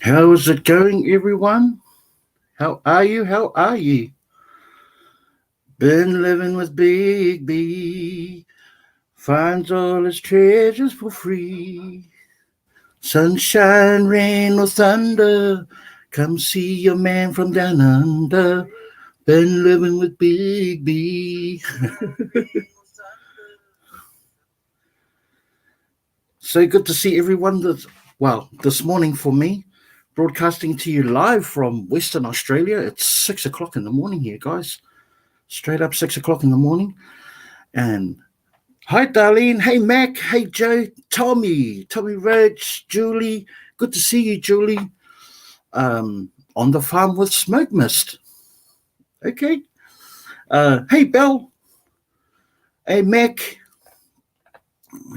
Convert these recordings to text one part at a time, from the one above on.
How is it going, everyone? How are you? How are you? Been living with Big B, finds all his treasures for free. Sunshine, rain, or thunder, come see your man from down under. Been living with Big B. So good to see everyone this morning for me, broadcasting to you live from Western Australia. It's 6 o'clock in the morning here, guys. Straight up 6 o'clock in the morning. And hi, Darlene. Hey, Mac. Hey, Joe. Tommy Roach. Julie. Good to see you, Julie. On the farm with Smoke Mist. Okay. Hey, Belle. Hey, Mac.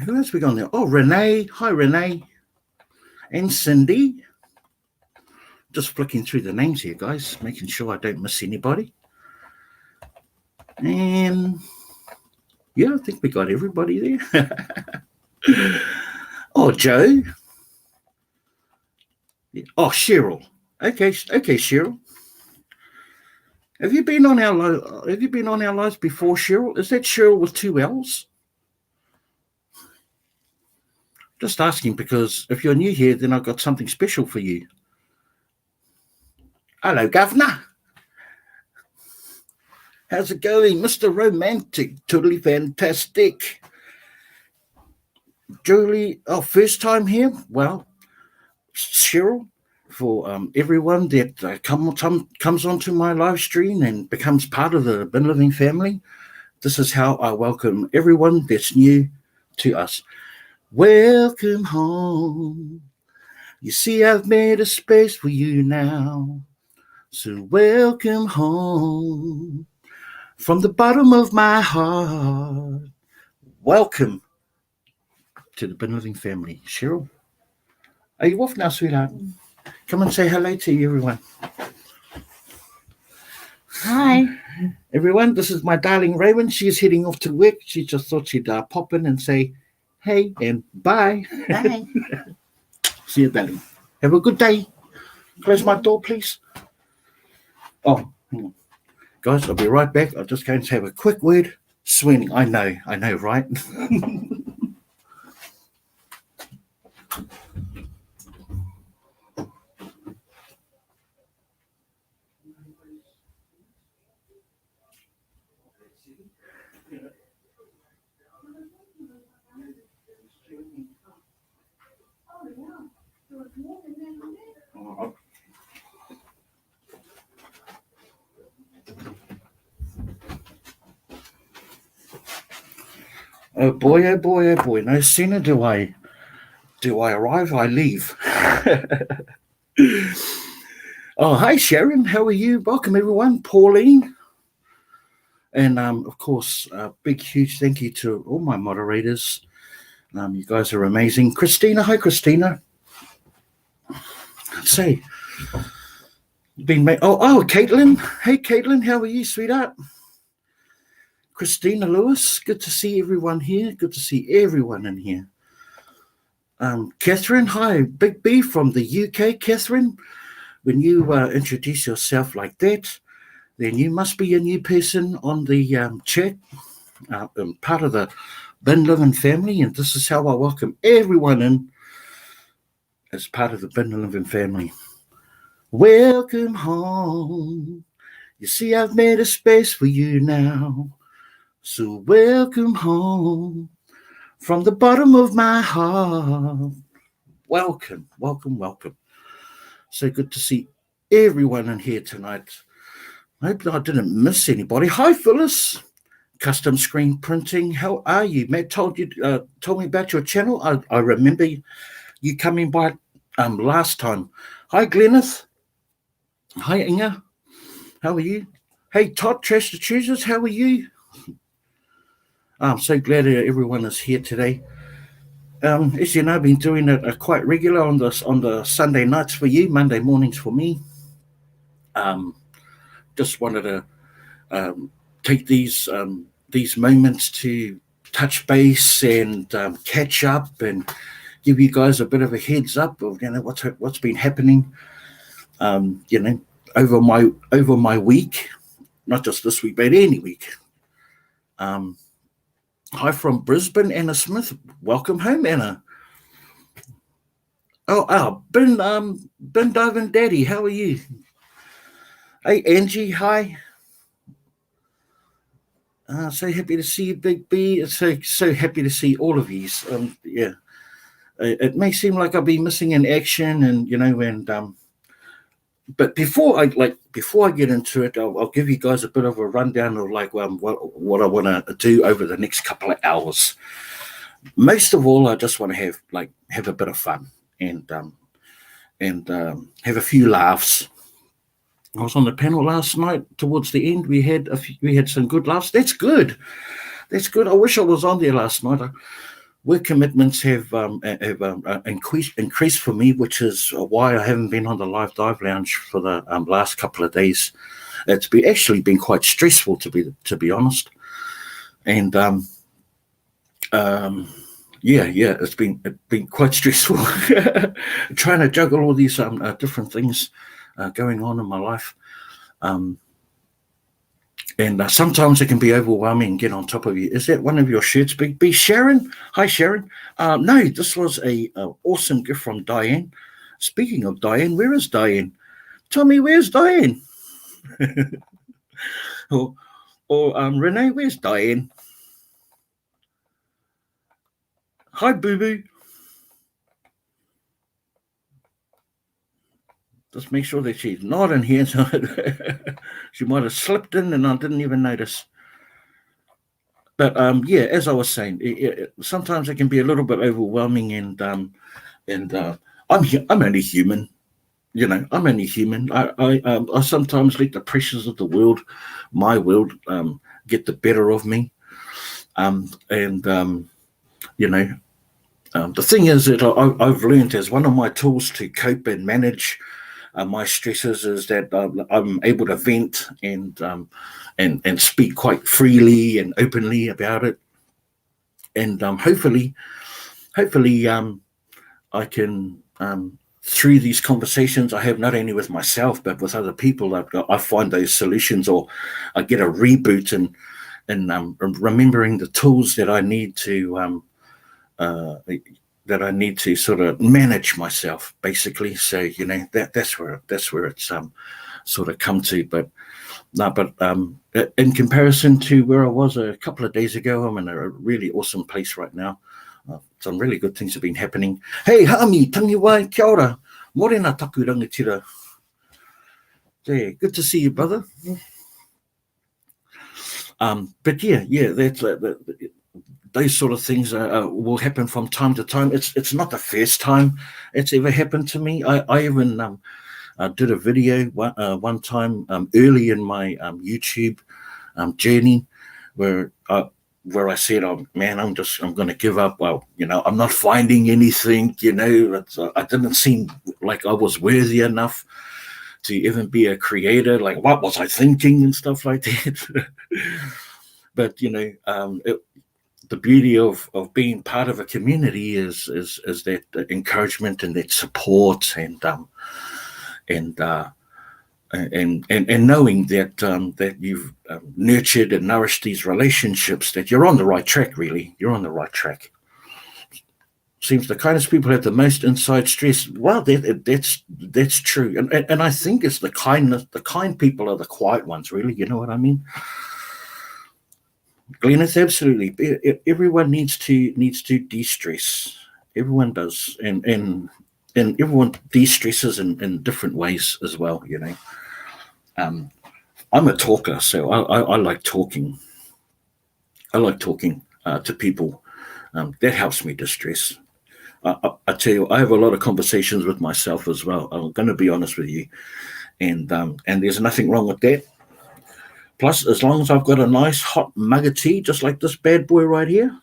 Who else we got there? Oh, Renee. Hi, Renee. And Cindy. Just flicking through the names here, guys, making sure I don't miss anybody. And yeah, I think we got everybody there. Oh, Joe. Oh, Cheryl. Okay, Cheryl. Have you been on our lives before, Cheryl? Is that Cheryl with 2 L's? Just asking because if you're new here, then I've got something special for you. Hello, Governor. How's it going, Mr. Romantic? Totally fantastic. Julie, first time here? Well, Cheryl, for everyone that comes onto my live stream and becomes part of the Bin Living family, this is how I welcome everyone that's new to us. Welcome home. You see, I've made a space for you now. So welcome home. From the bottom of my heart, welcome to the Bin Living family. Cheryl, are you off now, sweetheart? Come and say hello to everyone. Hi. Everyone, this is my darling Raven. She's heading off to work. She just thought she'd pop in and say hey and bye. Bye. See you, darling. Have a good day. Close my door, please. Oh, hang on. Guys, I'll be right back. I'm just going to have a quick word. Sweeney, I know, right? Oh boy, oh boy, oh boy. No sooner do I arrive, I leave. Oh, hi Sharon, how are you? Welcome everyone. Pauline. And of course, a big, huge thank you to all my moderators. You guys are amazing. Christina, hi Christina. Say, Caitlin. Hey Caitlin, how are you, sweetheart? Christina Lewis, good to see everyone here. Good to see everyone in here. Catherine, hi, Big B from the UK. Catherine, when you introduce yourself like that, then you must be a new person on the chat, part of the Bin Living family, and this is how I welcome everyone in as part of the Bin Living family. Welcome home. You see, I've made a space for you now. So welcome home from the bottom of my heart. Welcome, welcome, welcome. So good to see everyone in here tonight. I hope I didn't miss anybody. Hi, Phyllis. Custom screen printing. How are you? Matt told me about your channel. I remember you coming by last time. Hi, Gleneth. Hi, Inga. How are you? Hey, Todd, Trash the Choosers. How are you? I'm so glad everyone is here today. As you know, I've been doing it quite regular on the Sunday nights for you, Monday mornings for me. Just wanted to take these moments to touch base and catch up and give you guys a bit of a heads up of what's been happening, you know, over my week, not just this week, but any week. Hi from Brisbane, Anna Smith. Welcome home, Anna. Bin Dove and Daddy, how are you? Hey, Angie, hi. So happy to see you, Big B. So happy to see all of you. Yeah, it may seem like I've been missing in action, but before I get into it, I'll give you guys a bit of a rundown of what I want to do over the next couple of hours. Most of all, I just want to have a bit of fun and have a few laughs. I was on the panel last night. Towards the end, we had some good laughs. That's good. That's good. I wish I was on there last night. Work commitments have increased for me, which is why I haven't been on the Live Dive Lounge for the last couple of days. It's actually been quite stressful, to be honest. And it's been quite stressful trying to juggle all these different things going on in my life. And sometimes it can be overwhelming and get on top of you. Is that one of your shirts, Big B? Sharon? Hi, Sharon. No, this was a awesome gift from Diane. Speaking of Diane, where is Diane? Tommy, where's Diane? or Renee, where's Diane? Hi, boo-boo. Just make sure that she's not in here. So she might have slipped in and I didn't even notice. But as I was saying, sometimes it can be a little bit overwhelming, and I'm only human. I'm only human. I sometimes let the pressures of the world, my world, get the better of me. The thing is that I've learned as one of my tools to cope and manage my stresses is that I'm able to vent and speak quite freely and openly about it. And hopefully, I can, through these conversations I have not only with myself but with other people, I find those solutions, or I get a reboot and remembering the tools that I need to sort of manage myself, basically. So that's where it's sort of come to. But in comparison to where I was a couple of days ago, I'm in a really awesome place right now. Some really good things have been happening. Hey, Hami, tangi wai, kia ora. Morena taku rangatira. Yeah, good to see you, brother. But that's those sort of things will happen from time to time. It's not the first time it's ever happened to me. I even did a video one time early in my YouTube journey where I said, "Oh man, I'm going to give up." Well, I'm not finding anything. I didn't seem like I was worthy enough to even be a creator. Like, what was I thinking and stuff like that. But the beauty of being part of a community is that encouragement and that support and knowing that you've nurtured and nourished these relationships, that you're on the right track. Really, you're on the right track. Seems the kindest people have the most inside stress. Well, that's true, and I think it's the kindness. The kind people are the quiet ones. Really, you know what I mean? Glennis, absolutely. Everyone needs to de-stress. Everyone does, and everyone de-stresses in different ways as well. I'm a talker, so I like talking. I like talking to people. That helps me distress. I tell you, I have a lot of conversations with myself as well. I'm going to be honest with you, and there's nothing wrong with that. Plus, as long as I've got a nice hot mug of tea, just like this bad boy right here,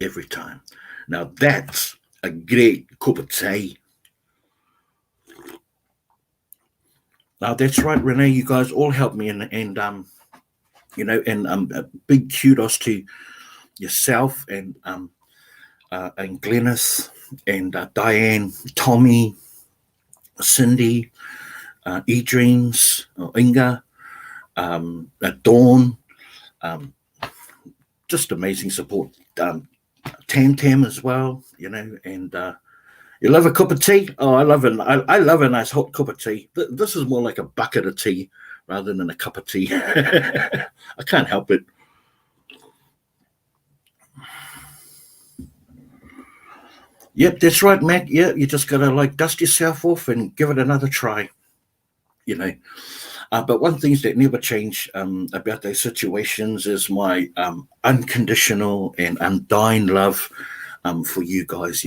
every time. Now that's a great cup of tea. Now that's right, Renee. You guys all helped me, and a big kudos to yourself and Glenys and Diane, Tommy, Cindy, E-Dreams, Inga, Dawn, um, just amazing support. Tam Tam as well, and you love a cup of tea? Oh, I love a nice hot cup of tea. This is more like a bucket of tea rather than a cup of tea. I can't help it. Yep, that's right, Matt. Yeah, you just gotta dust yourself off and give it another try. You know, but one thing that never change about those situations is my unconditional and undying love for you guys.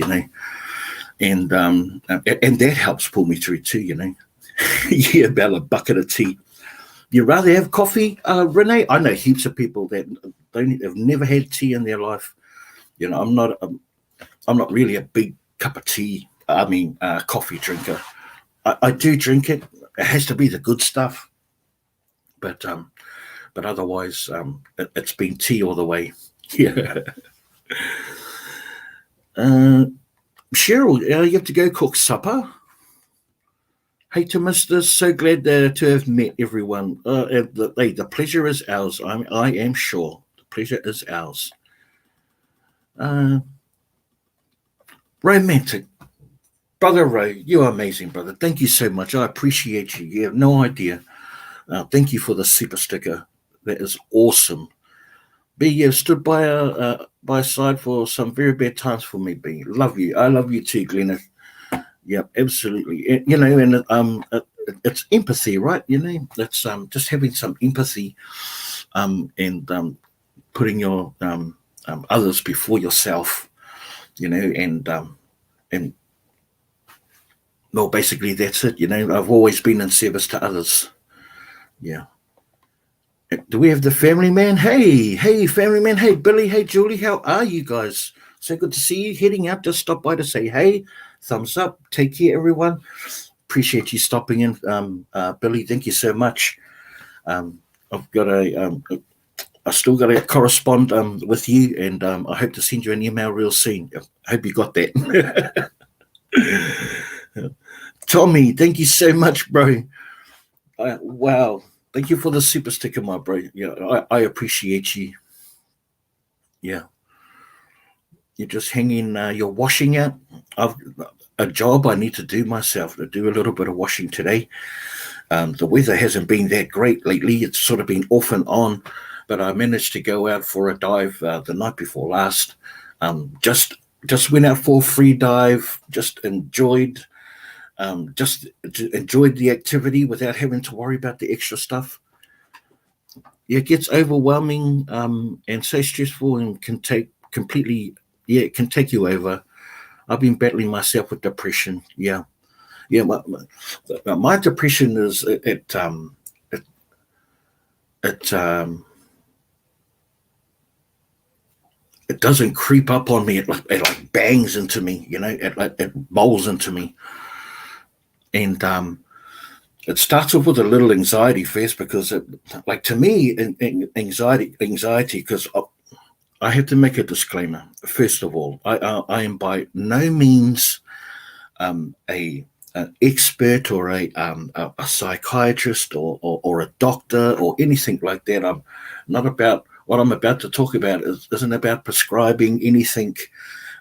And that helps pull me through too. Yeah, about a bucket of tea. You rather have coffee, Renee? I know heaps of people that have never had tea in their life. I'm not really a big cup of tea. I mean, coffee drinker. I do drink it. It has to be the good stuff, but otherwise, it's been tea all the way. Yeah. Cheryl, you have to go cook supper. Hey, to Mister, so glad to have met everyone. The pleasure is ours. I am sure the pleasure is ours. Romantic. Brother Ray, you are amazing, brother. Thank you so much. I appreciate you. You have no idea. Thank you for the super sticker. That is awesome. B, you've stood by side for some very bad times for me, B. Love you. I love you too, Glenna. Yep, absolutely. It's empathy, right? That's just having some empathy, and putting your others before yourself. And well, basically that's it. I've always been in service to others. Yeah. Do we have the family man? Hey, family man. Hey, Billy. Hey, Julie. How are you guys? So good to see you. Heading out, just stop by to say hey. Thumbs up. Take care, everyone. Appreciate you stopping in, Billy. Thank you so much. I've got I still got to correspond with you, and I hope to send you an email real soon. I hope you got that. Tommy, thank you so much, bro. Wow. Thank you for the super sticker, my bro. Yeah, I appreciate you. Yeah. You're just hanging your washing out. I've a job I need to do myself, to do a little bit of washing today. The weather hasn't been that great lately. It's sort of been off and on, but I managed to go out for a dive the night before last. Just went out for a free dive, just enjoyed the activity without having to worry about the extra stuff. Yeah, it gets overwhelming and so stressful, and can take completely. Yeah, it can take you over. I've been battling myself with depression. Yeah, my depression is it it doesn't creep up on me. It like bangs into me. It bowls into me, and it starts off with a little anxiety first, because to me, anxiety, because I have to make a disclaimer. First of all, I am by no means a an expert or a psychiatrist or a doctor or anything like that. I'm not about what I'm about to talk about isn't about prescribing anything.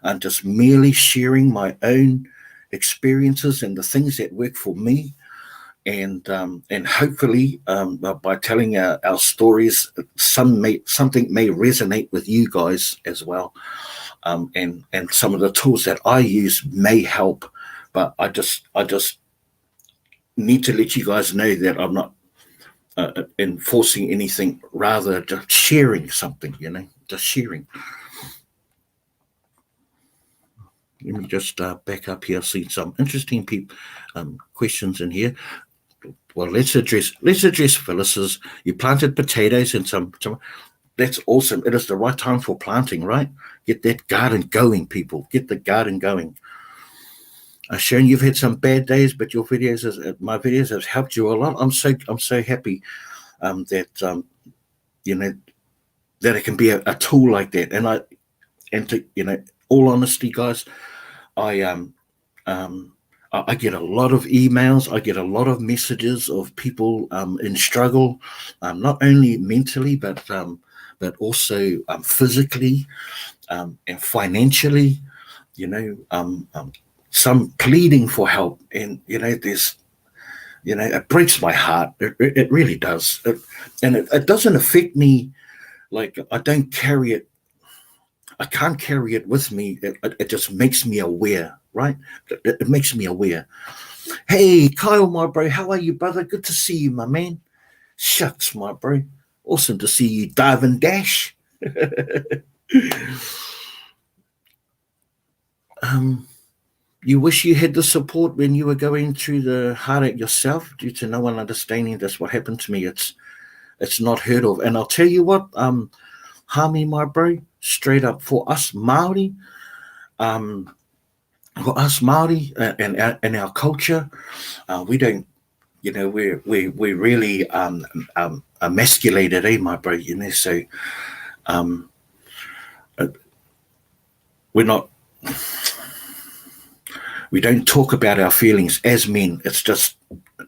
I'm just merely sharing my own experiences and the things that work for me, and hopefully by telling our stories, something may resonate with you guys as well, and some of the tools that I use may help. But I just need to let you guys know that I'm not enforcing anything, rather just sharing something, just sharing. Let me just back up here. See some interesting questions in here. Well, let's address Phyllis's. You planted potatoes and some. That's awesome. It is the right time for planting, right? Get that garden going, people. Get the garden going. Sharon, you've had some bad days, but my videos have helped you a lot. I'm so happy that that it can be a tool like that. And to, all honesty, guys, I I get a lot of emails. I get a lot of messages of people in struggle, not only mentally but also physically and financially. Some pleading for help, and there's it breaks my heart. It really does, and it doesn't affect me. Like I don't carry it. I can't carry it with me. It just makes me aware, right? It makes me aware. Hey, Kyle, my bro, how are you, brother? Good to see you, my man. Shucks, my bro. Awesome to see you, dive and dash. You wish you had the support when you were going through the heartache yourself, due to no one understanding that's what happened to me. It's not heard of. And I'll tell you what, Hami, my bro, straight up for us Maori, and our culture, we don't, we're really emasculated, my bro. So we're not. We don't talk about our feelings as men. It's just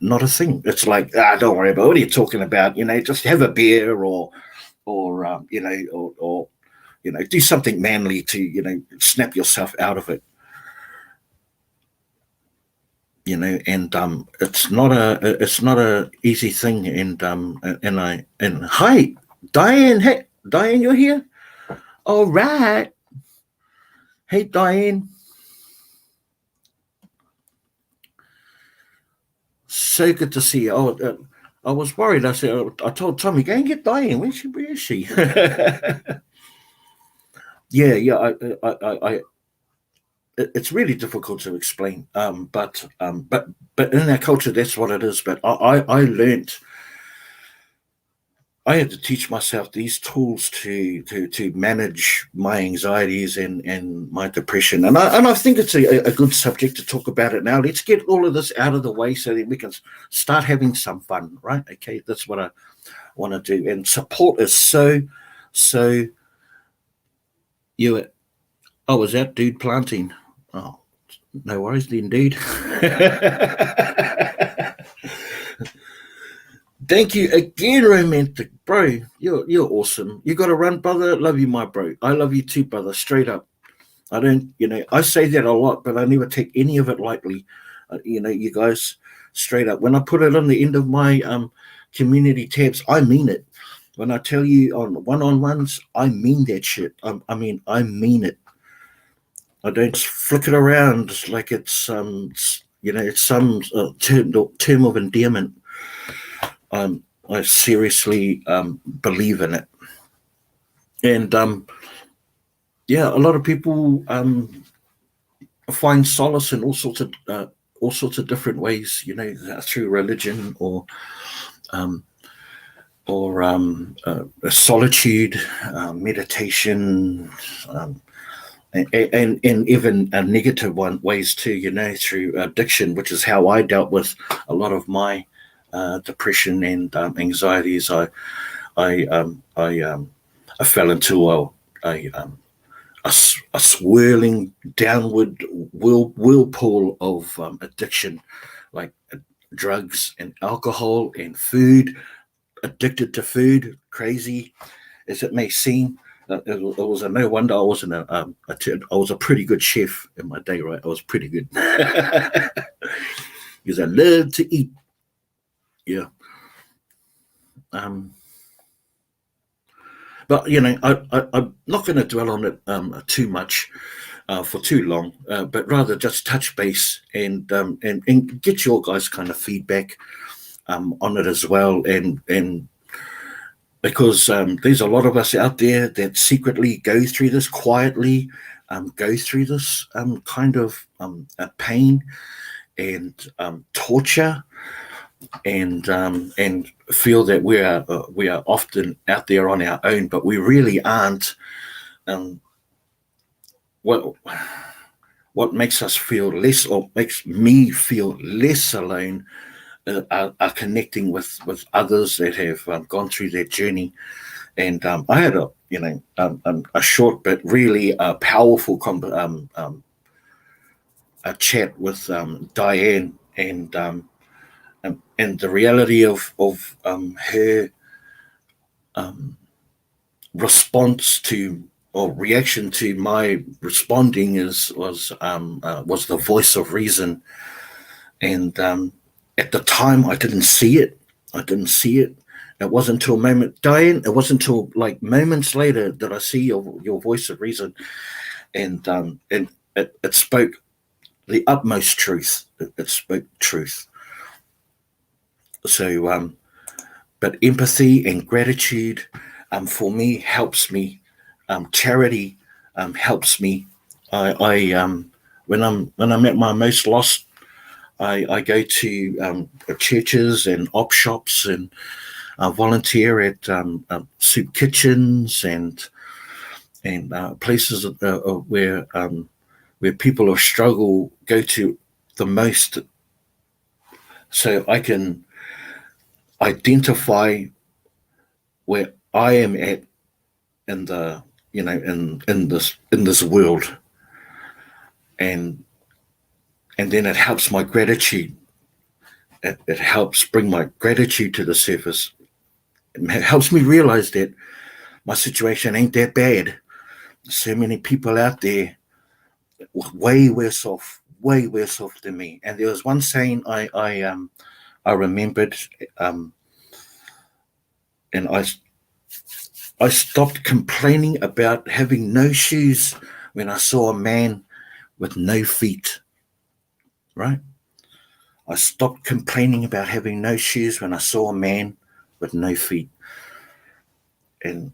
not a thing. It's like, don't worry about it. What are you talking about? Just have a beer or do something manly to, snap yourself out of it. And it's not a easy thing. And hi, Diane. Hey, Diane, you're here. All right. Hey, Diane. So good to see you. I was worried. I I told Tommy, go and get Diane. Where is she? Yeah. It's really difficult to explain. But in our culture, that's what it is. But I learned. I had to teach myself these tools to manage my anxieties and my depression, and I think it's a good subject to talk about it now. Let's get all of this out of the way so that we can start having some fun, right? Okay, that's what I want to do. And support is so. I was out, dude, planting. Oh, no worries, then, dude. Thank you again, romantic bro. You're awesome. You got to run, brother. Love you, my bro. I love you too, brother. Straight up. I don't, I say that a lot, but I never take any of it lightly. You guys, straight up. When I put it on the end of my community tabs, I mean it. When I tell you on one-on-ones, I mean that shit. I mean it. I don't just flick it around like it's it's some term of endearment. I seriously believe in it, and a lot of people find solace in all sorts of different ways, through religion or solitude, meditation, and even negative ways too, through addiction, which is how I dealt with a lot of my depression and anxieties. I fell into a swirling downward whirlpool of addiction, like drugs and alcohol and food. Addicted to food, crazy as it may seem. It was no wonder I wasn't I was a pretty good chef in my day, right? I was pretty good because I love to eat. Yeah. But I'm not going to dwell on it too much for too long, but rather just touch base and get your guys' kind of feedback on it as well, and because there's a lot of us out there that secretly go through this quietly, go through this kind of pain and torture, and feel that we are often out there on our own, but we really aren't. What makes us feel less, or makes me feel less alone, are connecting with others that have gone through that journey, And I had a short but really powerful a chat with Diane, and the reality of her um, response to or reaction to my responding was the voice of reason. And at the time, I didn't see it. I didn't see it. It wasn't until a moment, Diane. It wasn't until like moments later that I see your voice of reason, and it spoke the utmost truth. It spoke truth. So, but empathy and gratitude, for me, helps me. Charity helps me. I when I'm at my most lost, I go to churches and op shops and volunteer at soup kitchens and places where people of struggle go to the most, so I can identify where I am at in the in this world, and then it helps my gratitude. It helps bring my gratitude to the surface. It helps me realize that my situation ain't that bad. So many people out there way worse off than me. And there was one saying I remembered, and I stopped complaining about having no shoes when I saw a man with no feet. Right? I stopped complaining about having no shoes when I saw a man with no feet. And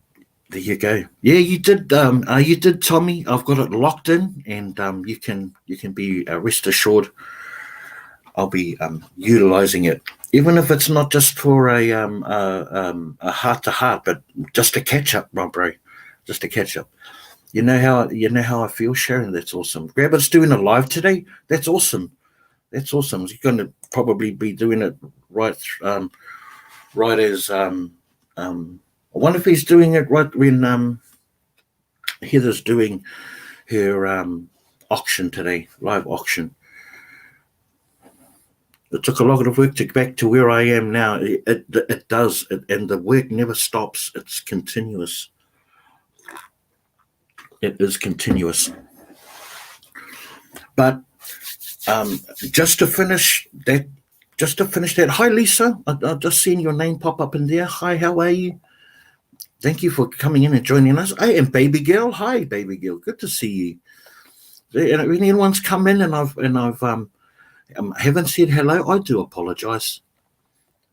there you go. Yeah, you did. You did, Tommy. I've got it locked in, and you can be rest assured I'll be utilizing it, even if it's not just for a heart to heart, but just a catch up, my bro, just a catch up. You know how I feel, Sharon. That's awesome. Rabbit's doing it live today. That's awesome. That's awesome. He's going to probably be doing it right, right as I wonder if he's doing it right when Heather's doing her auction today, live auction. It took a lot of work to get back to where I am now. It does, and the work never stops. It's continuous. It is continuous. But just to finish that, hi Lisa, I've just seen your name pop up in there. Hi, how are you? Thank you for coming in and joining us. I am Baby Girl. Hi, Baby Girl. Good to see you. If anyone's come in and I've haven't said hello, I do apologize.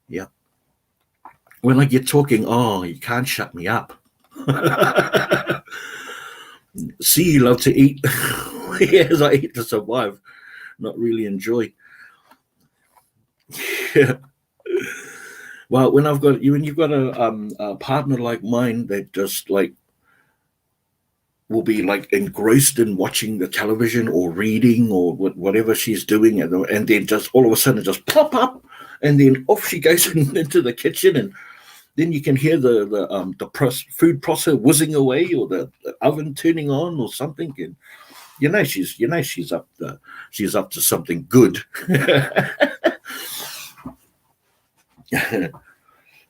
Yeah. When I get talking, you can't shut me up. See, you love to eat. Yes, I eat to survive, not really enjoy. Yeah. Well, when you've got a partner like mine that just like will be like engrossed in watching the television or reading or whatever she's doing, and then just all of a sudden just pop up, and then off she goes into the kitchen, and then you can hear the food processor whizzing away, or the oven turning on, or something, and she's up to something good.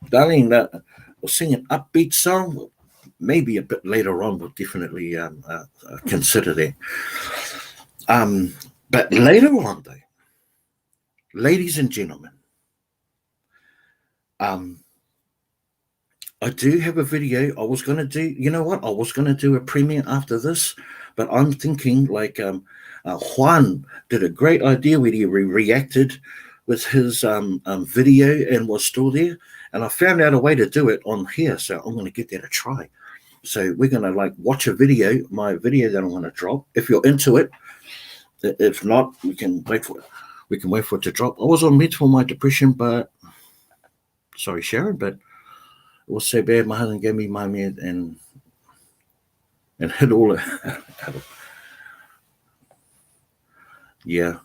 Darling, we'll sing an upbeat song. Maybe a bit later on, we'll definitely consider that. But later on, though, ladies and gentlemen, I do have a video. I was going to do, you know what? I was going to do a premiere after this, but I'm thinking like Juan did a great idea where he reacted with his video and was still there. And I found out a way to do it on here, so I'm going to give that a try. So we're going to like watch a video, my video that I'm going to drop. If you're into it, if not, we can wait for it to drop. I was on meds for my depression, but sorry, Sharon, but it was so bad. My husband gave me my med and hit all it. Yeah.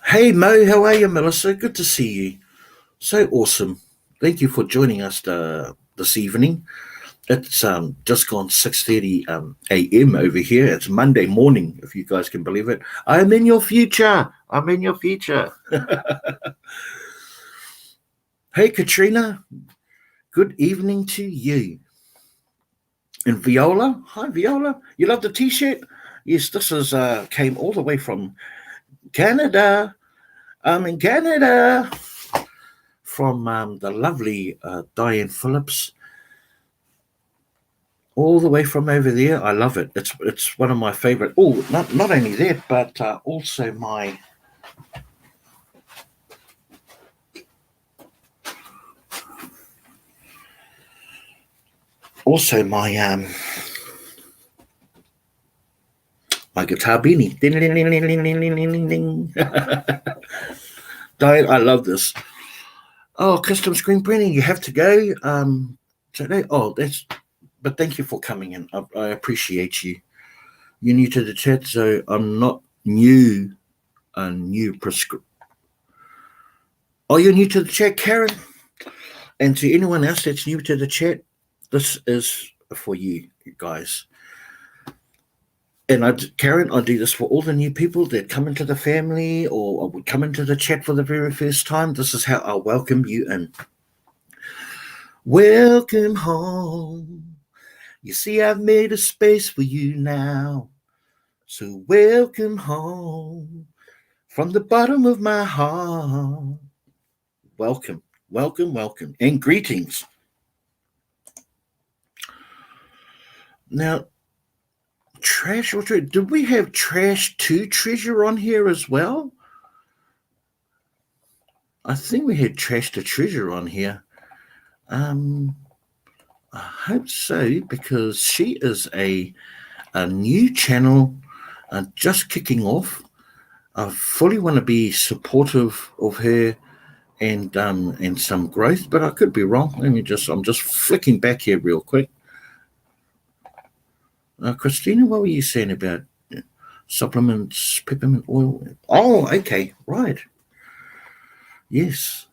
Hey Mo, how are you, Melissa? Good to see you. So awesome. Thank you for joining us this evening. It's just gone 6:30 a.m. over here. It's Monday morning, if you guys can believe it. I'm in your future. I'm in your future. Hey, Katrina. Good evening to you. And Viola. Hi, Viola. You love the T-shirt? Yes, this is came all the way from Canada. I'm in Canada. From the lovely Diane Phillips. All the way from over there. I love it. It's one of my favorite. Oh, not only that, but also my my guitar beanie. Ding, ding, ding, ding, ding, ding, ding, ding, ding. Diane, I love this. Oh, custom screen printing. You have to go today. Oh, that's. But thank you for coming in. I appreciate you. You're new to the chat, so I'm not new. A new prescription. Oh, you're new to the chat, Karen? And to anyone else that's new to the chat, this is for you guys. And Karen, I do this for all the new people that come into the family or would come into the chat for the very first time. This is how I welcome you in. Welcome home. You see, I've made a space for you now. So welcome home from the bottom of my heart. Welcome, welcome, welcome, and greetings. Now, trash or treasure? Did we have trash to treasure on here as well? I think we had trash to treasure on here. I hope so, because she is a new channel just kicking off. I fully want to be supportive of her and some growth, but I could be wrong. I'm just flicking back here real quick. Christina, what were you saying about supplements, peppermint oil? Oh, okay, right. Yes.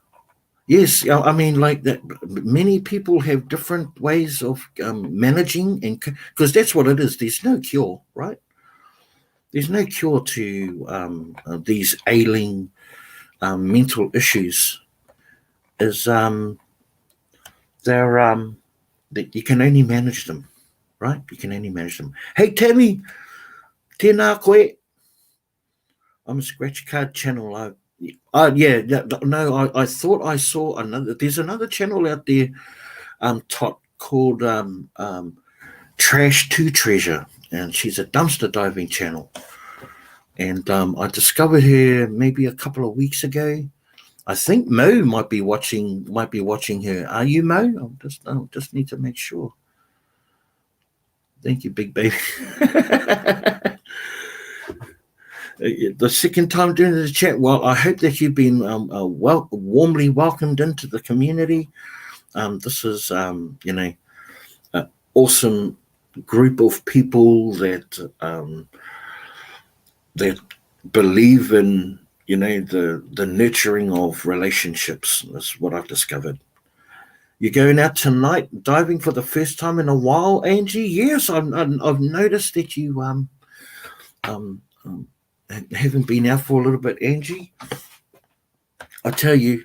Yes, I mean, like that. Many people have different ways of managing, and because that's what it is. There's no cure, right? There's no cure to these ailing mental issues. Is they're that you can only manage them, right? You can only manage them. Hey, Tammy, tēnā koe. I'm a scratch card channel. Yeah, no, I thought I saw another. There's another channel out there, Tot, called Trash to Treasure, and she's a dumpster diving channel. And I discovered her maybe a couple of weeks ago. I think Mo might be watching her. Are you, Mo? I just need to make sure. Thank you, big baby. The second time doing the chat. Well, I hope that you've been warmly welcomed into the community. This is, an awesome group of people that that believe in, the nurturing of relationships. That's what I've discovered. You're going out tonight diving for the first time in a while, Angie? Yes, I've noticed that you haven't been out for a little bit, Angie. I tell you,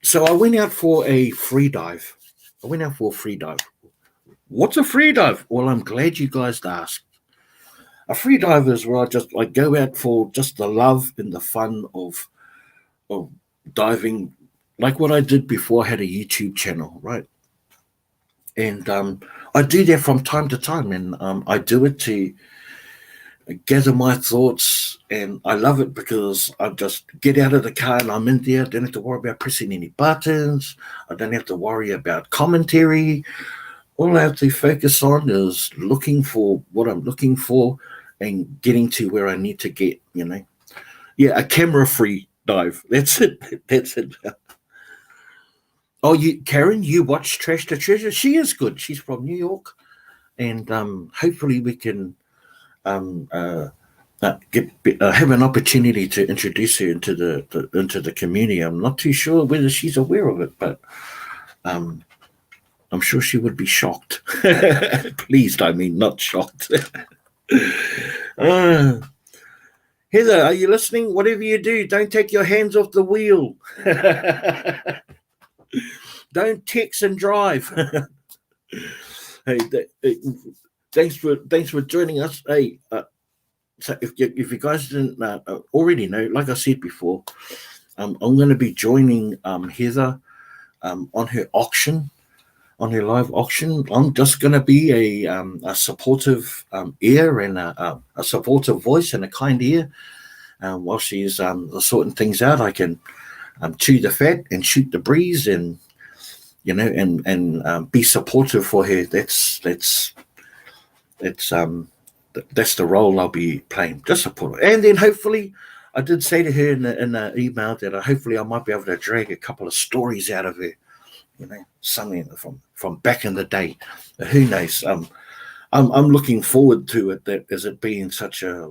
so I went out for a free dive. What's a free dive? Well, I'm glad you guys asked. A free dive is where I go out for just the love and the fun of diving, like what I did before I had a YouTube channel, right? And I do that from time to time, and I do it to gather my thoughts, and I love it because I just get out of the car and I'm in there. I don't have to worry about pressing any buttons. I don't have to worry about commentary. All I have to focus on is looking for what I'm looking for and getting to where I need to get, Yeah, a camera-free dive. That's it. That's it. Oh, Karen, you watch Trash to Treasure? She is good. She's from New York. And hopefully we can have an opportunity to introduce her into the community. I'm not too sure whether she's aware of it, but um, I'm sure she would be shocked. Pleased, I mean, not shocked. uh, Heather, are you listening? Whatever you do, don't take your hands off the wheel. Don't text and drive. Hey, thanks for joining us. Hey, so if you guys didn't already know, like I said before, I'm going to be joining Heather on her auction, on her live auction. I'm just going to be a supportive ear and a supportive voice and a kind ear. While she's sorting things out, I can chew the fat and shoot the breeze, and be supportive for her. That's the role I'll be playing, just support her. And then hopefully, I did say to her in the email that hopefully I might be able to drag a couple of stories out of her, something from back in the day. Who knows? I'm looking forward to it. That as it being such a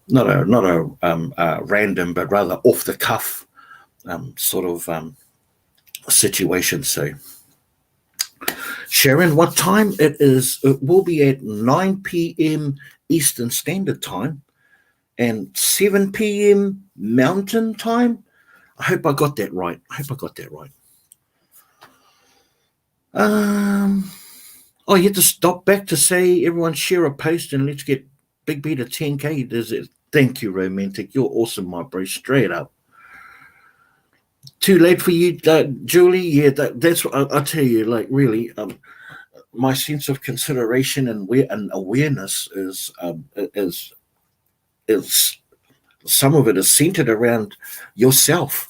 not a random, but rather off the cuff sort of situation. So, Sharon, what time it is? It will be at 9 p.m. Eastern Standard Time and 7 p.m. Mountain Time. I hope I got that right. Oh, you have to stop back to say everyone share a post and let's get Big B to 10K. Does it? Thank you, Romantic. You're awesome, my bro. Straight up. Too late for you, Julie. Yeah, that's what I tell you. Like, really, my sense of consideration and awareness is some of it is centered around yourself.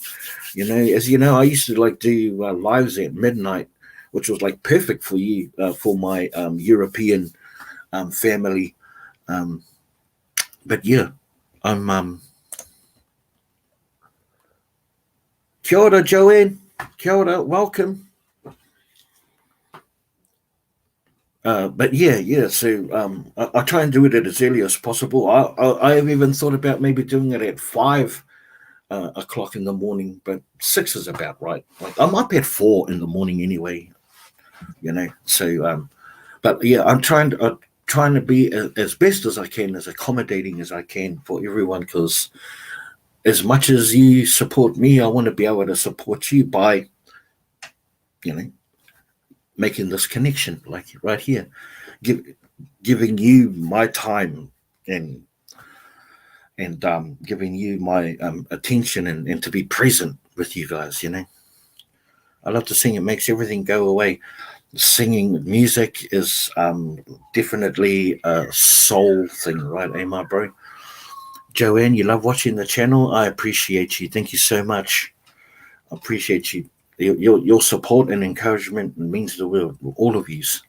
As you know, I used to do lives at midnight, which was like perfect for you, for my European family. But yeah, I'm Kia ora, Joanne. Kia ora, welcome. But yeah. So I try and do it as early as possible. I have even thought about maybe doing it at 5 o'clock in the morning, but 6 is about right. Like I'm up at 4 in the morning anyway. So but yeah, I'm trying to be as best as I can, as accommodating as I can for everyone, because as much as you support me, I want to be able to support you by, making this connection, like right here, giving you my time and giving you my attention and to be present with you guys. I love to sing. It makes everything go away. Singing music is definitely a soul thing, right? Eh, my bro? Joanne, you love watching the channel. I appreciate you. Thank you so much. I appreciate you. Your support and encouragement means the world. All of yous.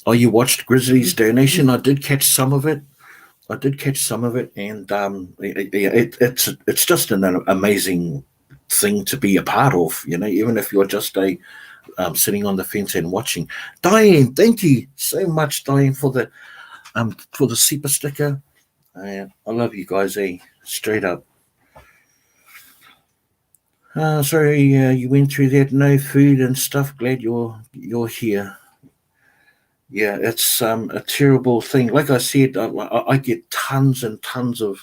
Oh, you watched Grizzly's donation? I did catch some of it. And it's just an amazing thing to be a part of. Even if you're just sitting on the fence and watching. Diane, thank you so much, Diane, for the super sticker. I love you guys, straight up. Sorry, you went through that. No food and stuff. Glad you're here. Yeah, it's a terrible thing. Like I said, I get tons and tons of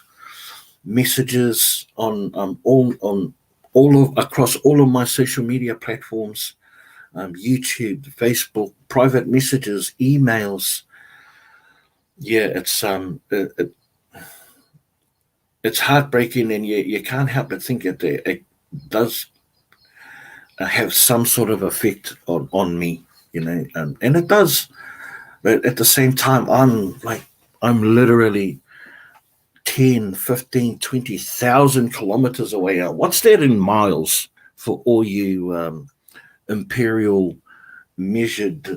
messages on across all of my social media platforms, YouTube, Facebook, private messages, emails. Yeah, it's heartbreaking, and you can't help but think it does have some sort of effect on me, and it does. But at the same time, I'm literally 10, 15, 20,000 kilometers away. What's that in miles for all you imperial measured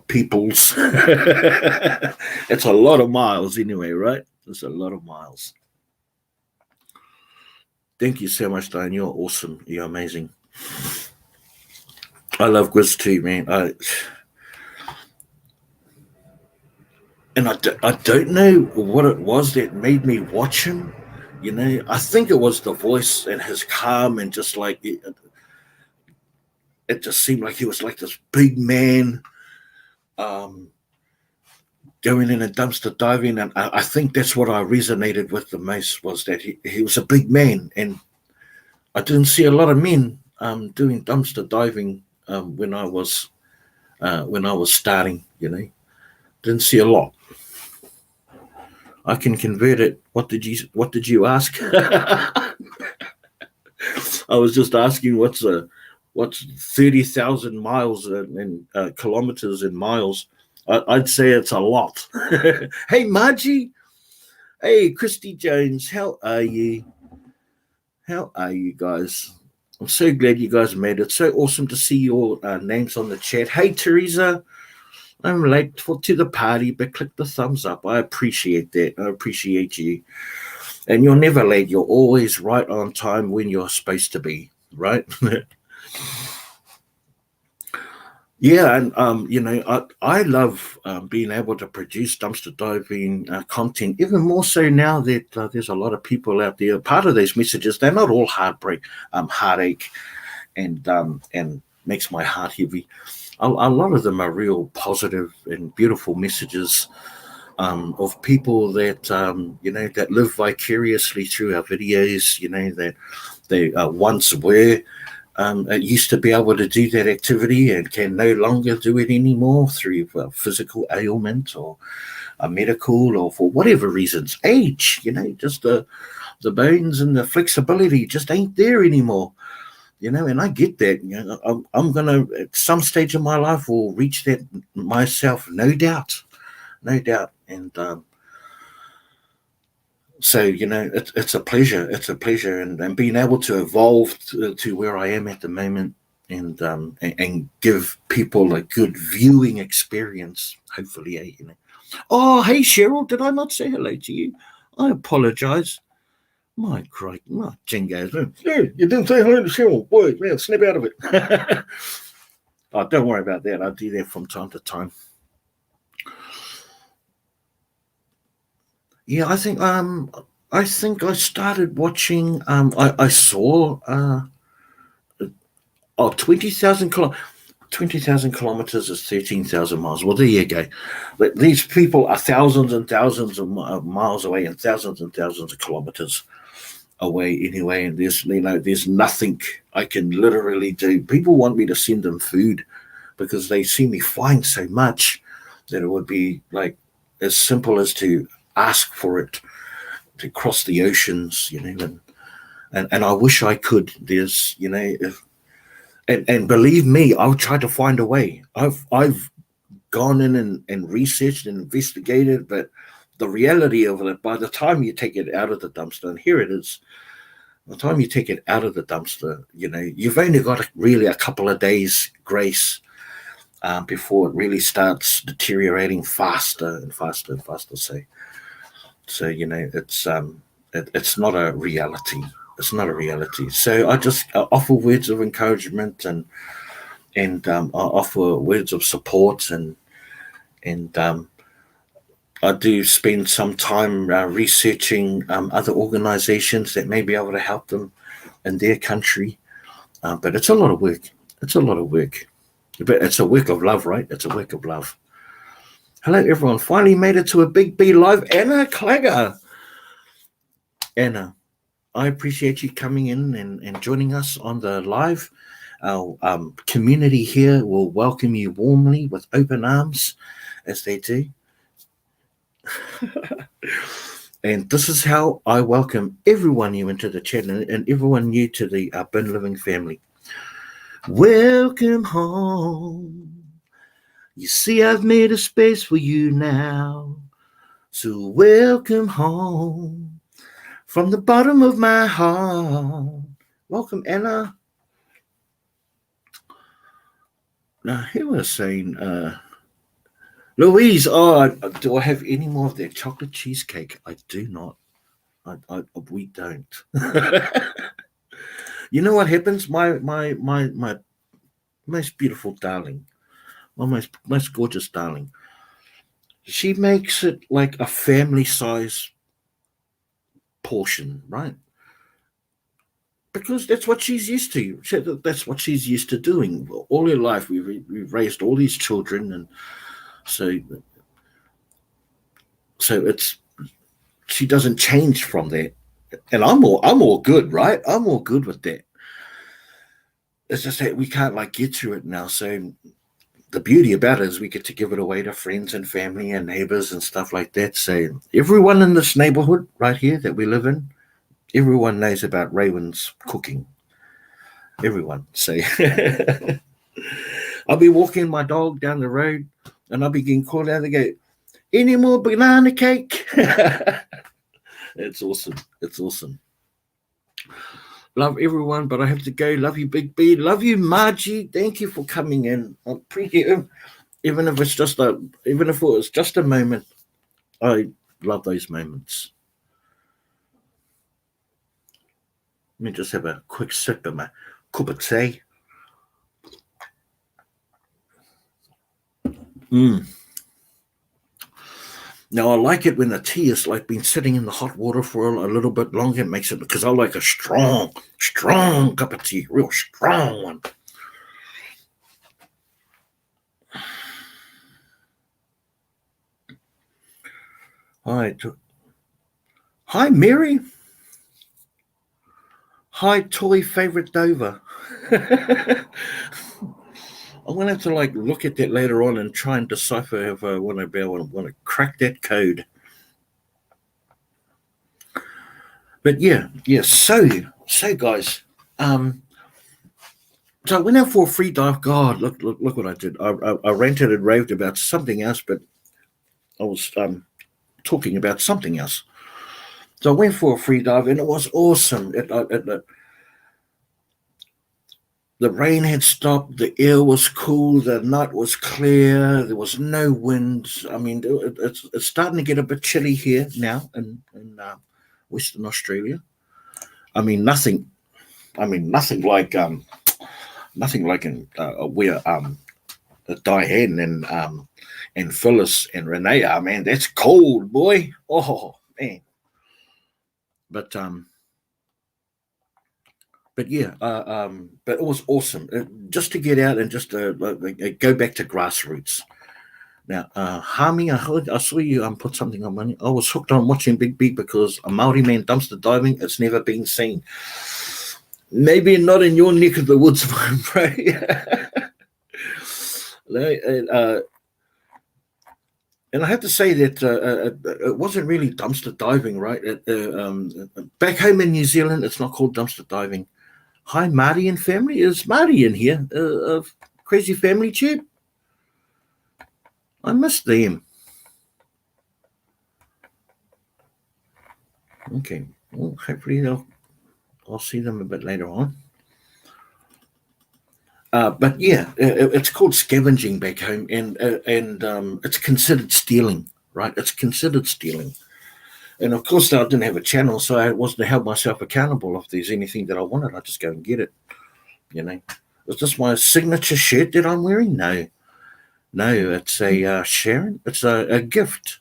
peoples? It's a lot of miles anyway, right? It's a lot of miles. Thank you so much, Diane. You're awesome. You're amazing. I love Grizz too, man. and I don't know what it was that made me watch him. I think it was the voice and his calm, and just like it just seemed like he was like this big man, um, going in and dumpster diving. And I think that's what I resonated with the most, was that he was a big man, and I didn't see a lot of men doing dumpster diving when I was starting. Didn't see a lot. I can convert it. What did you ask? I was just asking what's 30,000 miles in kilometers in miles. I'd say it's a lot. Hey, Margie. Hey, Christy Jones. How are you? How are you guys? I'm so glad you guys made it. So awesome to see your names on the chat. Hey, Teresa. I'm late to the party, but click the thumbs up. I appreciate that. I appreciate you. And you're never late. You're always right on time when you're supposed to be, right? Yeah, and I love being able to produce dumpster diving content, even more so now that there's a lot of people out there. Part of those messages, they're not all heartache, and makes my heart heavy. A lot of them are real positive and beautiful messages of people that that live vicariously through our videos. That they once were used to be able to do that activity and can no longer do it anymore through physical ailment or a medical, or for whatever reasons, age. Just the bones and the flexibility just ain't there anymore. And I get that. I'm gonna, at some stage of my life, will reach that myself, no doubt, no doubt. And so it's a pleasure. It's a pleasure, and being able to evolve to where I am at the moment, and give people a good viewing experience. Hopefully, Oh, hey Cheryl, did I not say hello to you? I apologise. My crikey, my jingos. Yeah, you didn't say hello to Cheryl. Boy, man, snap out of it. Oh, don't worry about that. I do that from time to time. Yeah, I think I started watching. I saw 20,000 kilometers is 13,000 miles. Well, there you go. But these people are thousands and thousands of miles away, and thousands of kilometers away anyway. And there's nothing I can literally do. People want me to send them food because they see me flying so much that it would be like as simple as to ask for it to cross the oceans, and I wish I could. There's, if, and believe me, I'll try to find a way. I've gone in and researched and investigated, but the reality of it, by the time you take it out of the dumpster, and here it is, by the time you take it out of the dumpster, you've only got really a couple of days grace before it really starts deteriorating faster and faster and faster. So it's not a reality. It's not a reality. So I just offer words of encouragement, and I offer words of support, and I do spend some time researching other organisations that may be able to help them in their country. But it's a lot of work. It's a lot of work. But it's a work of love, right? It's a work of love. Hello, everyone. Finally made it to a Big B Live. Anna Clagger. Anna, I appreciate you coming in and joining us on the live. Our community here will welcome you warmly with open arms, as they do. And this is how I welcome everyone new into the chat, and everyone new to the Bin Living family. Welcome home. You see, I've made a space for you now. So welcome home from the bottom of my heart. Welcome, Anna. Now, here we're saying, Louise, do I have any more of that chocolate cheesecake? I do not. We don't. You know what happens? My most beautiful darling, my most gorgeous darling. she makes it like a family size portion, right? Because that's what she's used to. That's what she's used to doing all her life. We've raised all these children, and so it's she doesn't change from that. And I'm all good, right? I'm all good with that. It's just that we can't like get to it now. So the beauty about it is we get to give it away to friends and family and neighbors and stuff like that. So everyone in this neighborhood right here that we live in, everyone knows about Raywin's cooking. Everyone. So I'll be walking my dog down the road and I'll be getting called out. They go, any more banana cake? It's awesome. It's awesome. Love everyone, but I have to go. Love you, Big B. Love you, Margie. Thank you for coming in. I appreciate it. Even if it was just a moment, I love those moments. Let me just have a quick sip of my cup of tea. Now I like it when the tea is like been sitting in the hot water for a little bit longer. It makes it because I like a strong cup of tea, real strong one. Hi, Mary. Hi, toy favorite Dover. I'm gonna have to like look at that later on and try and decipher if I want to crack that code. But yeah. So guys, so I went out for a free dive. God, look what I did. I ranted and raved about something else, but I was talking about something else. So I went for a free dive, and it was awesome. The rain had stopped, the air was cool, the night was clear, there was no wind. I mean, it's starting to get a bit chilly here now in Western Australia. I mean, nothing. I mean, nothing like in where Diane and Phyllis and Renee are. Man, that's cold, boy. Oh man. But yeah, but it was awesome just to get out and just go back to grassroots. Now, Hami, I saw you put something on money. I was hooked on watching Big Beat because a Maori man dumpster diving. It's never been seen. Maybe not in your neck of the woods, my bro. And I have to say that it wasn't really dumpster diving, right? Back home in New Zealand, it's not called dumpster diving. Hi, Marty and family. Is Marty in here? Crazy Family Chat? I missed them. Okay. Well, hopefully I'll see them a bit later on. But yeah, it's called scavenging back home, and it's considered stealing, right? It's considered stealing. And of course, I didn't have a channel, so I wasn't held myself accountable. If there's anything that I wanted, I just go and get it. You know, is this my signature shirt that I'm wearing? No, it's a Sharon. It's a gift.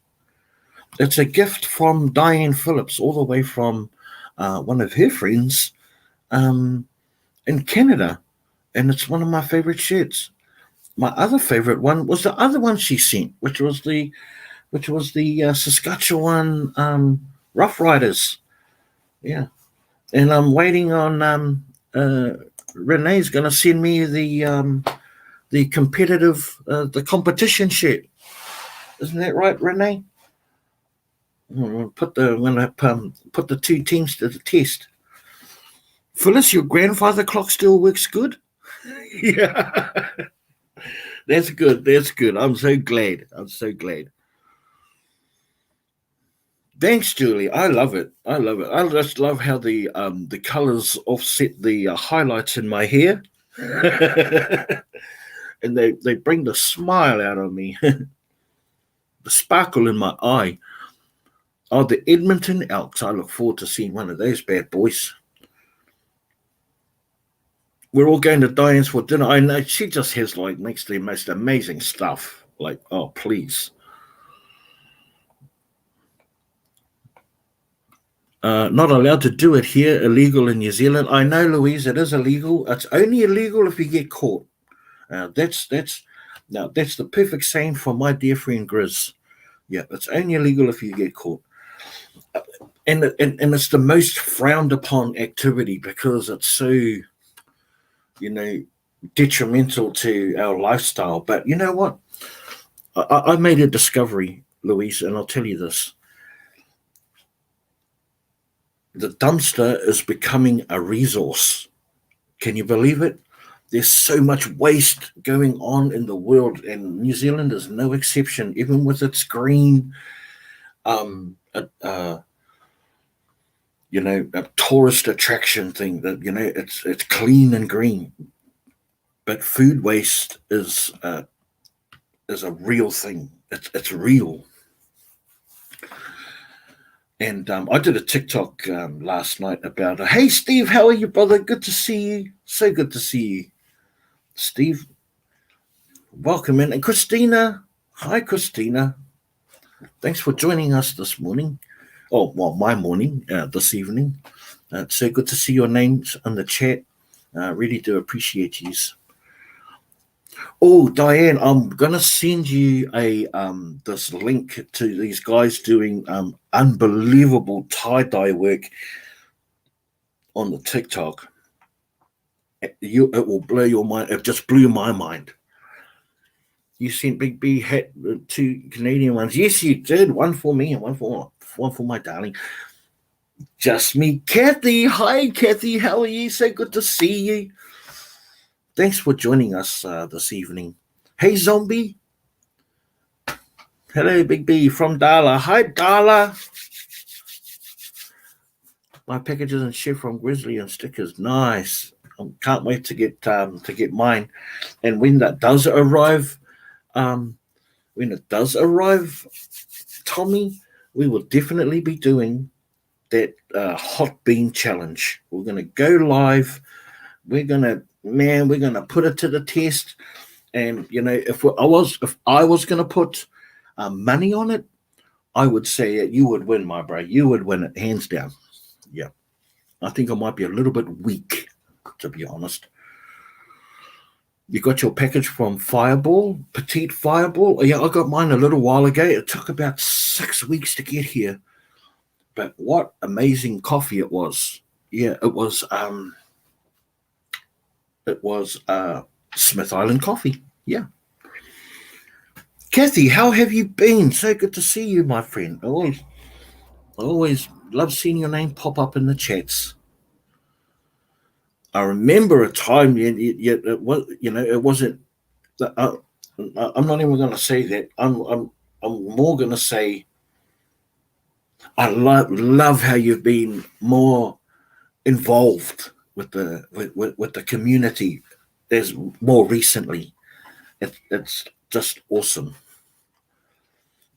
It's a gift from Diane Phillips, all the way from one of her friends in Canada, and it's one of my favorite shirts. My other favorite one was the other one she sent, which was the Saskatchewan Rough Riders. Yeah, and I'm waiting on Renee's going to send me the competitive the competition shirt. Isn't that right, Renee? I'm going to put the two teams to the test. Phyllis, your grandfather clock still works good. Yeah, that's good. That's good. I'm so glad. Thanks, Julie. I love it. I just love how the colors offset the highlights in my hair, and they bring the smile out of me, the sparkle in my eye. Oh, the Edmonton Elks. I look forward to seeing one of those bad boys. We're all going to Diane's for dinner. I know she just makes the most amazing stuff. Like, oh, please. Not allowed to do it here, illegal in New Zealand. I know, Louise, it is illegal. It's only illegal if you get caught. That's the perfect saying for my dear friend Grizz. Yeah, it's only illegal if you get caught. And it's the most frowned upon activity because it's so, detrimental to our lifestyle. But you know what? I made a discovery, Louise, and I'll tell you this. The dumpster is becoming a resource. Can you believe it? There's so much waste going on in the world, and New Zealand is no exception, even with its green, a tourist attraction thing that, it's clean and green. But food waste is a real thing. It's real. And I did a TikTok last night about, hey, Steve, how are you, brother? Good to see you. So good to see you, Steve. Welcome in. And Christina. Hi, Christina. Thanks for joining us this morning. Oh, well, my morning, this evening. It's so good to see your names in the chat. Really do appreciate you. Oh, Diane, I'm gonna send you this link to these guys doing unbelievable tie-dye work on the TikTok. It will blow your mind. It just blew my mind. You sent Big B hat 2 Canadian ones. Yes, you did. One for me and one for my darling. Just me, Kathy. Hi, Kathy. How are you? So good to see you. Thanks for joining us this evening. Hey, Zombie. Hello, Big B from Darla. Hi, Darla. My packages and share from Grizzly and stickers. Nice. Can't wait to get mine. And when that does arrive, Tommy, we will definitely be doing that hot bean challenge. We're gonna go live. We're gonna put it to the test. And if I was gonna put money on it, I would say you would win, my bro. You would win it, hands down. Yeah. I think I might be a little bit weak, to be honest. You got your package from Fireball, Petite Fireball. Yeah, I got mine a little while ago. It took about 6 weeks to get here. But what amazing coffee it was. Yeah, it was Smith Island coffee. Yeah. Kathy, how have you been? So good to see you, my friend. I always love seeing your name pop up in the chats. I remember a time, it wasn't. I'm not even going to say that. I'm more going to say I love how you've been more involved with the community as more recently. It's just awesome.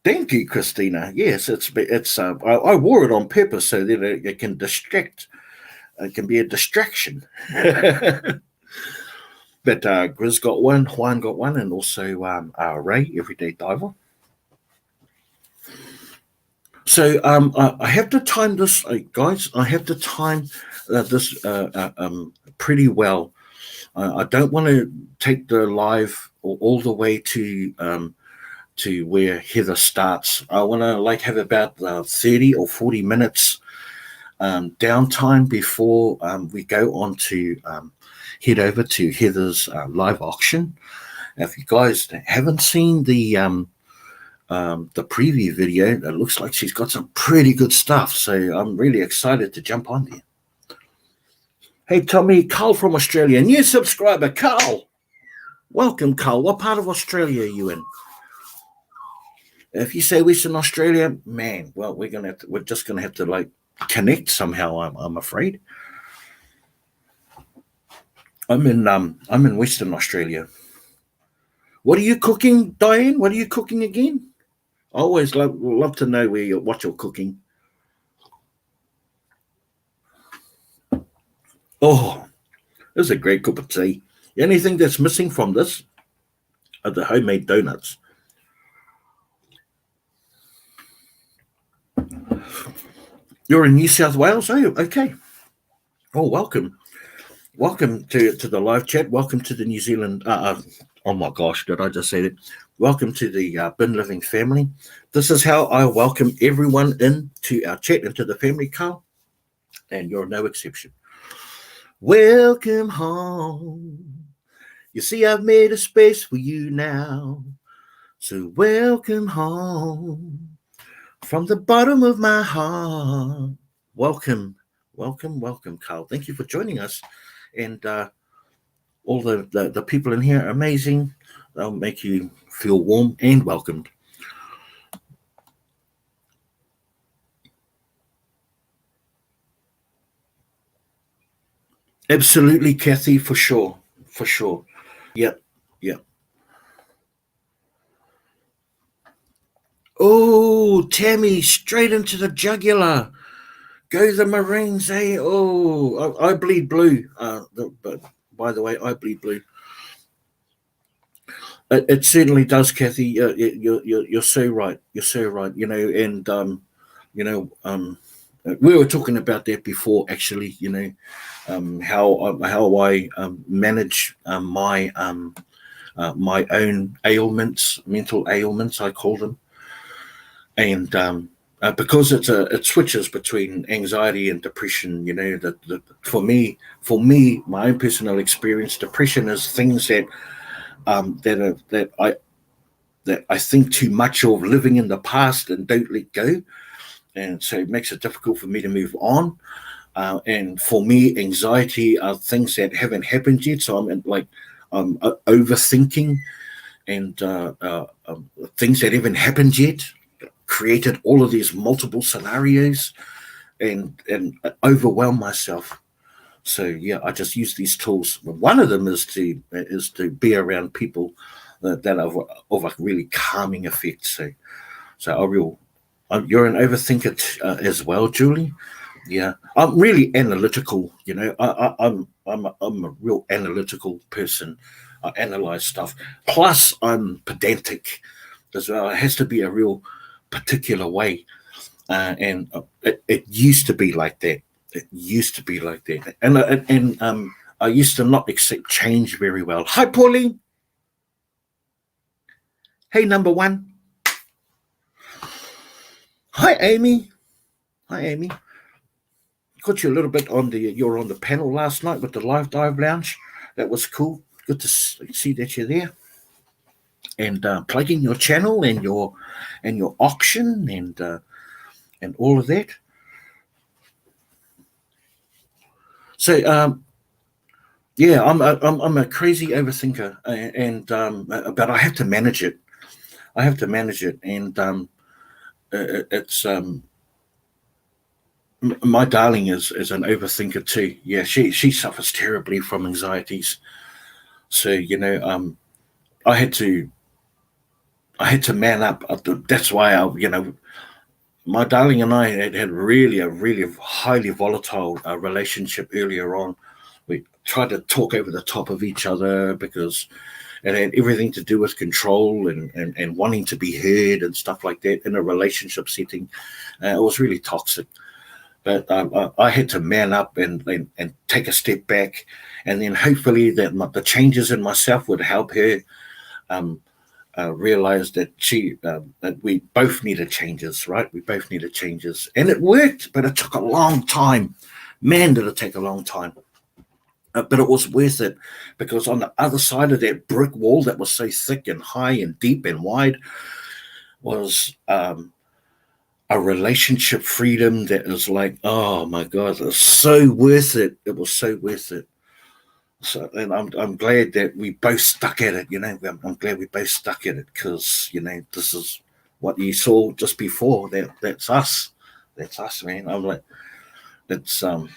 Thank you, Christina. Yes, it's. I wore it on purpose so that it can distract. It can be a distraction. But Grizz got one, Juan got one, and also Ray, Everyday Diver. So I have to time this, guys. I have to time this pretty well. I don't want to take the live all the way to where Heather starts. I want to have about 30 or 40 minutes downtime before we go on to head over to Heather's live auction. If you guys haven't seen the preview video, it looks like she's got some pretty good stuff. So I'm really excited to jump on there. Hey, Tommy, Carl from Australia, new subscriber, Carl. Welcome, Carl. What part of Australia are you in? If you say Western Australia, man, well, we're just gonna have to connect somehow. I'm afraid. I'm in Western Australia. What are you cooking, Diane? What are you cooking again? I always love to know what you're cooking. Oh, this is a great cup of tea. Anything that's missing from this are the homemade donuts. You're in New South Wales, are you? Okay. Oh, welcome. Welcome to the live chat. Welcome to the New Zealand. Oh my gosh, did I just say that? Welcome to the Bin Living family. This is how I welcome everyone in to our chat, into the family, Carl. And you're no exception. Welcome home. You see, I've made a space for you now. So welcome home. From the bottom of my heart. Welcome, welcome, Carl. Thank you for joining us. And all the people in here are amazing. They'll make you feel warm and welcomed. Absolutely, Kathy, for sure. For sure. Yep, yep. Oh, Tammy, straight into the jugular. Go the Marines, eh? Oh, I bleed blue. But by the way, I bleed blue. It certainly does, Kathy. You're so right. You're so right. And you know, we were talking about that before, actually. How I manage my own ailments, mental ailments, I call them, and because it switches between anxiety and depression. That for me, my own personal experience, depression is things that I think too much of, living in the past and don't let go, and so it makes it difficult for me to move on. And for me, anxiety are things that haven't happened yet, so I'm overthinking, and things that haven't happened yet, created all of these multiple scenarios, and overwhelm myself. So yeah, I just use these tools. One of them is to be around people that are of a really calming effect. So you're an overthinker as well, Julie. Yeah, I'm really analytical. I'm a real analytical person. I analyze stuff. Plus, I'm pedantic as well. It has to be a real particular way, and it used to be like that. It used to be like that, and I used to not accept change very well. Hi, Pauline. Hey, number one. Hi, Amy. Hi, Amy. Got you a little bit on the. You were on the panel last night with the Live Dive Lounge. That was cool. Good to see that you're there, and plugging your channel and your auction and all of that. So yeah, I'm a crazy overthinker, and but I have to manage it. I have to manage it, and it's my darling is an overthinker too. Yeah, she suffers terribly from anxieties. So I had to I had to man up. That's why my darling and I had really a really highly volatile relationship earlier on. We tried to talk over the top of each other because it had everything to do with control and wanting to be heard and stuff like that in a relationship setting. It was really toxic. But I had to man up and take a step back, and then hopefully the changes in myself would help her um, realize that we both needed changes, right? We both needed changes, and it worked, but it took a long time. Man, did it take a long time. But it was worth it, because on the other side of that brick wall that was so thick and high and deep and wide was a relationship freedom that is like, oh my God, it's so worth it. It was so worth it. So, and I'm glad that we both stuck at it. I'm glad we both stuck at it, because this is what you saw just before. That's us. That's us, man. I'm like, it's I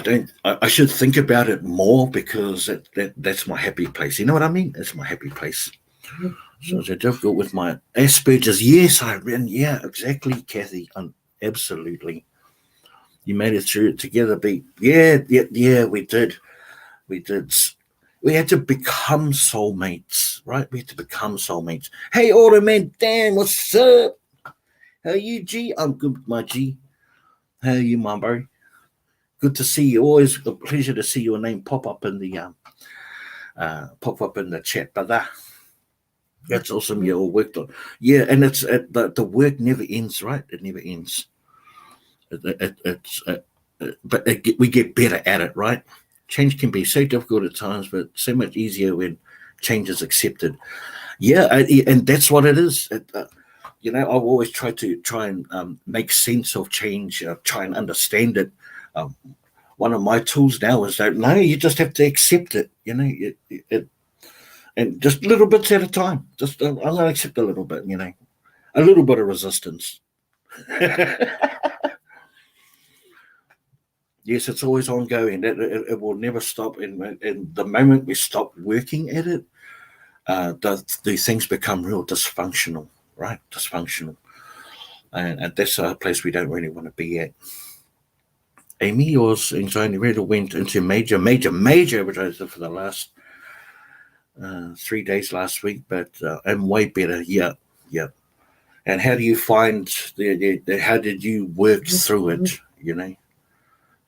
don't. I should think about it more, because that's my happy place. You know what I mean? It's my happy place. So it's difficult with my Asperger's. Yes, yeah, exactly, Kathy. Absolutely. You made it through it together, B. Yeah, yeah, yeah, we did. We did. We had to become soulmates, right? We had to become soulmates. Hey, Automan Dan, what's up? How are you, G? I'm good, my G. How are you, my bro? Good to see you. Always a pleasure to see your name pop up in the chat, brother. That's awesome. You all worked on. Yeah, and it's the work never ends, right? It never ends. We get better at it, right? Change can be so difficult at times, but so much easier when change is accepted. Yeah, and that's what it is. I've always tried to make sense of change, try and understand it. One of my tools now is that no, you just have to accept it. And just little bits at a time. Just I'm going to accept a little bit. A little bit of resistance. Yes, it's always ongoing. It will never stop. And the moment we stop working at it, the things become real dysfunctional, right? Dysfunctional. And that's a place we don't really want to be at. Amy, yours anxiety really went into major overdose for the last 3 days last week, but I'm way better. Yeah. And how do you find how did you work through it?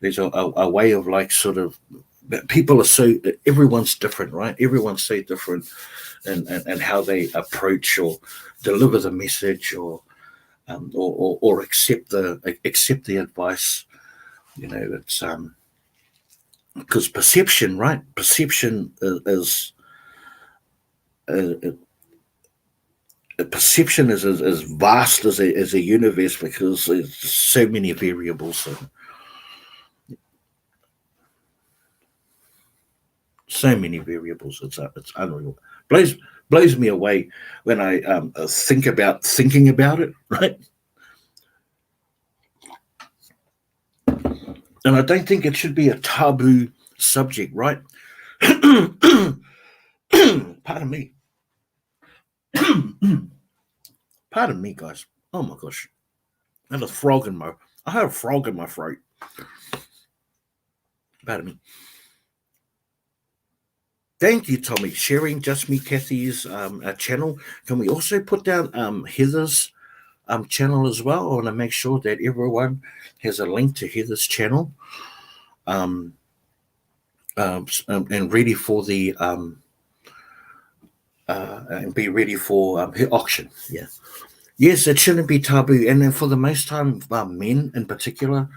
There's a way of people are everyone's different, right? Everyone's so different and how they approach or deliver the message or accept the advice. It's because perception, right? Perception is perception is as vast as a universe because there's so many variables. So many variables. It's unreal. Blows me away when I think about thinking about it, right? And I don't think it should be a taboo subject, right? Pardon me. Pardon me, guys. Oh my gosh. I had a frog in my throat. Pardon me. Thank you, Tommy. Sharing Just Me Kathy's channel. Can we also put down Heather's channel as well? I want to make sure that everyone has a link to Heather's channel. And ready for the and be ready for her auction. Yeah. Yes, it shouldn't be taboo. And then for the most time, men in particular,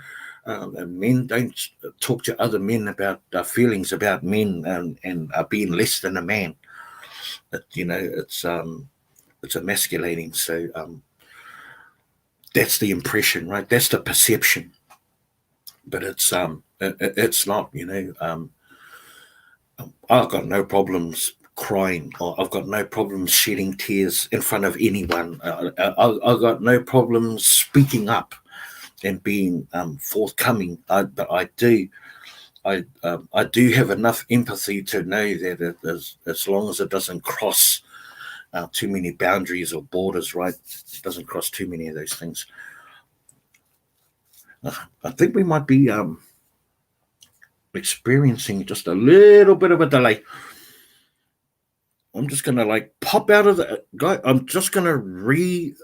men don't talk to other men about feelings about men and being less than a man. It's emasculating. So that's the impression, right? That's the perception. But it's not. I've got no problems crying, or I've got no problems shedding tears in front of anyone. I've got no problems speaking up and being forthcoming. But I do have enough empathy to know that as long as it doesn't cross too many boundaries or borders, right? It doesn't cross too many of those things. I think we might be experiencing just a little bit of a delay. I'm just gonna pop out of the guy. I'm just gonna reboot,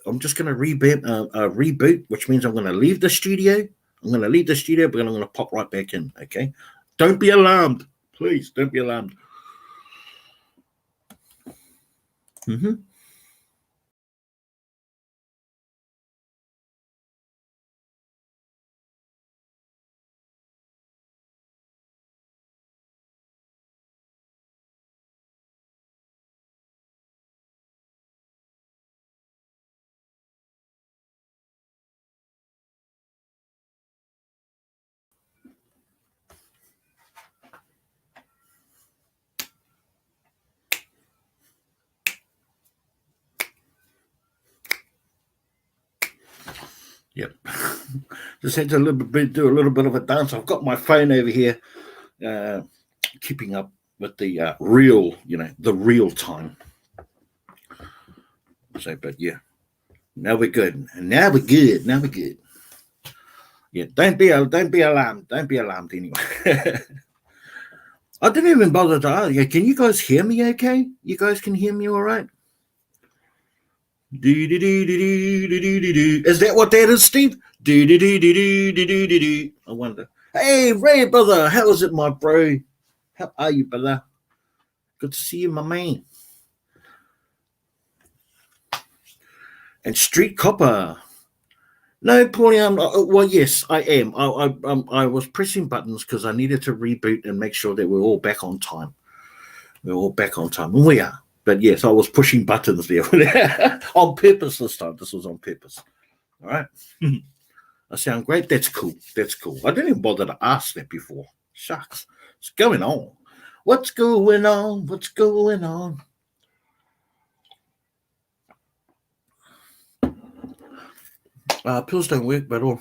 which means I'm gonna leave the studio. But I'm gonna pop right back in. Okay, don't be alarmed, please. Don't be alarmed. Mm-hmm. Yep. Just had to do a little bit of a dance. I've got my phone over here, keeping up with the real time. So, but yeah, now we're good. Now we're good. Yeah, don't be alarmed. Don't be alarmed anyway. I didn't even bother to ask. Can you guys hear me okay? You guys can hear me all right? Is that what that is, Steve? I wonder. Hey, Ray, brother, how is it, my bro? How are you, brother? Good to see you, my man. And Street Copper. No, Paulie, well, yes, I am. I was pressing buttons because I needed to reboot and make sure that we're all back on time. We're all back on time. And we are. But yes, I was pushing buttons there on purpose this time. This was on purpose. All right. I sound great. That's cool. That's cool. I didn't even bother to ask that before. Shucks. What's going on? What's going on? What's going on? Pills don't work, but all.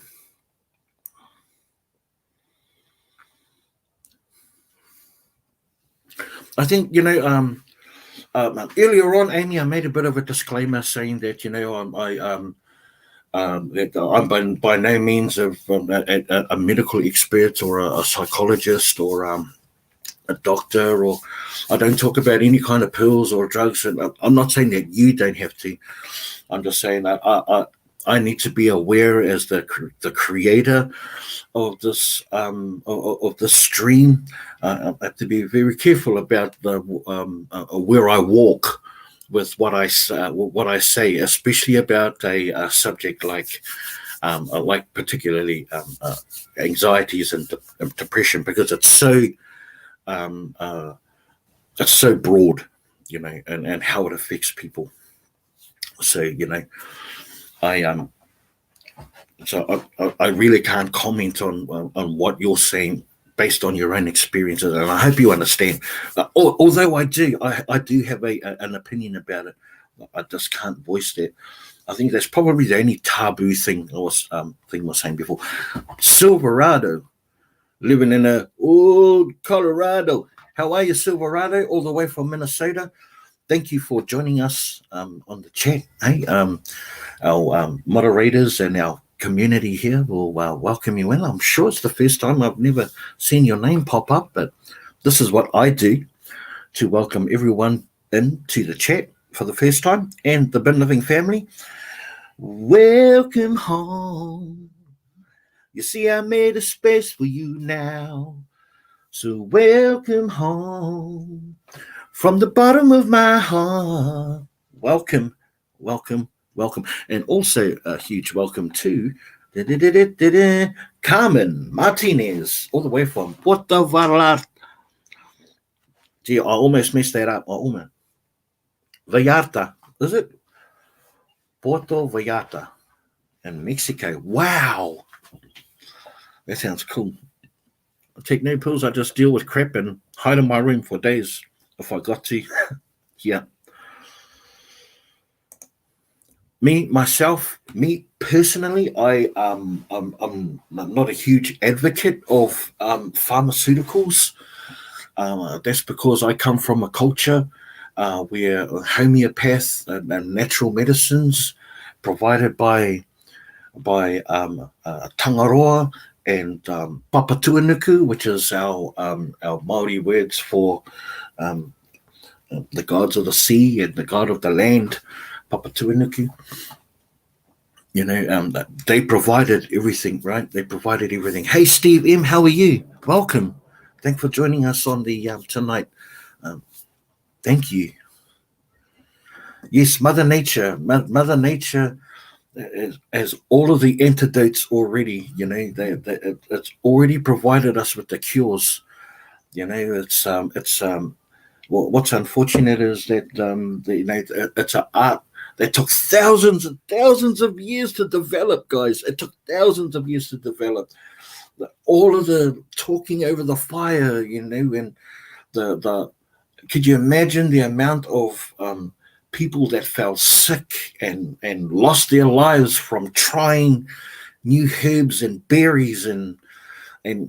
I think, earlier on, Amy, I made a bit of a disclaimer saying that, that I'm by no means a medical expert or a psychologist or a doctor, or I don't talk about any kind of pills or drugs. And I'm not saying that you don't have to. I'm just saying that I need to be aware as the creator of this stream. I have to be very careful about the where I walk with what I say, especially about a subject like particularly anxieties and depression, because um, it's so broad, and how it affects people. So I I really can't comment on what you're saying based on your own experiences, and I hope you understand. Although I do have an opinion about it, I just can't voice that. I think that's probably the only taboo thing I was saying before. Silverado, living in a old Colorado. How are you, Silverado? All the way from Minnesota. Thank you for joining us on the chat. Hey, our moderators and our community here will welcome you in. I'm sure it's the first time. I've never seen your name pop up, but this is what I do to welcome everyone into the chat for the first time, and the Bin Living family. Welcome home. You see, I made a space for you now, so welcome home. From the bottom of my heart, welcome, welcome, welcome. And also a huge welcome to Carmen Martinez, all the way from Puerto Vallarta. Gee, I almost messed that up. Vallarta, is it? Puerto Vallarta in Mexico. Wow. That sounds cool. I take no pills. I just deal with crap and hide in my room for days if I got to. Yeah. Me personally, I'm not a huge advocate of pharmaceuticals. That's because I come from a culture where homeopath and natural medicines provided by Tangaroa and Papatuanuku, which is our Maori words for the gods of the sea and the god of the land, Papatuanuku. They provided everything, right? They provided everything. Hey, Steve M, how are you? Welcome. Thanks for joining us on the tonight. Thank you. Yes, Mother Nature has all of the antidotes already. It's already provided us with the cures. What's unfortunate is that it's an art that took thousands and thousands of years to develop, guys. It took thousands of years to develop. All of the talking over the fire, and the could you imagine the amount of people that fell sick and lost their lives from trying new herbs and berries and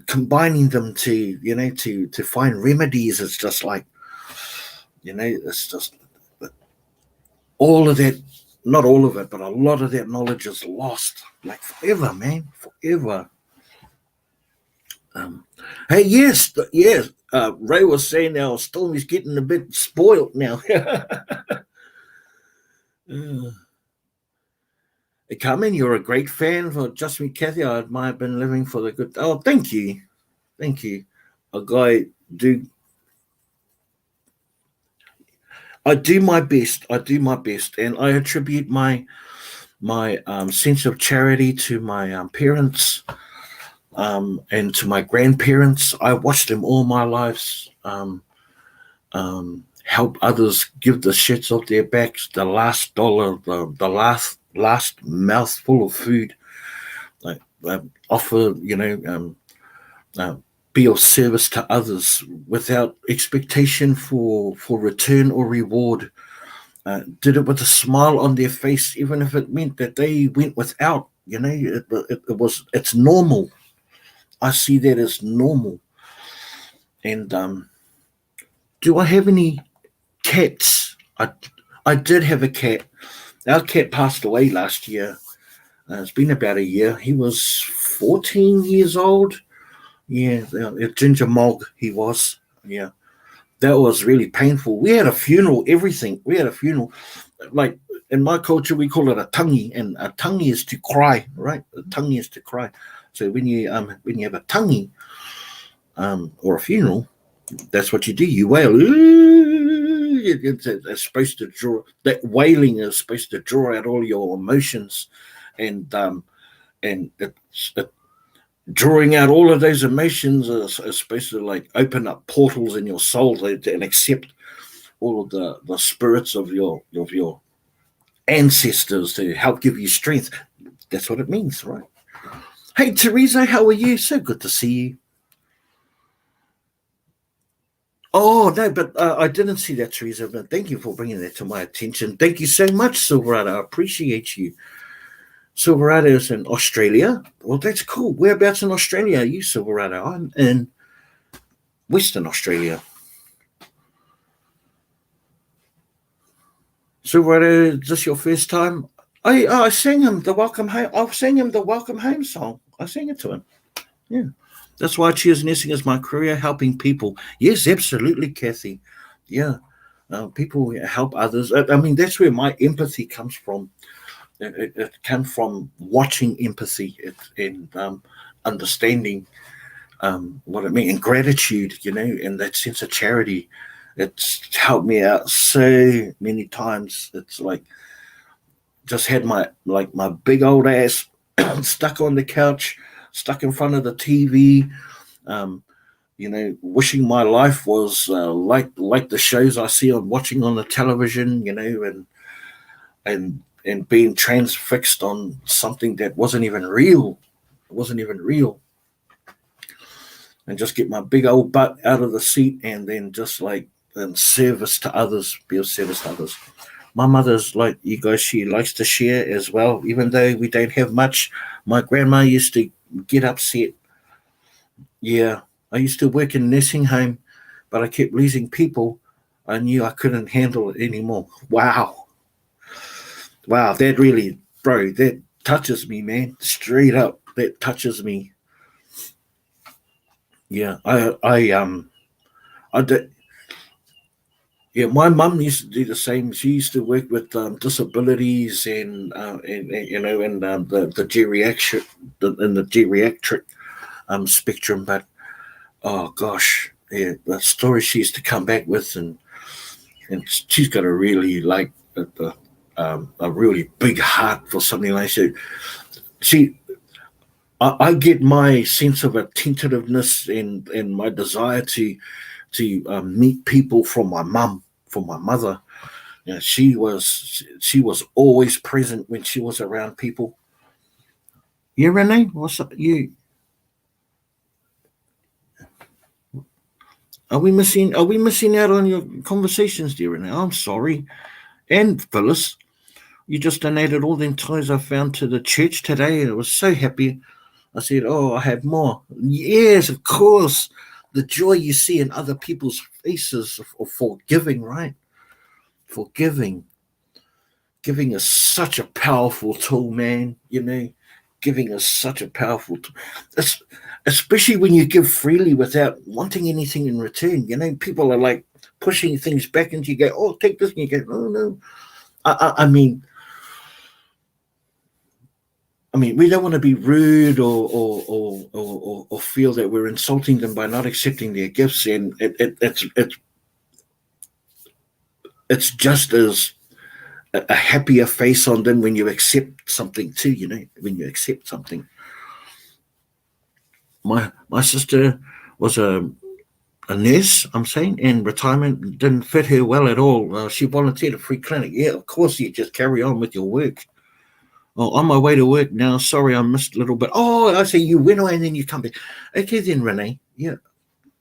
combining them to find remedies? It's just like, it's just all of that, not all of it, but a lot of that knowledge is lost, like forever, man, forever. Hey, yes. Ray was saying now Stormy's getting a bit spoiled now. Carmen, you're a great fan for Just Me, Kathy. I admire been living for the good. Oh, thank you. Thank you. A guy do I do my best. I do my best, and I attribute my sense of charity to my parents and to my grandparents. I watched them all my lives. Help others, give the shits off their backs, the last dollar, the last mouthful of food. Like offer, uh, be of service to others without expectation for return or reward. Did it with a smile on their face, even if it meant that they went without. It's normal. I see that as normal. And do I have any cats? I did have a cat. Our cat passed away last year. It's been about a year. He was 14 years old. Yeah, a ginger mog he was. Yeah, that was really painful. We had a funeral, everything. We had a funeral. Like in my culture, we call it a tangi, and a tangi is to cry, right? A tangi is to cry. So when you have a tangi or a funeral, that's what you do. You wail. It's supposed to draw. That wailing is supposed to draw out all your emotions, and drawing out all of those emotions is supposed to like open up portals in your soul and accept all of the spirits of your ancestors to help give you strength. That's what it means, right? Hey, Teresa, how are you? So good to see you. Oh, no, but I didn't see that, Teresa, but thank you for bringing that to my attention. Thank you so much, Silverado. I appreciate you. Silverado is in Australia. Well, that's cool. Whereabouts in Australia are you, Silverado? I'm in Western Australia. Silverado, is this your first time? I sang him the welcome home. I sang him the welcome home song. I sang it to him. Yeah. That's why Cheers Nursing is my career, helping people. Yes, absolutely, Kathy. Yeah. People help others. I mean, that's where my empathy comes from. It comes from watching empathy and understanding what it means and gratitude, and that sense of charity. It's helped me out so many times. It's like just had my big old ass stuck on the couch, stuck in front of the TV, um, wishing my life was like the shows I see on watching on the television, and being transfixed on something that wasn't even real. It wasn't even real. And just get my big old butt out of the seat and then just like service to others, be of service to others. My mother's like you guys, she likes to share as well, even though we don't have much. My grandma used to get upset. Yeah, I used to work in a nursing home, but I kept losing people. I knew I couldn't handle it anymore. Wow. Wow, that really, bro, that touches me, man. Straight up, that touches me. Yeah, I did. Yeah, my mum used to do the same. She used to work with disabilities and the geriatric in the geriatric spectrum. But oh gosh, yeah, the story she used to come back with, and she's got a really a really big heart for something like that. She I get my sense of attentiveness and my desire to meet people from my mum, from my mother. She was always present when she was around people. Yeah, Renee, what's up? You Are we missing out on your conversations, dear Renee? I'm sorry. And Phyllis, you just donated all them ties I found to the church today, and I was so happy. I said, "Oh, I have more." Yes, of course. The joy you see in other people's faces of forgiving, right? Forgiving. Giving is such a powerful tool, man. Giving is such a powerful tool. Especially when you give freely without wanting anything in return. People are like pushing things back into you. Go, oh, take this, and you go, oh no. I mean, I mean, we don't want to be rude or feel that we're insulting them by not accepting their gifts, and it's just as a happier face on them when you accept something too. When you accept something. My sister was a nurse, I'm saying, and retirement didn't fit her well at all. She volunteered at free clinic. Yeah, of course, you just carry on with your work. Oh, on my way to work now. Sorry, I missed a little bit. Oh, I see you went away and then you come back. Okay, then, Renee. Yeah,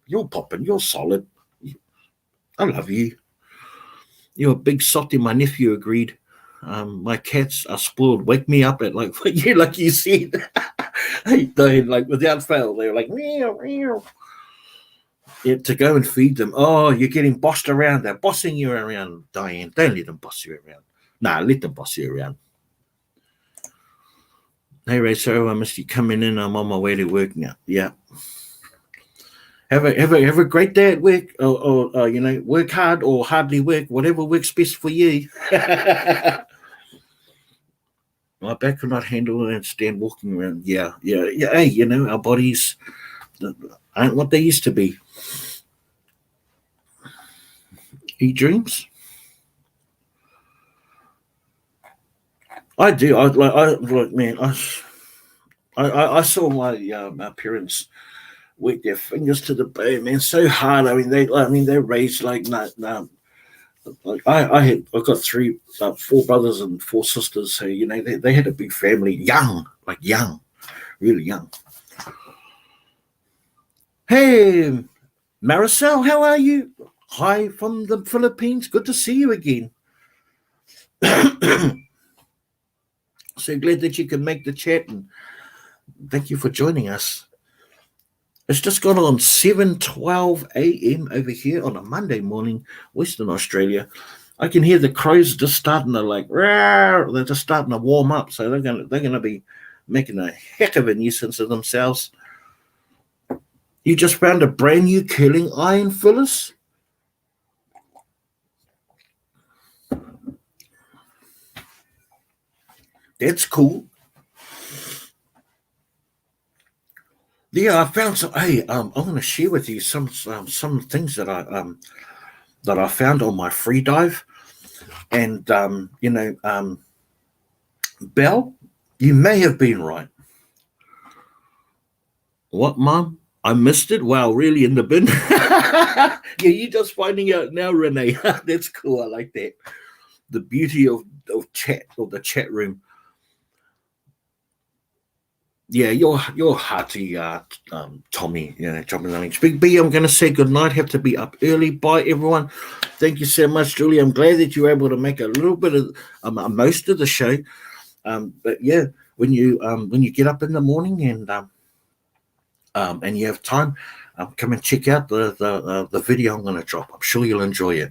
you're popping. You're solid. I love you. You're a big softy. My nephew agreed. My cats are spoiled. Wake me up at like you said. They like without fail. They're like meow meow. Yeah, to go and feed them. Oh, you're getting bossed around. They're bossing you around, Diane. Don't let them boss you around. Nah, let them boss you around. Hey, Ray, sorry I missed you coming in. I'm on my way to work now. Yeah. Have a great day at work, or work hard or hardly work, whatever works best for you. My back could not handle it and stand walking around. Yeah. Hey, our bodies aren't what they used to be. Dreams. I do. I saw my parents work their fingers to the bone, man, so hard. I mean, they raised like no. Like I've got four brothers and four sisters, so they had a big family, young, really young. Hey, Maricel, how are you? Hi from the Philippines. Good to see you again. So glad that you can make the chat, and thank you for joining us. It's just gone on 7:12 a.m. over here on a Monday morning, Western Australia. I can hear the crows just starting to they're just starting to warm up, so they're gonna be making a heck of a nuisance of themselves. You just found a brand new curling iron, Phyllis? That's cool. Yeah, I found some. Hey, I'm going to share with you some things that I found on my free dive, and Belle, you may have been right. What, Mom? I missed it. Wow, really in the bin? Yeah, you just finding out now, Renee. That's cool. I like that. The beauty of chat, or the chat room. Yeah, you're hearty, Tommy. Dropping the links. Big B, I'm going to say good night. Have to be up early. Bye, everyone. Thank you so much, Julie. I'm glad that you were able to make a little bit of most of the show. But yeah, when you get up in the morning and you have time, come and check out the video I'm going to drop. I'm sure you'll enjoy it.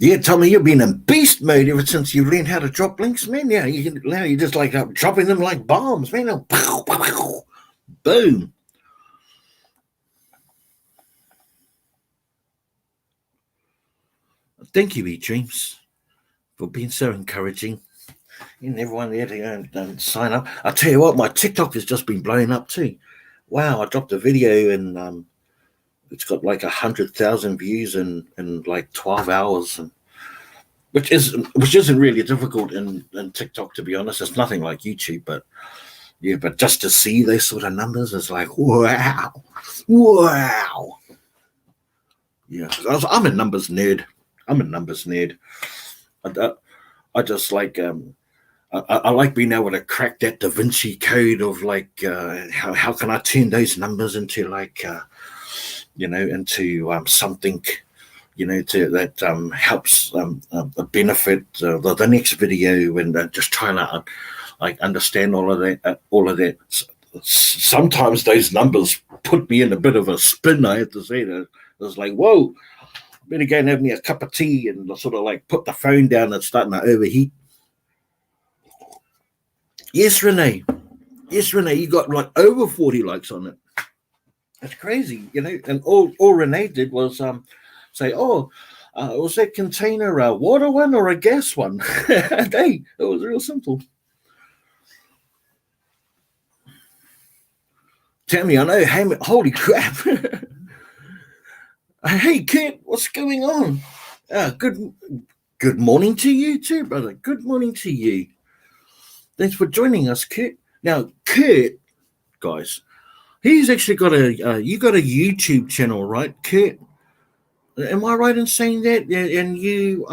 Yeah, Tommy, you've been in beast mode ever since you learned how to drop links, man. Yeah, you're just like dropping them like bombs, man. Boom. Thank you, E-Dreams, for being so encouraging. And everyone there to go and sign up. I tell you what, my TikTok has just been blowing up too. Wow, I dropped a video and it's got like 100,000 views in like 12 hours, and which isn't really difficult in TikTok, to be honest. It's nothing like YouTube, but just to see those sort of numbers is like wow. Yeah, I'm a numbers nerd. I just like I like being able to crack that Da Vinci code of like how can I turn those numbers into like into something that helps benefit the next video, and just trying to like understand all of that. Sometimes those numbers put me in a bit of a spin, I have to say. That it's like, whoa, better go and have me a cup of tea and sort of like put the phone down. It's starting to overheat. Yes, Renee, you got like over 40 likes on it. That's crazy, and all Renee did was say, oh, Was that container a water one or a gas one? Hey, it was real simple. Tammy, I know. Hey, holy crap. Hey, Kurt, what's going on? Good morning to you too, brother. Good morning to you. Thanks for joining us, Kurt. Now, Kurt, guys, he's actually got you got a YouTube channel, right, Kurt? Am I right in saying that? And you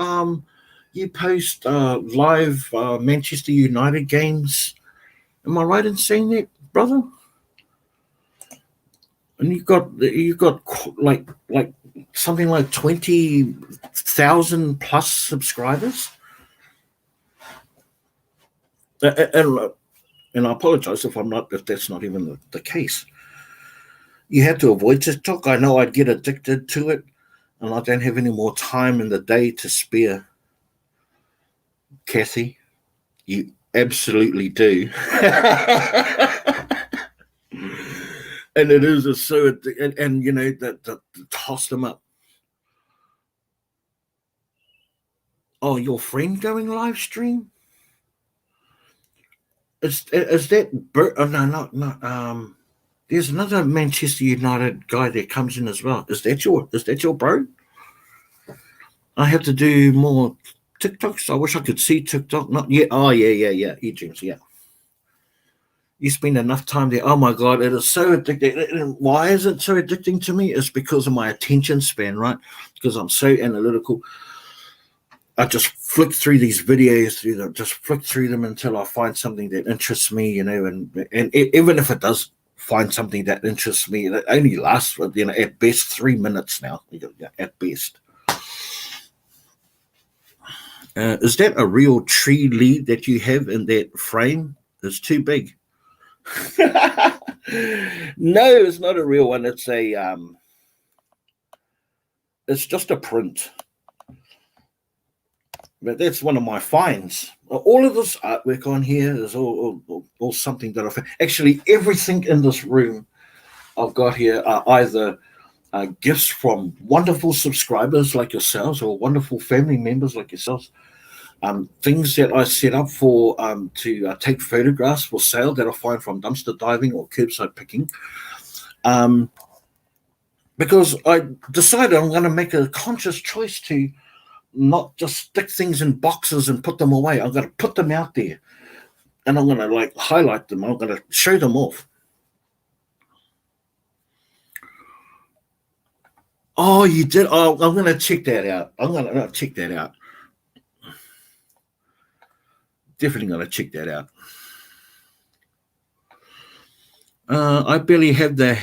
post live Manchester United games. Am I right in saying that, brother? And you got like something like 20,000 plus subscribers. And I apologize if that's not even the case. You have to avoid TikTok. I know I'd get addicted to it, and I don't have any more time in the day to spare. Kathy, you absolutely do. And it is so, and you know that toss them up. Oh, your friend going live stream? Is that? Oh no, not. There's another Manchester United guy that comes in as well. Is that your bro? I have to do more TikToks. I wish I could see TikTok. Not yet. Oh yeah. E-dreams, yeah. You spend enough time there. Oh my God, it is so addicting. And why is it so addicting to me? It's because of my attention span, right? Because I'm so analytical. I just flick through these videos, just flick through them until I find something that interests me, you know, and even if it does find something that interests me, it only lasts, you know, at best 3 minutes now, at best. Is that a real tree lead that you have in that frame? It's too big. No, it's not a real one. It's just a print. But that's one of my finds. All of this artwork on here is all something that I've actually everything in this room I've got here are either gifts from wonderful subscribers like yourselves or wonderful family members like yourselves. Things that I set up for to take photographs for sale that I find from dumpster diving or curbside picking. Because I decided I'm going to make a conscious choice to not just stick things in boxes and put them away. I'm going to put them out there, and I'm going to highlight them. I'm going to show them off. Oh, you did? Oh, I'm going to check that out. I'm going to check that out. Definitely going to check that out. I barely have the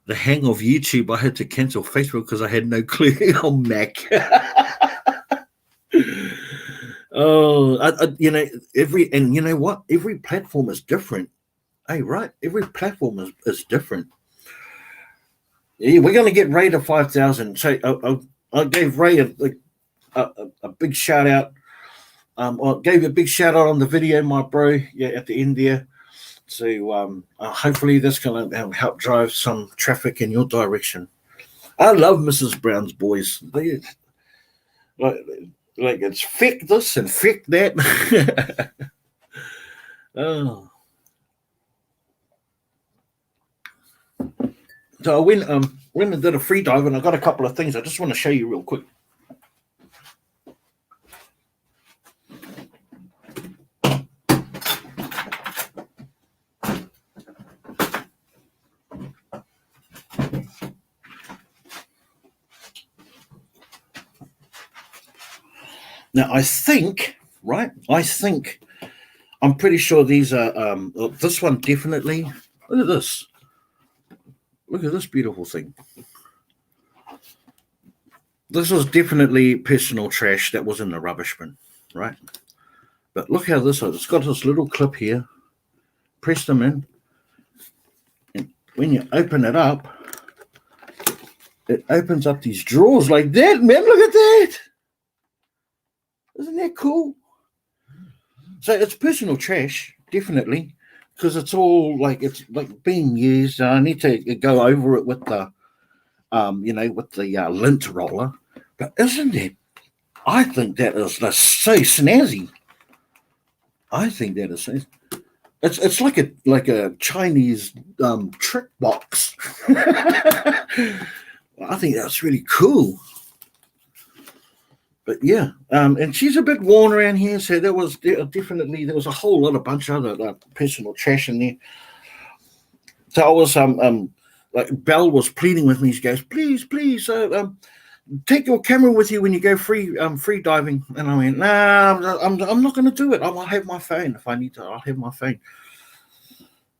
hang of YouTube. I had to cancel Facebook because I had no clue on Mac. Oh, you know, you know what? Every platform is different. Hey, right? Every platform is different. Yeah, we're going to get Ray to 5,000. So I gave Ray a big shout out. I gave you a big shout out on the video, my bro. Yeah, at the end there. So hopefully that's going to help drive some traffic in your direction. I love Mrs. Brown's boys. They like it's fick this and fick that. Oh. So I went and did a free dive, and I got a couple of things I just want to show you real quick. Now I think, right? I'm pretty sure these are this one definitely. Look at this. Look at this beautiful thing. This was definitely personal trash that was in the rubbish bin, right? But look how this is. It's got this little clip here. Press them in. And when you open it up, it opens up these drawers like that, man. Look at that. Isn't that cool? So it's personal trash, definitely, because it's like being used. I need to go over it with the, with the lint roller. But isn't I think that's so snazzy. I think that is so. It's like a Chinese trick box. I think that's really cool. But yeah, and she's a bit worn around here, so there was definitely there was a whole lot of bunch of other personal trash in there. So I was like Belle was pleading with me. She goes, "Please, please, take your camera with you when you go free diving." And I went, "Nah, I'm not going to do it. I'll have my phone if I need to. I'll have my phone."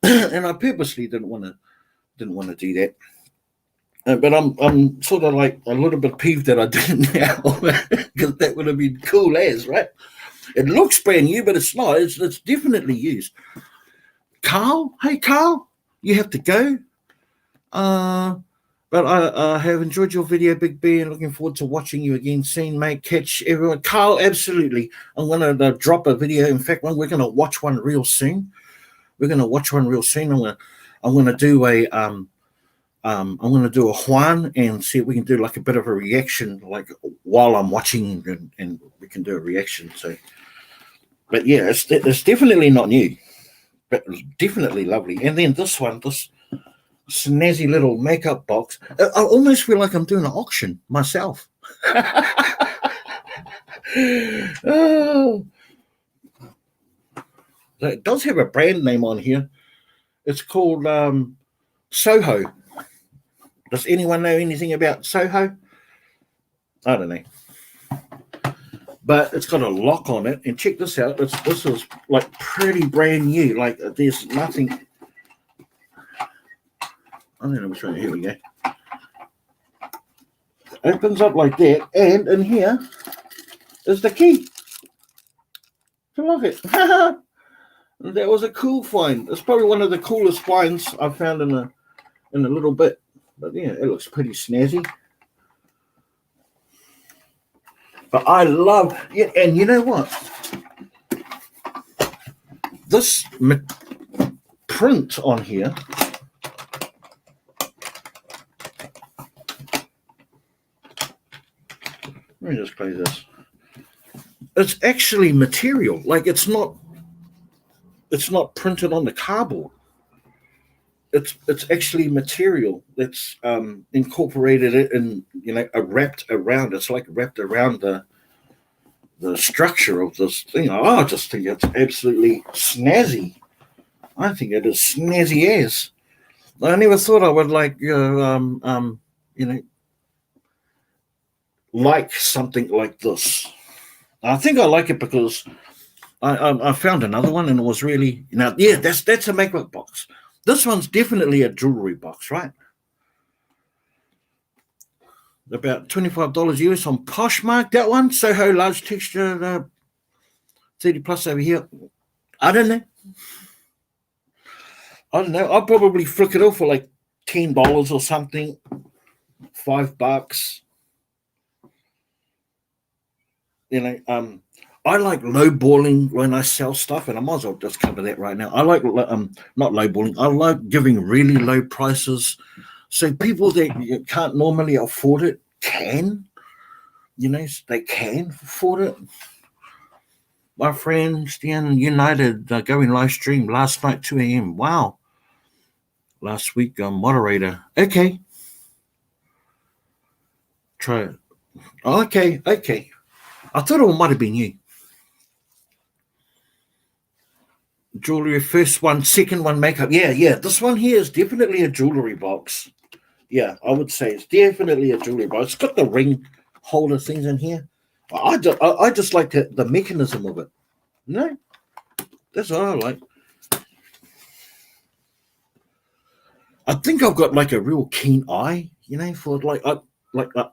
And I purposely didn't want to do that. But I'm sort of like a little bit peeved that I didn't now because that would have been cool as right. It looks brand new, but it's not. It's definitely used. Carl, hey Carl, you have to go. Uh, but I have enjoyed your video, Big B, and looking forward to watching you again soon, mate. Catch everyone. Carl, absolutely. I'm going to drop a video. In fact, we're going to watch one real soon. We're going to watch one real soon. I'm going to do I'm going to do a Juan and see if we can do like a bit of a reaction, like while I'm watching, and we can do a reaction. So, but yeah, it's definitely not new, but definitely lovely. And then this one, this snazzy little makeup box. I almost feel like I'm doing an auction myself. Oh, it does have a brand name on here. It's called Soho. Does anyone know anything about Soho? I don't know. But it's got a lock on it. And check this out. This is like pretty brand new. Like there's nothing. I don't know which one. Here we go. It opens up like that. And in here is the key to lock it. That was a cool find. It's probably one of the coolest finds I've found in a little bit. But yeah, it looks pretty snazzy. But I love it. And you know what? This print on here. Let me just close this. It's actually material. Like it's not printed on the cardboard. It's actually material that's incorporated it and wrapped around. It's like wrapped around the structure of this thing. Oh, I just think it's absolutely snazzy. I think it is snazzy as. I never thought I would like like something like this. I think I like it because I found another one and it was really that's a makeup box. This one's definitely a jewelry box, right? About $25 US on Poshmark. That one, Soho large texture, 30 plus over here. I don't know. I'll probably flick it off for like $10 or something, $5. I like lowballing when I sell stuff, and I might as well just cover that right now. I like not lowballing. I like giving really low prices, so people that can't normally afford it can. They can afford it. My friend Stan United going live stream last night 2 a.m. Wow. Last week moderator. Okay. Try it. Okay. I thought it might have been you. Jewelry, first one, second one, makeup. Yeah. This one here is definitely a jewelry box. Yeah, I would say it's definitely a jewelry box. It's got the ring holder things in here. I just like the mechanism of it. No, that's what I like. I think I've got like a real keen eye, for like an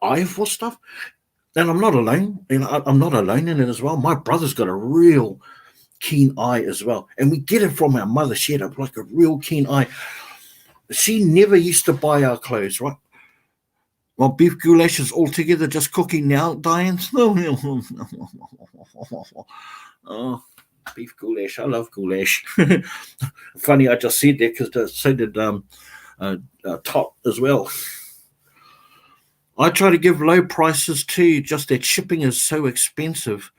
eye for stuff. And I'm not alone. I'm not alone in it as well. My brother's got a real keen eye as well, and we get it from our mother. She had like a real keen eye. She never used to buy our clothes, right? Well, beef goulash is all together just cooking now, Diane. Oh, beef goulash. I love goulash. Funny, I just said that because so did Top as well. I try to give low prices too, just that shipping is so expensive.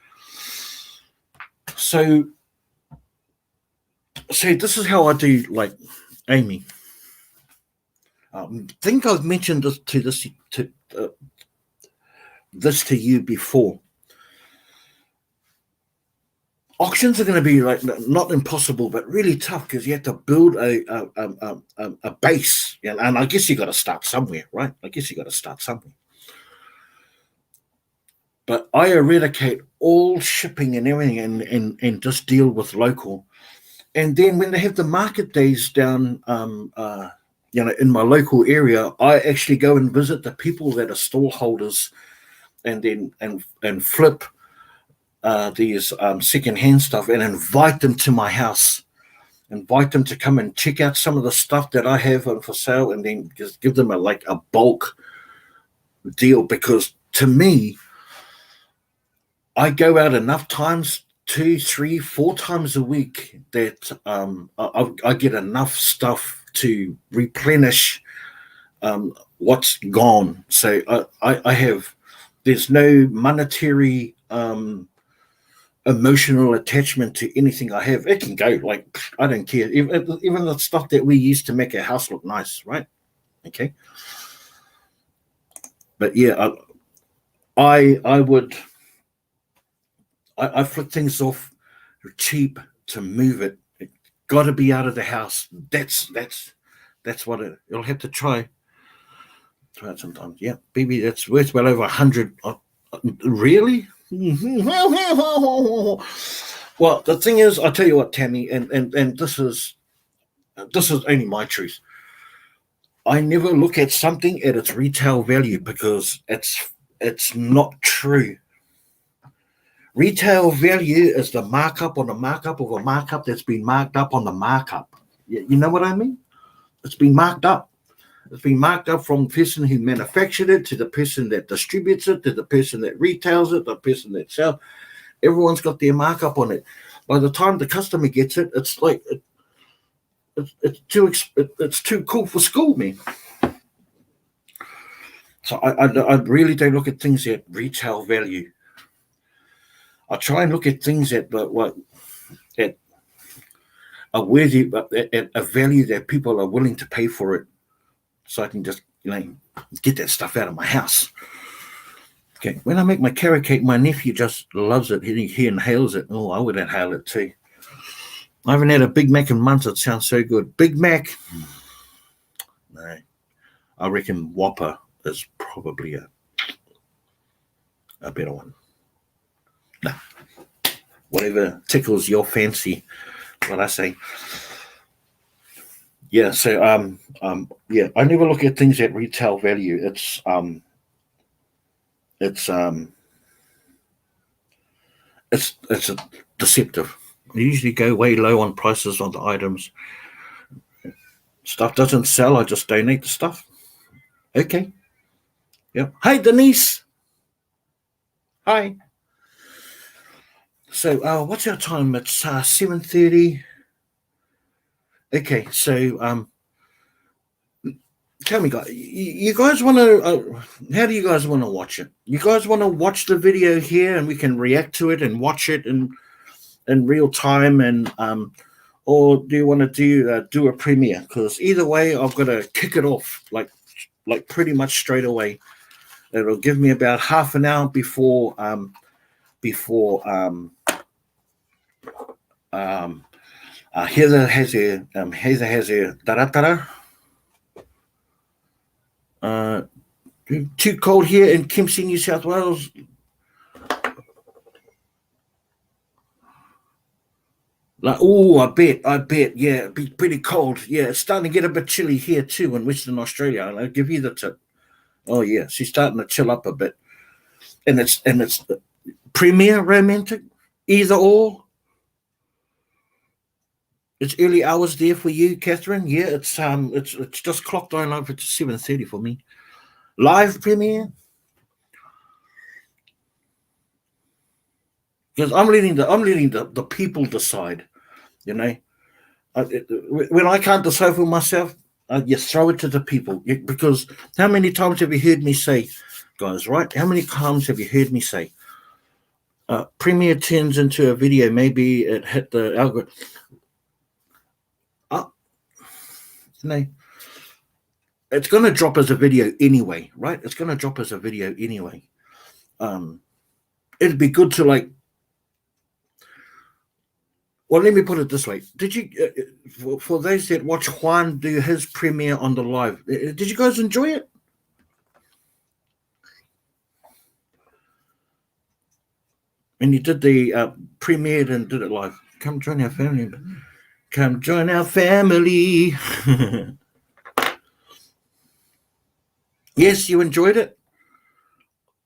So, this is how I do, like, Amy. I think I've mentioned uh, this to you before. Auctions are going to be like not impossible, but really tough because you have to build a base, and I guess you got to start somewhere, right? I guess you got to start somewhere. But I eradicate all shipping and everything, and just deal with local. And then when they have the market days down, in my local area, I actually go and visit the people that are stall holders, and then and flip these secondhand stuff, and invite them to my house, invite them to come and check out some of the stuff that I have for sale, and then just give them a bulk deal. Because to me, I go out enough times, 2, 3, 4 times a week, that I get enough stuff to replenish what's gone. So I have, there's no monetary emotional attachment to anything I have. It can go, like, I don't care. Even the stuff that we use to make our house look nice, right? Okay. But yeah, I would, I flick things off cheap to move it. It got to be out of the house. That's what you'll have to try it sometimes. Yeah, baby, that's worth well over 100. Really? Well, the thing is, I'll tell you what, Tammy, and this is only my truth. I never look at something at its retail value, because it's not true. Retail value is the markup on the markup of a markup that's been marked up on the markup. You know what I mean? It's been marked up. It's been marked up from the person who manufactured it, to the person that distributes it, to the person that retails it, the person that sells. Everyone's got their markup on it. By the time the customer gets it, it's like it's too cool for school, man. So I really don't look at things at retail value. I try and look at things at a worthy, at a value that people are willing to pay for it, so I can just get that stuff out of my house. Okay, when I make my carrot cake, my nephew just loves it. He inhales it. Oh, I would inhale it too. I haven't had a Big Mac in months. It sounds so good. Big Mac. No, I reckon Whopper is probably a better one. No, whatever tickles your fancy. What I say. Yeah. So yeah, I never look at things at retail value. It's a deceptive. They usually go way low on prices on the items. Stuff doesn't sell, I just donate the stuff. Okay. Yep. Hey, Denise. Hi. So what's our time? It's 7:30. Okay, so tell me, guys, you guys want to, how do you guys want to watch it? You guys want to watch the video here and we can react to it and watch it in real time, and or do you want to do a premiere? Because either way, I've got to kick it off like pretty much straight away. It'll give me about half an hour before Heather has a taratara. Too cold here in Kempsey, New South Wales. Like, oh, I bet, yeah, it'd be pretty cold. Yeah, it's starting to get a bit chilly here too in Western Australia. I'll give you the tip. Oh yeah, she's starting to chill up a bit, and it's premier romantic, either or. It's early hours there for you, Catherine. Yeah, it's just clocked on over to 7:30 for me. Live premiere, because I'm letting the people decide. You know, when I can't decide for myself, you throw it to the people. Because how many times have you heard me say, guys, right? How many times have you heard me say, Premiere turns into a video, maybe it hit the algorithm. You know, it's going to drop as a video anyway, right? It's going to drop as a video anyway. It'd be good to like. Well, let me put it this way: did you, for those that watch Juan do his premiere on the live, did you guys enjoy it? And you did the premiere and did it live. Come join our family. Come join our family. Yes, you enjoyed it.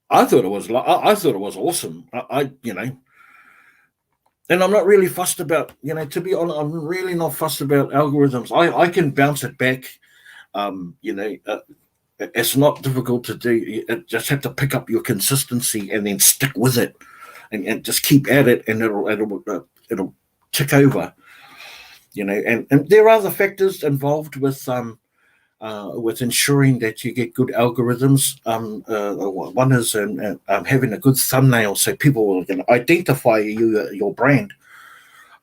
I thought it was. I thought it was awesome. And I'm not really fussed about. To be honest, I'm really not fussed about algorithms. I can bounce it back. It's not difficult to do. You just have to pick up your consistency and then stick with it, and just keep at it, and it'll tick over. And there are other factors involved with ensuring that you get good algorithms. One is having a good thumbnail, so people will identify your brand.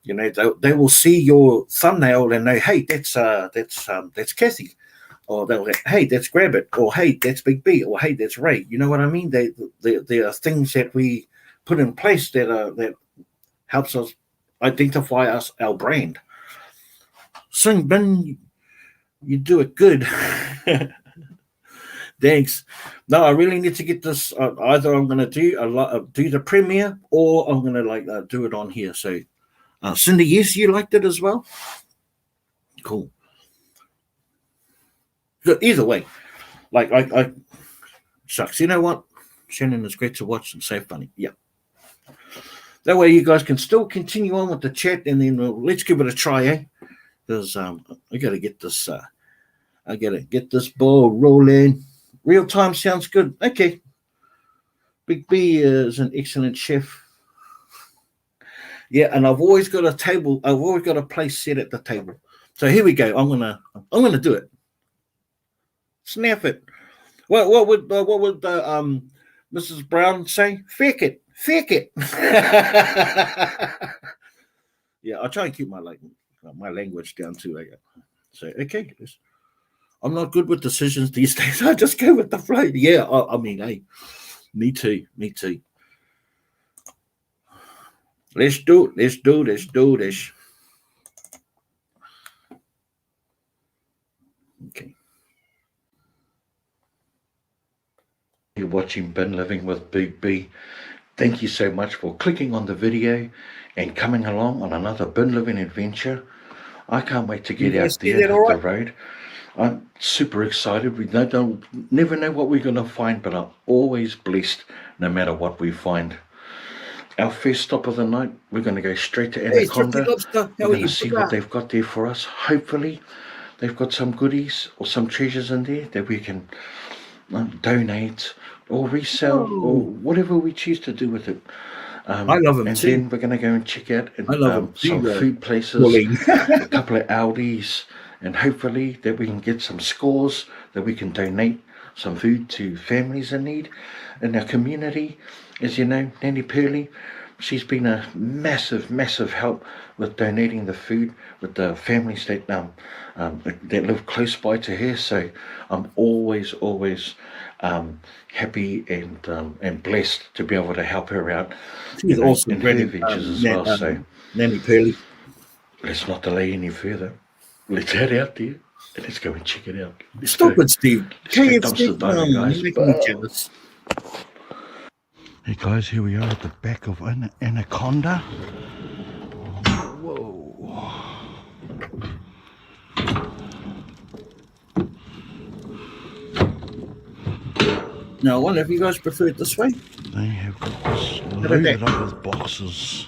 They will see your thumbnail and know, hey, that's Kathy, or they'll say, hey, that's Grab It, or hey, that's Big B, or hey, that's Ray. You know what I mean? There are things that we put in place that helps us identify our brand. Sing Bin, you do it good. Thanks. No, I really need to get this. Either I'm going to do the premiere, or I'm going to do it on here. So, Cindy, yes, you liked it as well. Cool. Good. Either way, I sucks. You know what? Shannon is great to watch and so funny. Yeah. That way, you guys can still continue on with the chat, and then let's give it a try, eh? Because I got to get this. I got to get this ball rolling. Real time sounds good. Okay. Big B is an excellent chef. Yeah, and I've always got a table. I've always got a place set at the table. So here we go. I'm gonna do it. Snap it. What would Mrs. Brown say? Feck it. Yeah, I try and keep my language down too. So okay. I'm not good with decisions these days. I just go with the flow. Yeah, I mean, hey, me too. Let's do this. Okay. You're watching Bin Living with Big B. Thank you so much for clicking on the video and coming along on another Bin Living adventure. I can't wait to get out there, hit the road. I'm super excited. We never know what we're going to find, but I'm always blessed no matter what we find. Our first stop of the night, we're going to go straight to Anaconda. We're going to see what they've got there for us. Hopefully, they've got some goodies or some treasures in there that we can donate or resell or whatever we choose to do with it. I love them and too. then we're going to go and check out some food places, Bullying. a couple of Aldis, and hopefully that we can get some scores that we can donate some food to families in need in our community. As you know, Nanny Pearly, she's been a massive help with donating the food with the families that live close by to her. So I'm always happy and blessed to be able to help her out. She's awesome in her ventures as well. So Nanny Pearly. Let's not delay any further. Let's head out there and let's go and check it out. Stop it, Steve. Dumpster diving, guys. You're making me jealous. Hey guys, here we are at the back of Anaconda. Whoa. Now, I wonder if you guys prefer it this way. They have got this loaded up with boxes.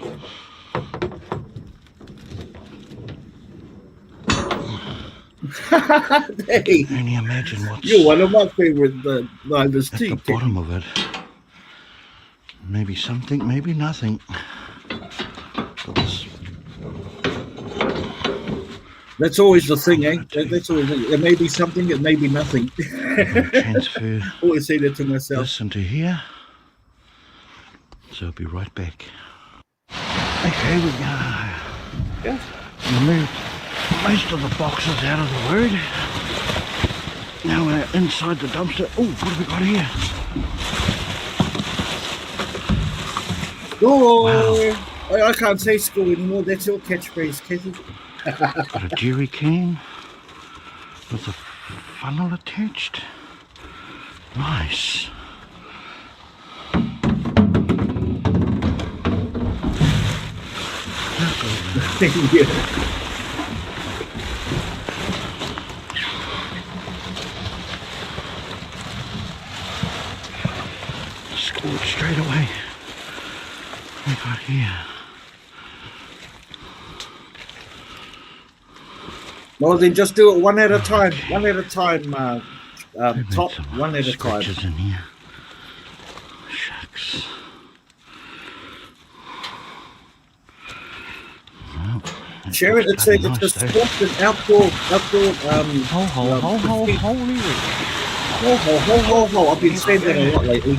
Hey, Can you imagine what's you're one of my favorite divers at too. the bottom of it? Maybe something, maybe nothing. That's always the thing, eh? That's always it. May be something, it may be nothing. I'm going to transfer Always say that to myself. this into here. So I'll be right back. Okay, we go. Yeah. We moved most of the boxes out of the road. Now we're inside the dumpster. Oh, what have we got here? Oh, wow. I can't say school anymore. That's your catchphrase, Kathy. Got a jerry can with a funnel attached. Nice. Yeah. Scored straight away. What we got here? Well, then just do it one at a time. One at a time, top. Some One at a time. scratches in here. Shucks. Well, Sharon, it's a sports and outdoor. Holy Ho. I've been saying that a lot lately.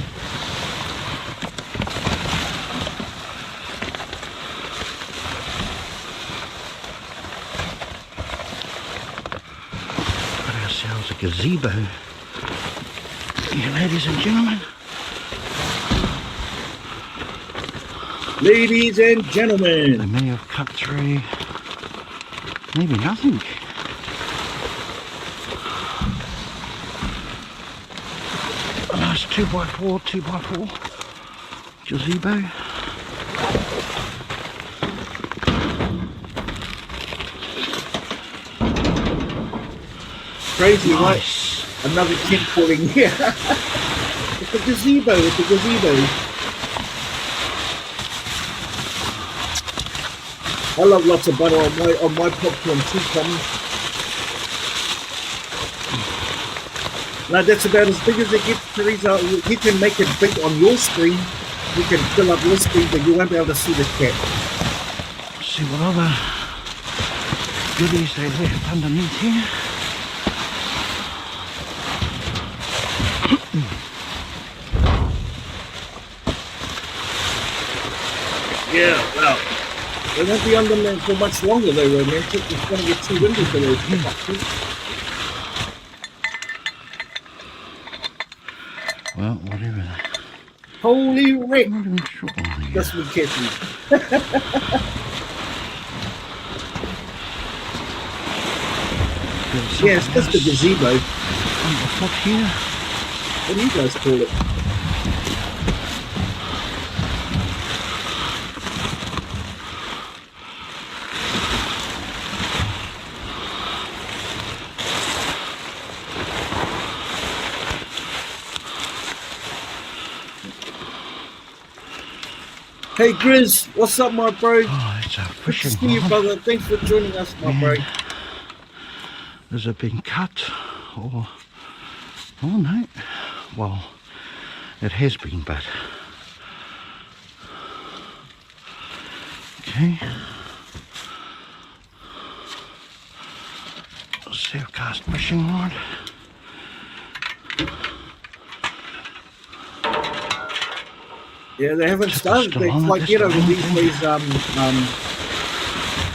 Got ourselves a gazebo. Here, ladies and gentlemen. Ladies and They gentlemen. may have cut through maybe nothing. A nice 2x4 gazebo. Crazy, right? Nice. Another kid calling here. It's a gazebo. It's a gazebo. I love lots of butter on my popcorn too, Tommy. Now that's about as big as it gets, Teresa. You can make it big on your screen. You can fill up your screen, but you won't be able to see the cat. See what other goodies they left underneath here. Yeah, well, they won't be under there for much longer, though, romantic. It's going to get too windy for those boxes. Well, whatever. Holy wreck! I'm not even sure. Oh, yeah. That's me catching. Yeah, it's just a gazebo. Underfoot here. What do you guys call it? Hey Grizz, what's up, my bro? Oh, it's a Good to fishing see you, rod. brother. Thanks for joining us, my bro. Has it been cut or... Oh no. Well, it has been, but... Okay. Self-cast fishing rod. Yeah, they haven't Just started. still They on it, like just get over still on these it. days.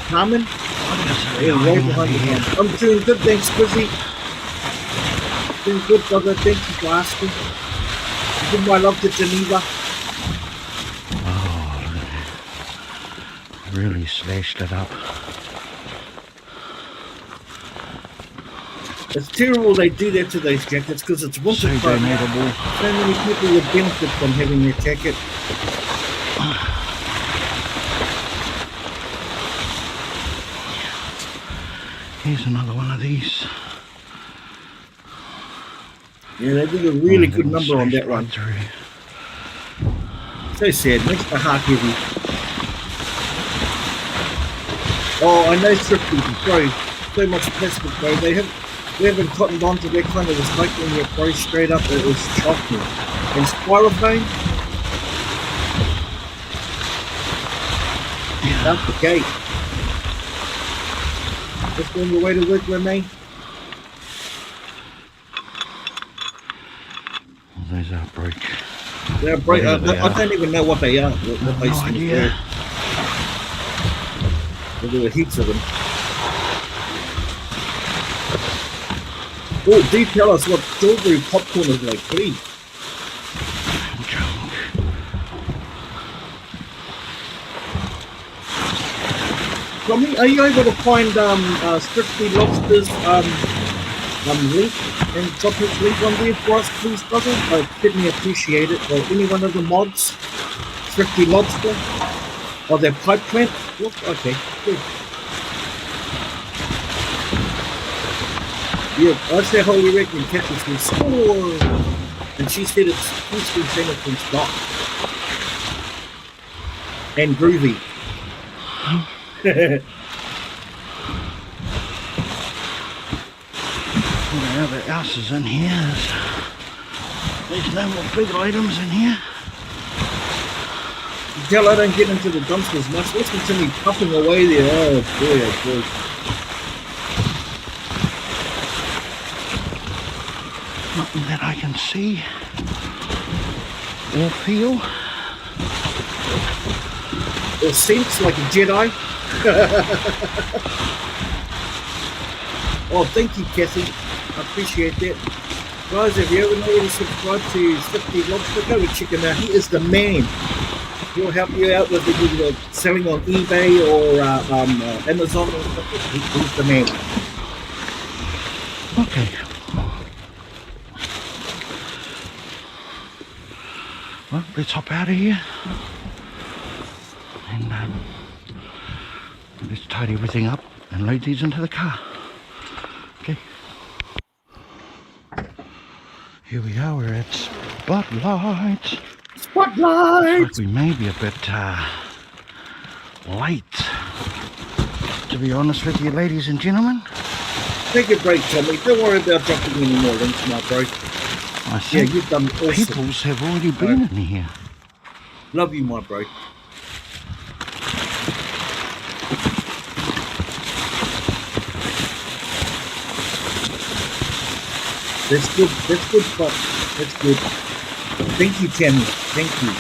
Carmen. Yeah, right behind you. I'm doing good, thanks, Grizzy. Doing good, brother. Thank you for asking. Give my love to Geneva. Oh, really slashed it up. It's terrible they do that to those jackets because it's winter So time. donatable. So many people would benefit from having their jacket. Here's another one of these. Yeah, they did a really Oh, good that number on slashed that one. right through. So sad, makes my heart heavy. Oh, I know Thrifty, bro. So much plastic, bro. They haven't cottoned on to that kind of recycling yet, bro. Straight up, it was shocking. And styrofoam, out the gate. Just on your way to work, Renee? Those are broke. They're bright. Whatever they I are. don't even know what they are. What they No stand idea. for. There were heaps of them. Oh, do tell us what strawberry popcorn is like, please. Junk. Tommy, are you able to find Strictly Lobster's link and drop his link on there for us, please, brother? I'd certainly appreciate it. Or any one of the mods, Strictly Lobster, or their pipe plant. Look, okay, good. Yeah, I said Holy Rick and kept us from score. And she said it's Houston Center from Scott. And groovy. Whatever else is in here, there's no more big items in here. Tell I don't get into the dumpsters much. Listen to me puffing away there. Oh boy, oh boy. Nothing that I can see or feel. Or sense like a Jedi. Oh, thank you, Kathy. I appreciate that. Guys, if you haven't already subscribed to Strictly Lobster, go and check him out. He is the man. He'll help you out with the selling on eBay or Amazon or something. He's the man. Okay. Well, let's hop out of here and let's tidy everything up and load these into the car. Okay. Here we are, we're at Spotlight. Spotlight! Looks like we may be a bit late, to be honest with you, ladies and gentlemen. Take a break, Tommy. Don't worry about dropping any more links, my bro. I think you've done awesome. peoples have already been in here. Love you, my bro. That's good. That's good, but that's good. Thank you, Tammy. Thank you.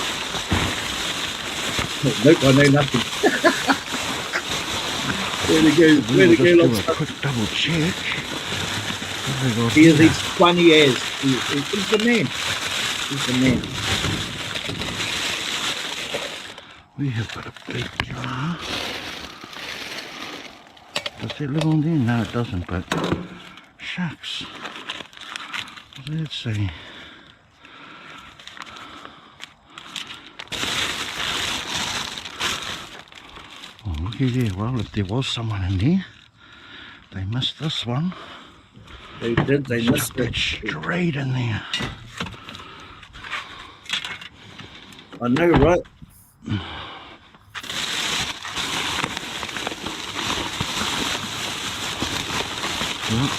Nope, I know nothing. There we go. There we go. Let's do a quick double check. He is his funny as. He's the man. He's the man. We have got a big jar. Does it live on there? No, it doesn't, but shucks. What did it say? Oh, looky there. Well, if there was someone in there, they missed this one. They did. They missed it it. Straight in there. I know, right? Well,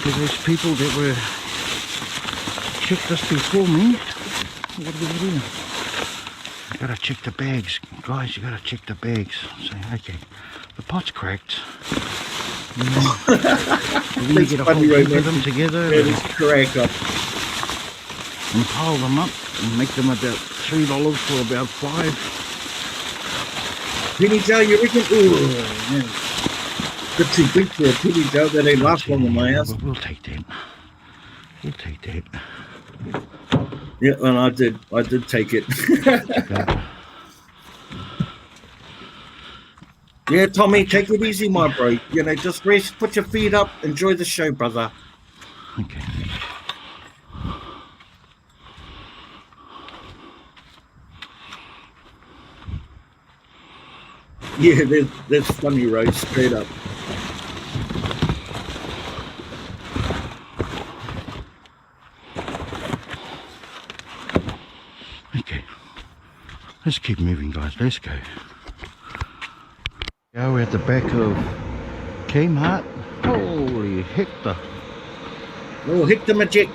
to those people that were checked this before me, what do we do? You gotta check the bags, guys. You gotta check the bags. Say, okay, the pot's cracked. We're gonna get a whole heap of them together and pile them up and make them about $3 for about $5. Penny jar, you reckon? Oh man, they're too big for a penny jar. That ain't last long in my house. We'll take that. We'll take that. Yeah, and I did take it. Yeah, Tommy, take it easy, my bro. You know, just rest, put your feet up, enjoy the show, brother. Okay. Yeah, that's funny, right? Straight up. Okay. Let's keep moving, guys. Let's go. Yeah, we're at the back of Kmart. Holy hector. Oh, hit the magic.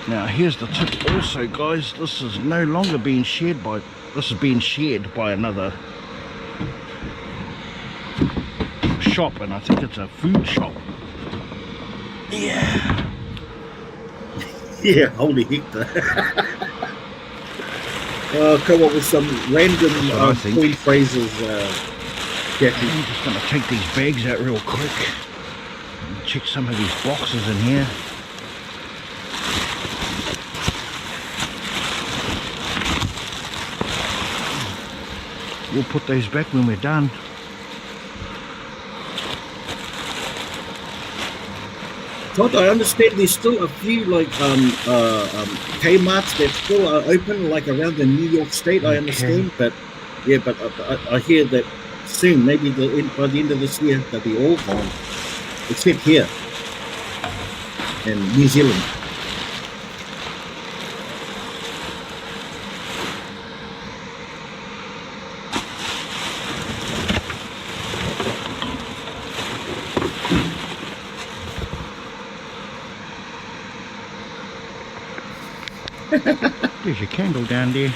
Now here's the tip also, guys. This is no longer being shared by, this is being shared by another shop, and I think it's a food shop. Yeah. Yeah, holy hector. Come up with some random coin phrases, Jackie. I'm just going to take these bags out real quick and check some of these boxes in here. We'll put those back when we're done. Todd, I understand there's still a few like Kmarts that still are open, like around the New York State. I understand, but yeah, but I hear that soon, maybe by the end of this year, they'll be all gone, except here in New Zealand. There's your candle down there.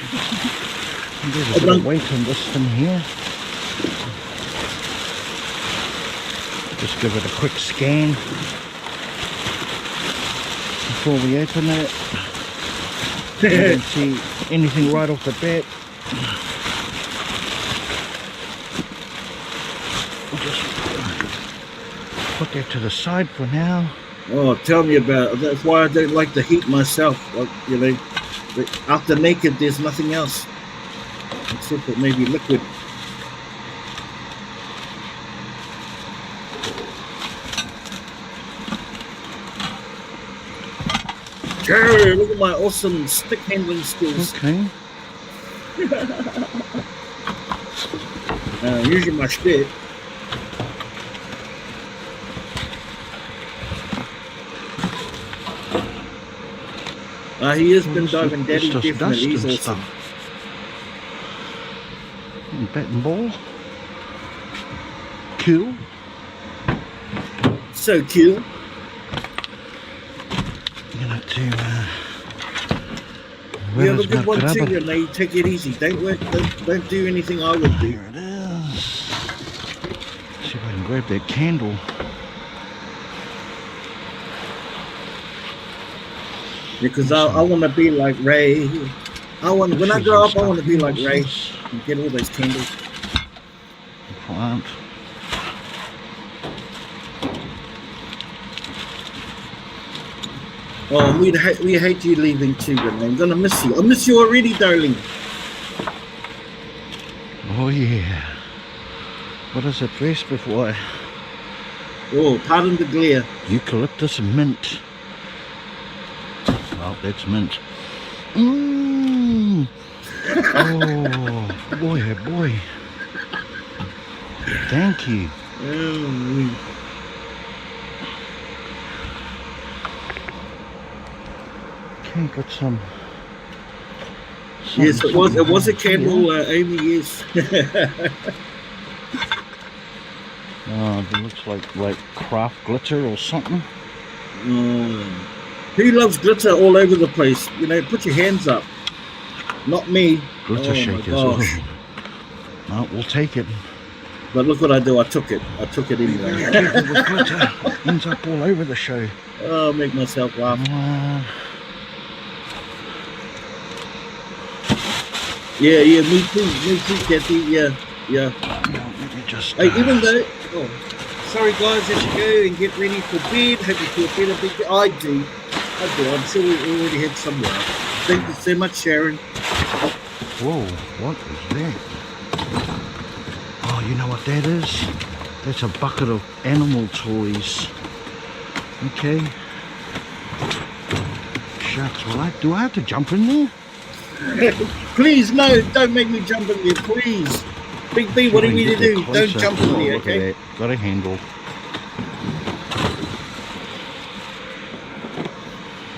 And there's a bit of weight on this thing here. Just give it a quick scan before we open it. I don't see anything right off the bat. We'll just put that to the side for now. Oh, tell me about it. That's why I don't like the heat myself. Like, you know, after naked, there's nothing else except for maybe liquid. Jerry, look at my awesome stick handling skills. Okay. Using my stick. He has been diving, Daddy, definitely. He's awesome. Bat and ball. Cool. So cool. You know, to you have a good one too, Renee. Take it easy. Don't do anything I would do. There it is. See if I can grab that candle. Because I want to be like Ray. When I grow up, I want to be like Ray and get all those candles. Plant. Oh, we hate you leaving too, Renee. I'm gonna miss you. I miss you already, darling. Oh yeah. What is it first before I... Oh, pardon the glare. Eucalyptus mint. Well, that's mint. Mmm. Oh boy, oh boy. Thank you. Oh, okay, got some. Yes, it was a candle, Amy. Yes. Oh, it looks like craft glitter or something. Who loves glitter all over the place? You know, put your hands up. Not me. Glitter shakers. Oh. No, we'll take it. But look what I do. I took it anyway. Careful with glitter. Ends up all over the show. Oh, make myself laugh. Yeah, me too, Kathy. Yeah. Let me just. Hey, even though. Oh, sorry, guys. Let's go and get ready for bed. Hope you feel better. I do. I'm sure we already had some laugh. Thank you so much, Sharon. Whoa, what is that? Oh, you know what that is? That's a bucket of animal toys. Okay. Shucks, do I have to jump in there? Please, no, don't make me jump in there, please. Big B, what do you need to do? Don't jump in there, okay? Look at that. Got a handle.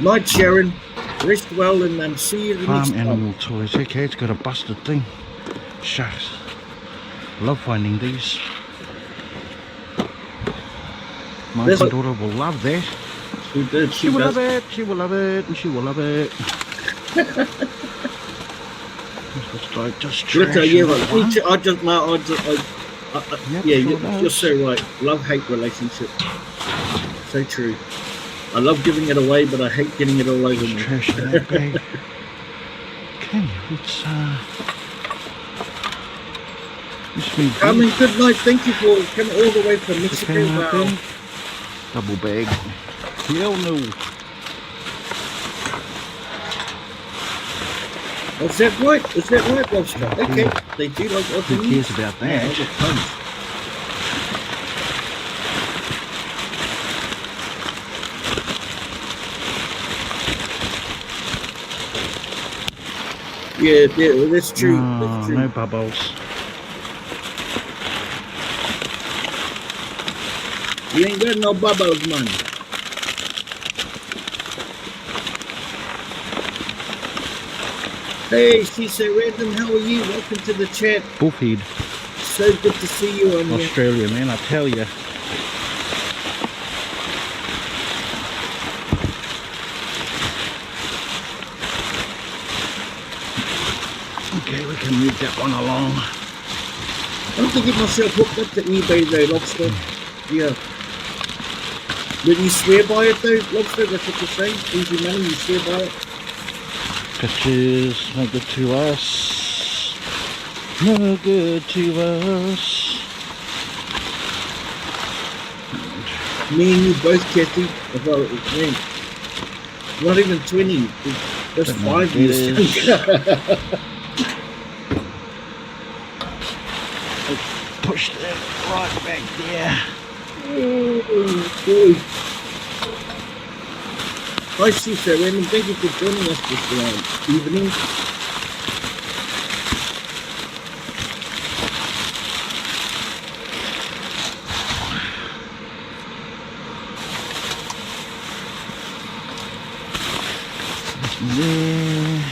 Night, Sharon. Rest well and see you the next time. Farm animal toys. Okay, it's got a busted thing. Shucks. Love finding these. My daughter will love that. She did. She will love it. She will love it. And she will love it. Just like just trash. Yeah, yeah, you're so right. Love-hate relationship. So true. I love giving it away, but I hate getting it all over me. Trash in that bag. Okay, let's Carmen, good night. Thank you for coming all the way from Mexico. Wow. Double bag. Hell no. Is that right? Is that right, Lobster? Okay, they do like what they Who cares about that? Yeah, that's true. Oh, that's true. No bubbles. You ain't got no bubbles, man. Hey, she said, Random, how are you? Welcome to the chat. Bullfeed. So good to see you on here. Australia, man, I tell you. Okay, we can move that one along. I have to get myself hooked up to eBay though, Lobster. Yeah. Will you swear by it though, Lobster? That's what you're saying? Easy money, you swear by it? Bitches, no good to us. No good to us. Me and you both, Kathy. About man, not even 20. That's 5 years. Push that right back there. Oh, boy. Hi, Sister Random. Thank you for joining us this evening. Yeah.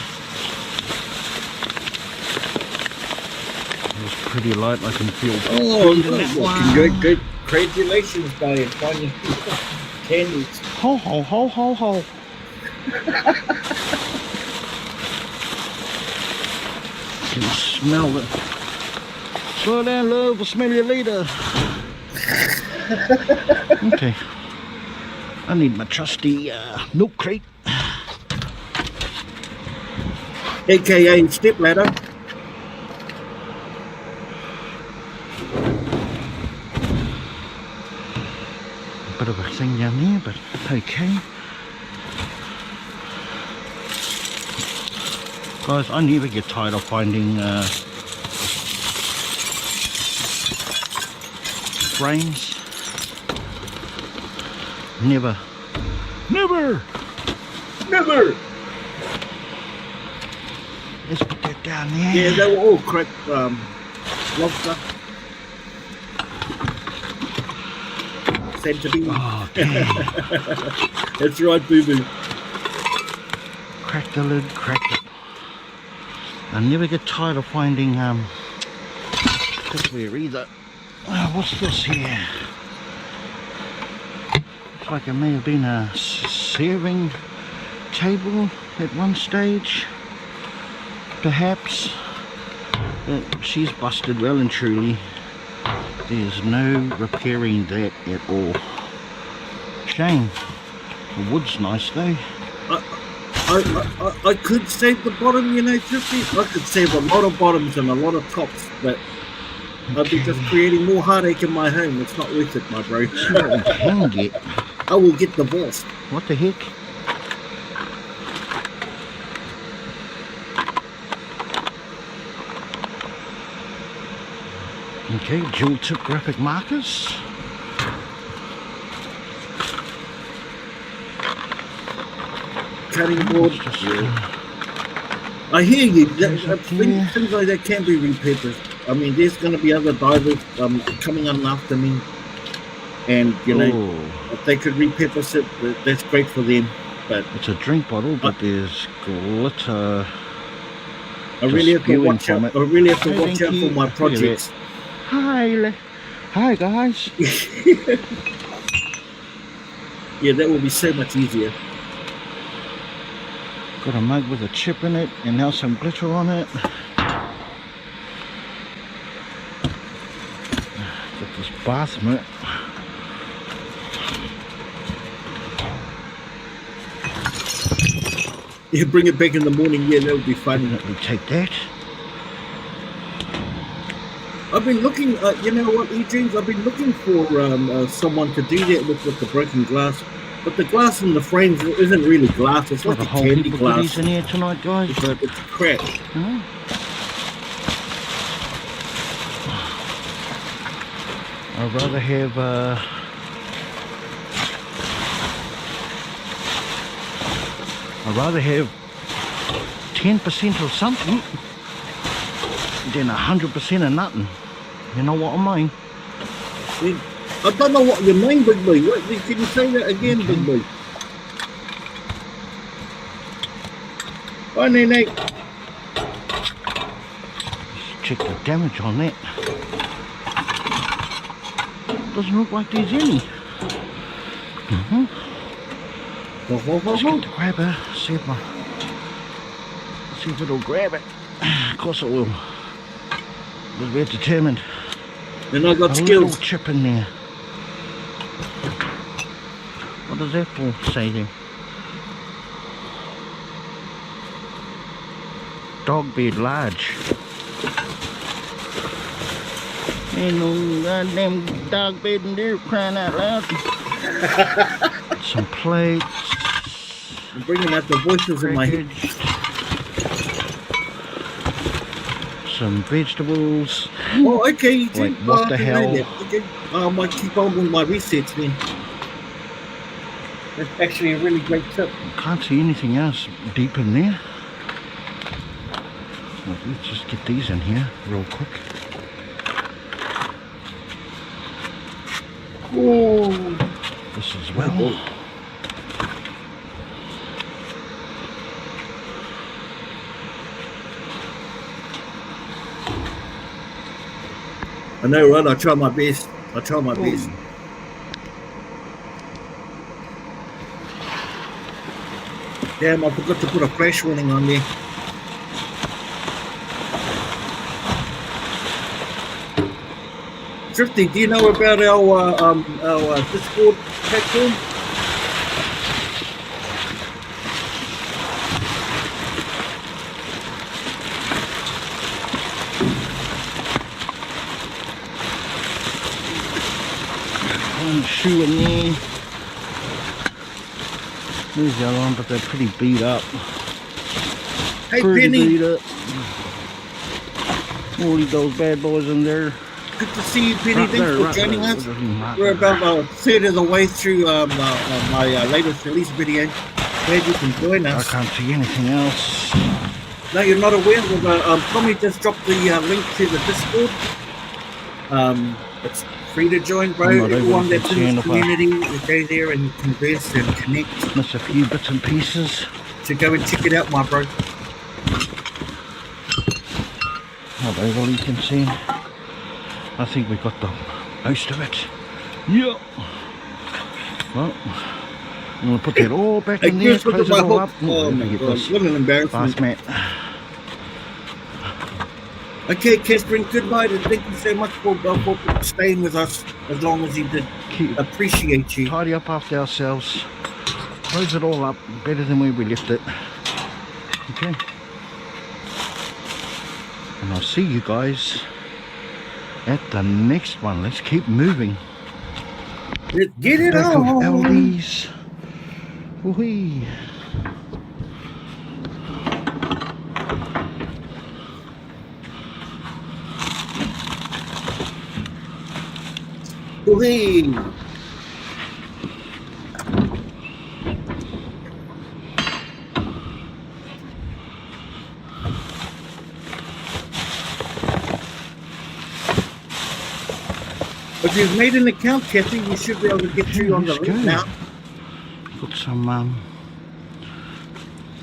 It's pretty light. I can feel. Oh, good. Congratulations, by finding candies. Ho ho ho ho ho. Can smell it. Slow down, love. I'll smell you later. Okay. I need my trusty milk crate. AKA step ladder. Bit of a thing down there, but okay. Guys, I never get tired of finding frames. Never. Let's put that down there. Yeah, they were all cracked lobster. Said to be. Oh, damn. That's right, boo-boo. Crack the lid, crack it. I never get tired of finding cookware either. What's this here? Looks like it may have been a serving table at one stage. Perhaps. She's busted well and truly. There's no repairing that at all. Shame. The wood's nice though. I could save the bottom, you know, Tiffany. I could save a lot of bottoms and a lot of tops, but I'd be just creating more heartache in my home. It's not worth it, my bro. See what we can get. I will get divorced. What the heck? Okay, dual tip graphic markers. Cutting board. I hear you. Things like that can be repurposed. I mean, there's going to be other divers coming on after me, and you know, if they could repurpose it, that's great for them. But it's a drink bottle, but there's glitter. I really have to watch out. I really have to watch out for my projects. Hi guys. Yeah, that will be so much easier. Got a mug with a chip in it, and now some glitter on it. Got this bath mitt. You bring it back in the morning, yeah, that would be funny. Definitely take that. I've been looking, you know what, James, I've been looking for someone to do that with the broken glass. But the glass in the frames isn't really glass, it's Got like a a whole candy heap of glass. goodies in here tonight, guys, but It's crap. I'd rather have I'd rather have 10% of something than 100% of nothing. You know what I mean? I don't know what you mean, Big Boy. What, can you say that again, Okay. Big Boy? Hi, Nene. Let's check the damage on that. Doesn't look like there's any. Let's get the grabber, see if it'll grab it. Of course it will. Because we're determined. And I got A skills. little chip in there. What does that for say there? Dog bed large. Ain't no goddamn dog bed in there, crying out loud. Some plates. I'm bringing out the voices in my head. Some vegetables. Oh, okay, you do. Wait, what the I didn't know hell? that. Okay. I might keep on with my research then. That's actually a really great tip. Can't see anything else deep in there. Well, let's just get these in here real quick. Oh, This as well. I know, right? I try my best. I try my best. Damn, I forgot to put a flash warning on there. Thrifty, do you know about our Discord platform? One shoe in there. There's the other one, but they're pretty beat up. Hey, Pretty Penny. beat up. We'll leave those bad boys in there. Good to see you, Penny. Right Thanks there, for right joining there, us. right We're there. about a third of the way through my latest release video. Glad you can join I us. can't see anything else. No, you're not aware of Tommy just dropped the link to the Discord. It's free to join, bro. I'm not Everyone overly that's in the concerned community, you go there and converse and connect. Miss a few bits and pieces. So go and check it out, my bro. Not overly concerned. I think we got the most of it. Yeah. Well, I'm going to put that all back in there, Chris, look close at it my all hook. up. Oh Let my me get God, this what an embarrassment. bath mat. Okay, Catherine, good night, and thank you so much for staying with us as long as you did. Keep Appreciate you. tidy up after ourselves. Close it all up better than where we left it. Okay. And I'll see you guys at the next one. Let's keep moving. Let's get it Back of on. Aldi's. Whee. Hooray. If you've made an account, Kathy, you should be able to get through on the let's link go. now. Got some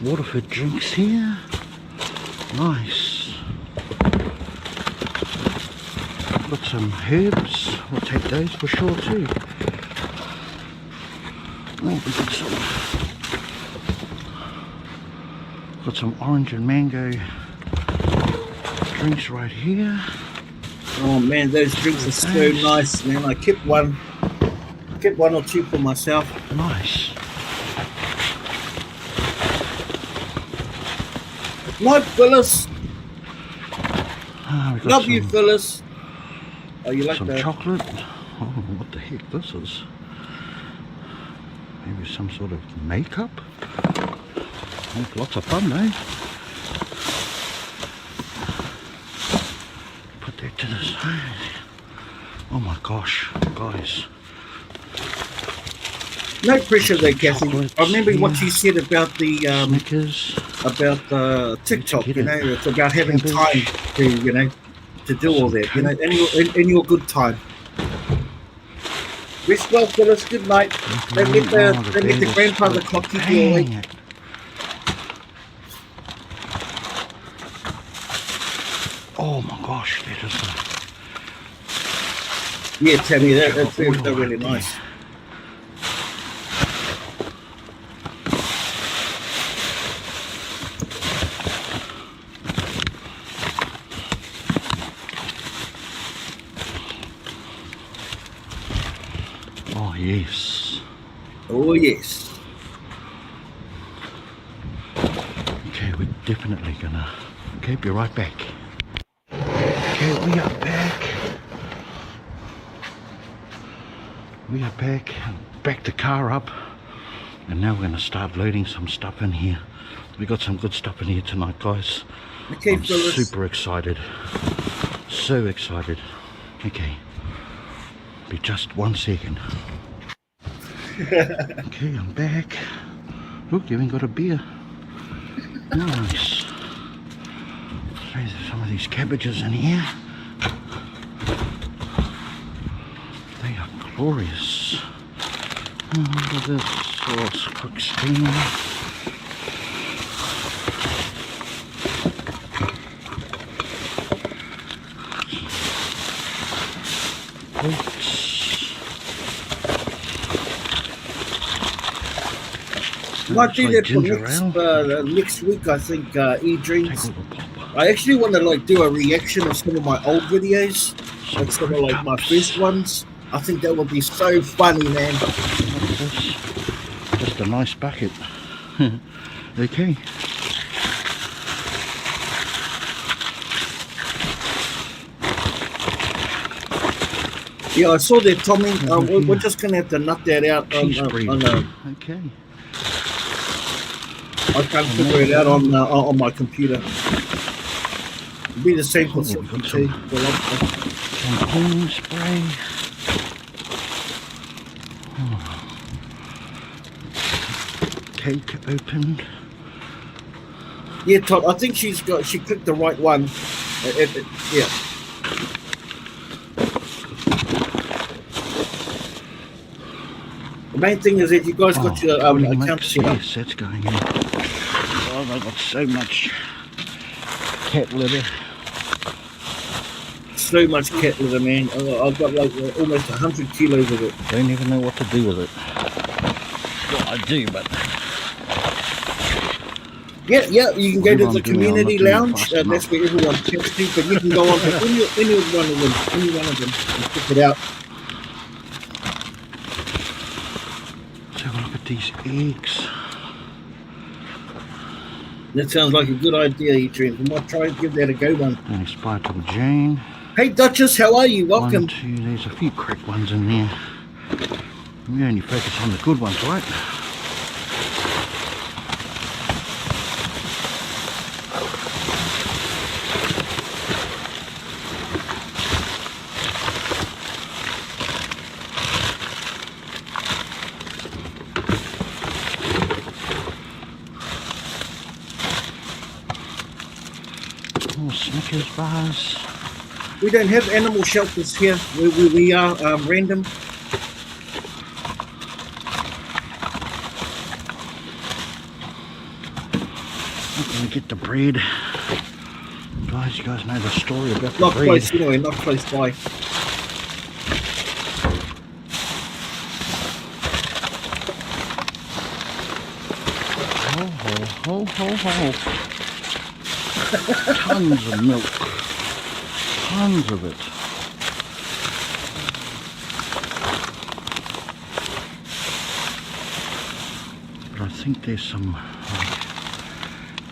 Waterford drinks here. Nice. Got some herbs. We'll take those for sure too. Oh, got some orange and mango drinks right here. Oh man, those drinks are so nice, man. I kept one or two for myself. Nice. Night, Phyllis. We got Love you, Phyllis. Oh, you like some that? chocolate. Oh, what the heck this is? Maybe some sort of makeup. Oh, lots of fun, eh? Put that to the side. Oh my gosh, guys. No pressure there, Kathy. I remember here. what you said about the Snickers. about TikTok. Get You know, it's about having cabbage. time to to do all Some that. You know, Cokes. in your good time. Rest well, Phyllis. Good night. Don't let the grandfather clock keep you awake. Dang it. Oh my gosh, that is Yeah, Tammy, that's oil they're really right there. nice. Oh yes. Oh yes. Okay, we're definitely gonna. Okay, be right back. Okay, we are back. We are back. Back the car up. And now we're gonna start loading some stuff in here. We got some good stuff in here tonight, guys. Okay, I'm Phyllis. super excited. So excited. Okay. Be just 1 second. Okay, I'm back. Look, you even got a beer. Nice. There's some of these cabbages in here. They are glorious. Oh, look at this sauce cooked steam. Might do that for ginger next ale. next week. I think e-drinks. Take a little pop. I actually want to do a reaction of some of my old videos, Some like some of fruit my cups. first ones. I think that would be so funny, man. Look at this. Just a nice bucket. Okay. Yeah, I saw that, Tommy. We're just gonna have to nut that out Cheese on bread. Okay. I can't figure it out on my computer. It'll be the same for Oh, we got 62. Champagne spray. Oh. Cake opened. Yeah, Todd. I think she clicked the right one. Yeah. The main thing is that you guys got your pudding account mix. set up. Yes, that's going in. Oh, I've got so much cat litter. So much cat litter, man. I've got like almost 100 kilos of it. Don't even know what to do with it. Well, I do, but Yeah, you can go Whatever to the I'm doing, I'm community not doing it lounge. fast enough. That's where everyone checks to, but you can go on to any one of them, and check it out. let's have a look at these eggs. That sounds like a good idea, Adrian. I might try and give that a go one. Don't expire till June. Hey, Duchess, how are you? 1, Welcome. 2, there's a few cracked ones in there. We only focus on the good ones, right? More Snickers bars. We don't have animal shelters here. We are random. Not gonna get the bread. Guys, you guys know the story about the Not bread. close anyway, not close by. Tons of milk. Tons of it. But I think there's some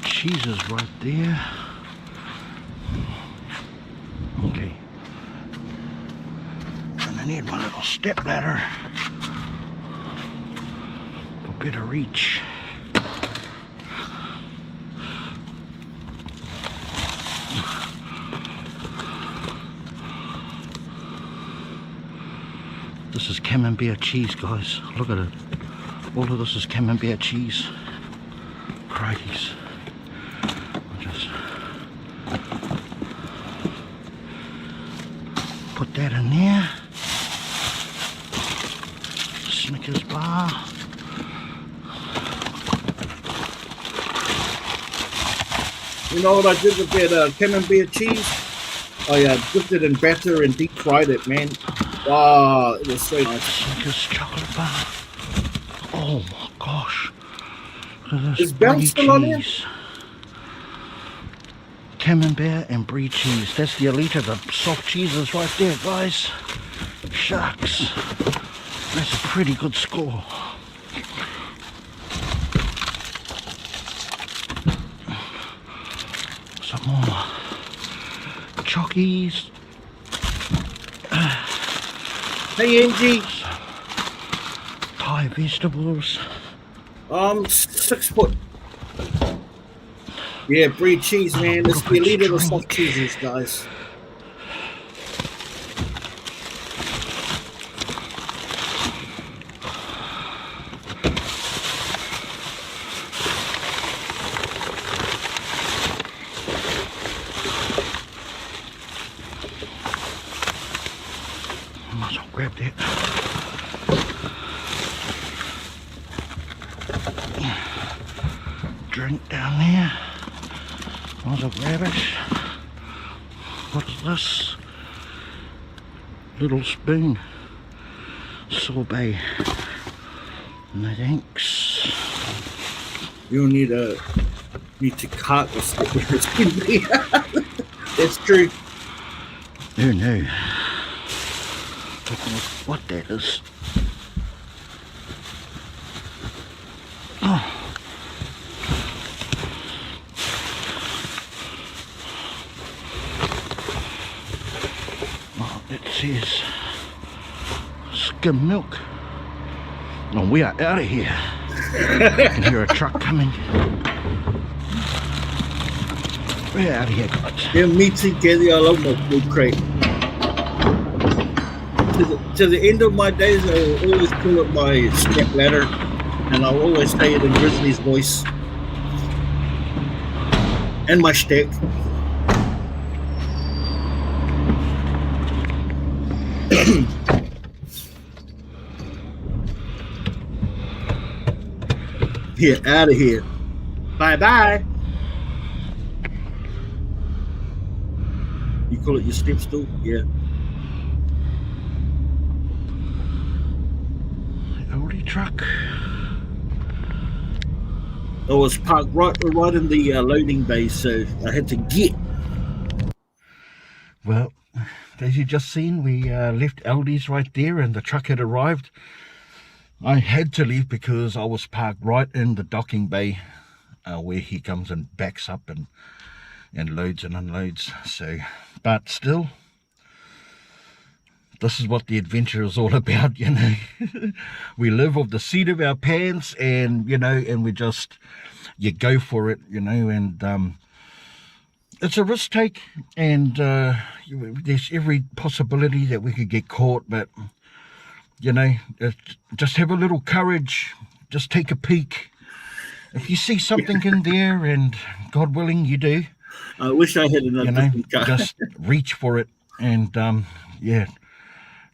cheeses right there. Okay. And I need my little step ladder for better reach. This is Camembert cheese, guys. Look at it. All of this is Camembert cheese. Crikeys. I'll just put that in there. Snickers bar. You know what I did with that Camembert cheese? I dipped it in batter and deep fried it, man. Wow, it was so nice. Snickers chocolate bar. Oh my gosh. Look at this. Is Belle brie still on there? cheese. Camembert and brie cheese. That's the elite of the soft cheeses right there, guys. Shucks. That's a pretty good score. Some more chockies. Hey, Angie. Thai vegetables. 6 foot. Yeah, brie cheese, man. It's the elite of the soft cheeses, guys. Might as well grab that. Drink down there. Might as well grab it. What's this? Little spoon. Sorbet. No thanks. You need to cut this. That's true. Oh no. Don't know what that is. Oh. Oh, it says skim milk. Oh, we are out of here. I can hear a truck coming. We're out of here, guys. Yeah, me too, Kelly. I love my food crate. To the end of my days, I will always pull up my step ladder, and I'll always say it in Grizzly's voice. And my stick. Here, out of here. Bye-bye. You call it your step stool? Yeah. Aldi truck. I was parked right in the loading bay, so I had to get. Well, as you just seen, we left Aldi's right there and the truck had arrived. I had to leave because I was parked right in the docking bay where he comes and backs up and loads and unloads. So, but still, this is what the adventure is all about, you know. We live off the seat of our pants, and you know, and we just, you go for it, you know. And it's a risk take, and there's every possibility that we could get caught, but you know, just have a little courage. Just take a peek. If you see something in there, and God willing you do, I wish I had another, you know, car. just reach for it. And yeah,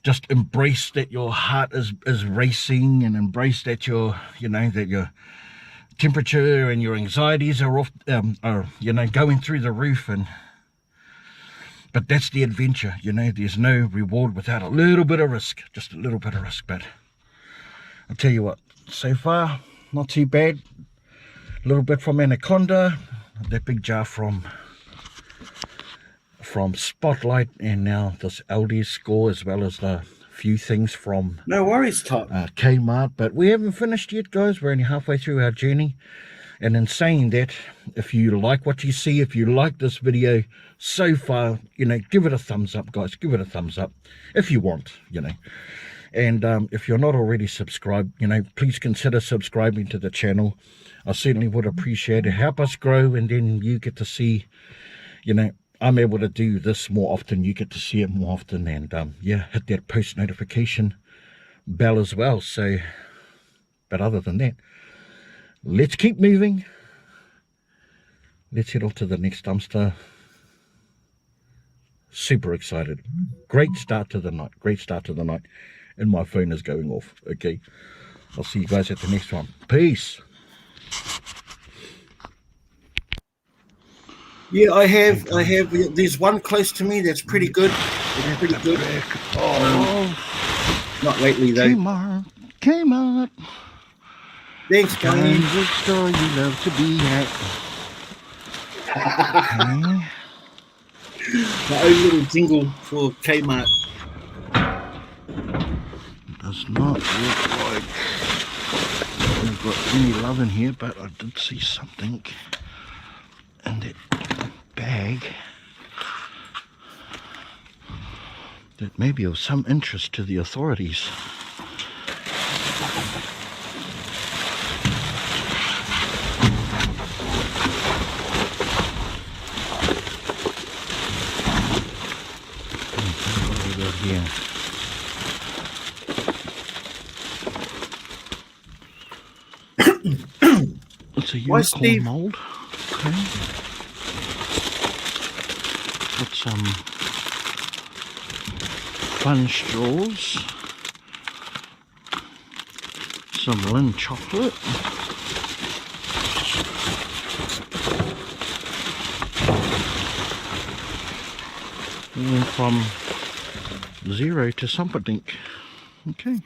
just embrace that your heart is racing, and embrace that your, you know, that your temperature and your anxieties are off, are, you know, going through the roof. And but that's the adventure, you know. There's no reward without a little bit of risk, just a little bit of risk. But I'll tell you what, so far not too bad. A little bit from Anaconda, that big jar from Spotlight, and now this Aldi score, as well as the few things from No worries, Todd. Kmart. But we haven't finished yet, guys. We're only halfway through our journey. And in saying that, if you like what you see, if you like this video so far, you know, give it a thumbs up, guys. Give it a thumbs up if you want, you know. And if you're not already subscribed, you know, please consider subscribing to the channel. I certainly would appreciate it. Help us grow, and then you get to see, you know, I'm able to do this more often. You get to see it more often. And yeah, hit that post notification bell as well. So, but other than that, let's keep moving. Let's head off to the next dumpster. Super excited. Great start to the night. Great start to the night. And my phone is going off. Okay. I'll see you guys at the next one. Peace. Yeah, I have. There's one close to me that's pretty good. It's pretty good. Not lately though. Kmart. Thanks, Tony. The store you love to be at. Okay. My own little jingle for Kmart. Does not look like we've got any love in here, but I did see something in that bag that may be of some interest to the authorities. What have we got here? It's a unicorn mold. Okay. Got some fun straws. Some Lin chocolate. We went from 0 to something. Okay.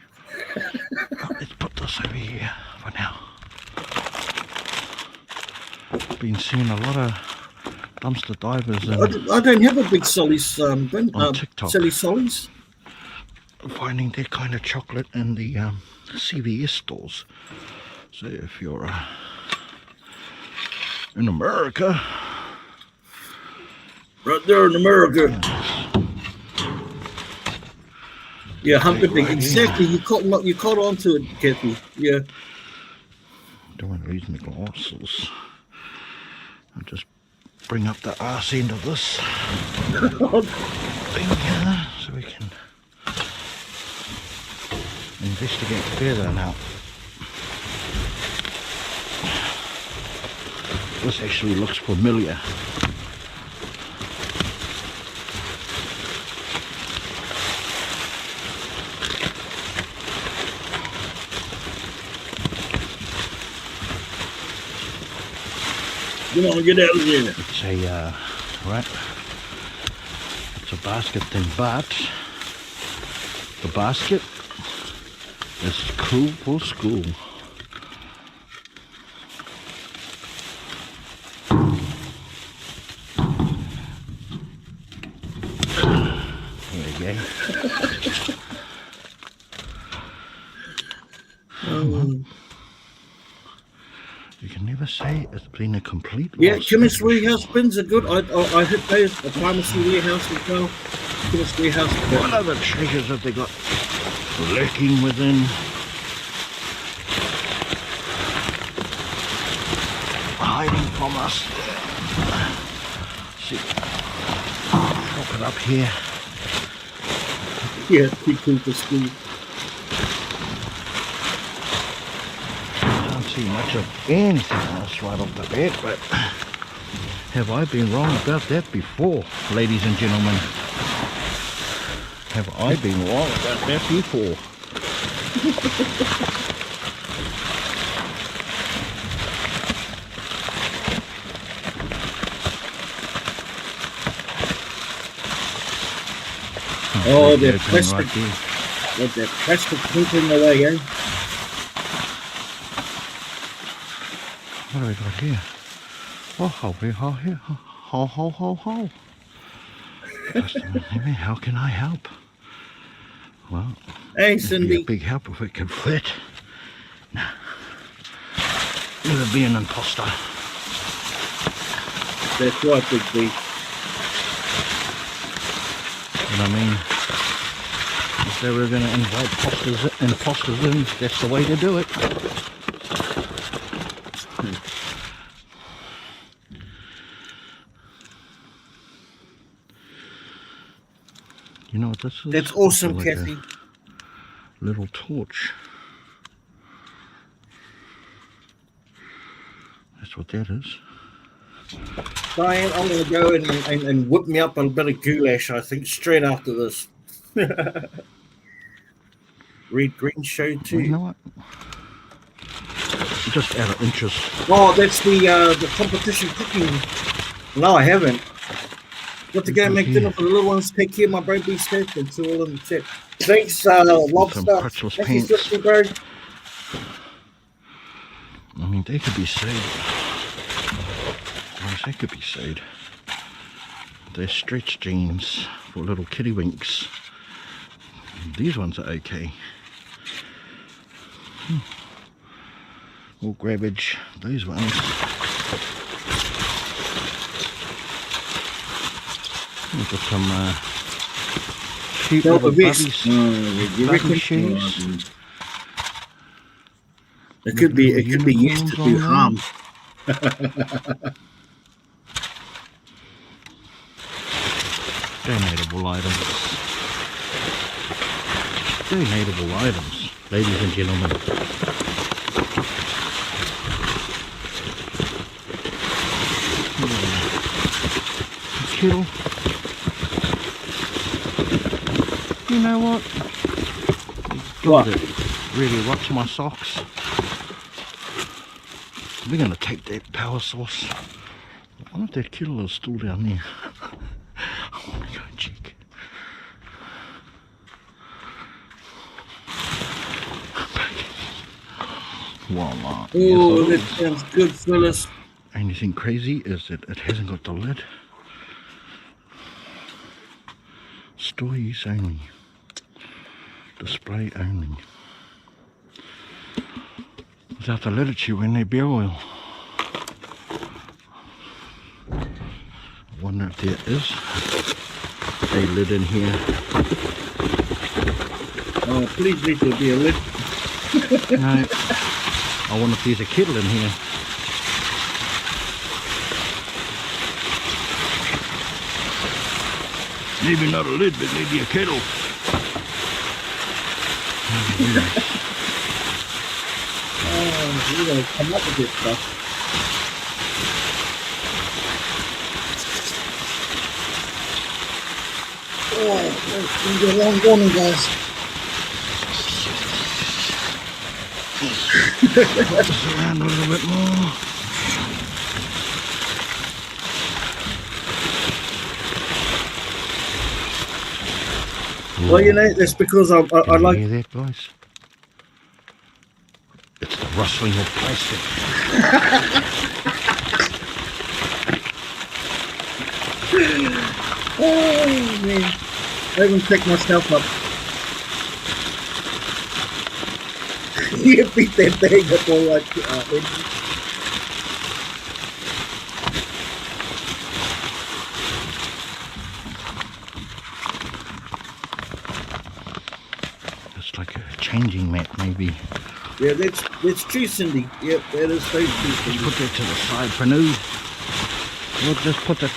Let's put this over here for now. Been seeing a lot of dumpster divers I don't have a big solace on TikTok. silly solies. Finding that kind of chocolate in the CVS stores. So if you're in America, Right there in America. Yeah, Humperdinck. Right, Exactly. You caught onto it, Kathy. Yeah. Don't want to lose my glasses. I'll just bring up the arse end of this thing here so we can investigate further now. This actually looks familiar. Come on, get out of here. It's a right. It's a basket thing, but the basket is cool for school. There you go. You can never say it's been a complete loss. Yeah, chemist warehouse bins are good. I hit those. The pharmacy warehouse as well. Chemist warehouse. What other treasures have they got lurking within? Hiding from us. See, pop it up here. Yeah, pretty cool for school. Can't see much of anything else right off the bat, but have I been wrong about that before, ladies and gentlemen? Have I been wrong about that before? Oh, that Right plastic, there. with that plastic twinkling away, eh? What do we got here? Oh, here. Ho. Customer, how can I help? Well, Hey, it'd be a Cindy. big help if it could fit. Nah. Never be an imposter. That's right, Big B. You know what I mean? If they were going to invite imposters in, that's the way to do it. You know what this is? That's awesome, Like Kathy. a little torch. That's what that is. Diane, I'm going to go and whip me up a bit of goulash, I think, straight after this. Red Green Show Well, too. you know what? Just out of interest. Oh, that's the competition cooking. No, I haven't. Got to go and make dinner for the little ones. Take care of my bro. Be safe. It's all in the chat. Thanks, Lobster. crotchless Thank you, pants. sister, bro. I mean, they could be sewed. Guys, they could be sewed. They're stretch jeans for little kittywinks. These ones are okay. All grabbage. Those ones. Got some cute No, little a vest. bubbies. You Bubby reckon? shoes. It could be used to do unicorns on harm. Donatable items. Donatable items, ladies and gentlemen. Kettle. You know what? What? Got to really watch my socks. We're going to take that power source. I wonder if that kettle is still down there. I want to go and check. Voila. Oh, Yes, that it is. sounds good, Phyllis. Only thing crazy is that it hasn't got the lid. Store use only. Display only. Without the lid, it's you when they beer oil. I wonder if there is a lid in here. Oh, please let there be a lid. No. I wonder if there's a kettle in here. Maybe not a lid, but maybe a kettle. Oh, you're going to come up with this stuff. Oh, it's going to be a long morning, guys. Just around a little bit more. Well, you know, that's because I Can you like... hear that, guys? It's the rustling of plastic. Oh, man. I haven't picked myself up. You beat that thing up all like... It's like a changing mat, maybe. yeah, that's true, Cindy. Yep, that is so true, Cindy. Put that to the side for now. We'll just put that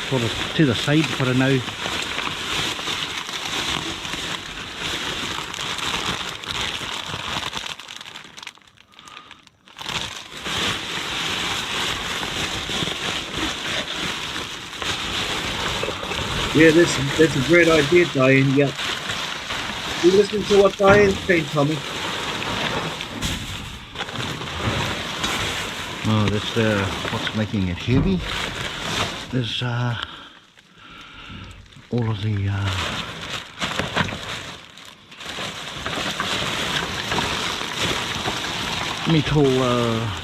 to the side for now. Yeah, that's a great idea, Diane. Yep. You listen to what Diane's saying, Tommy. Oh, that's what's making it heavy. There's all of the metal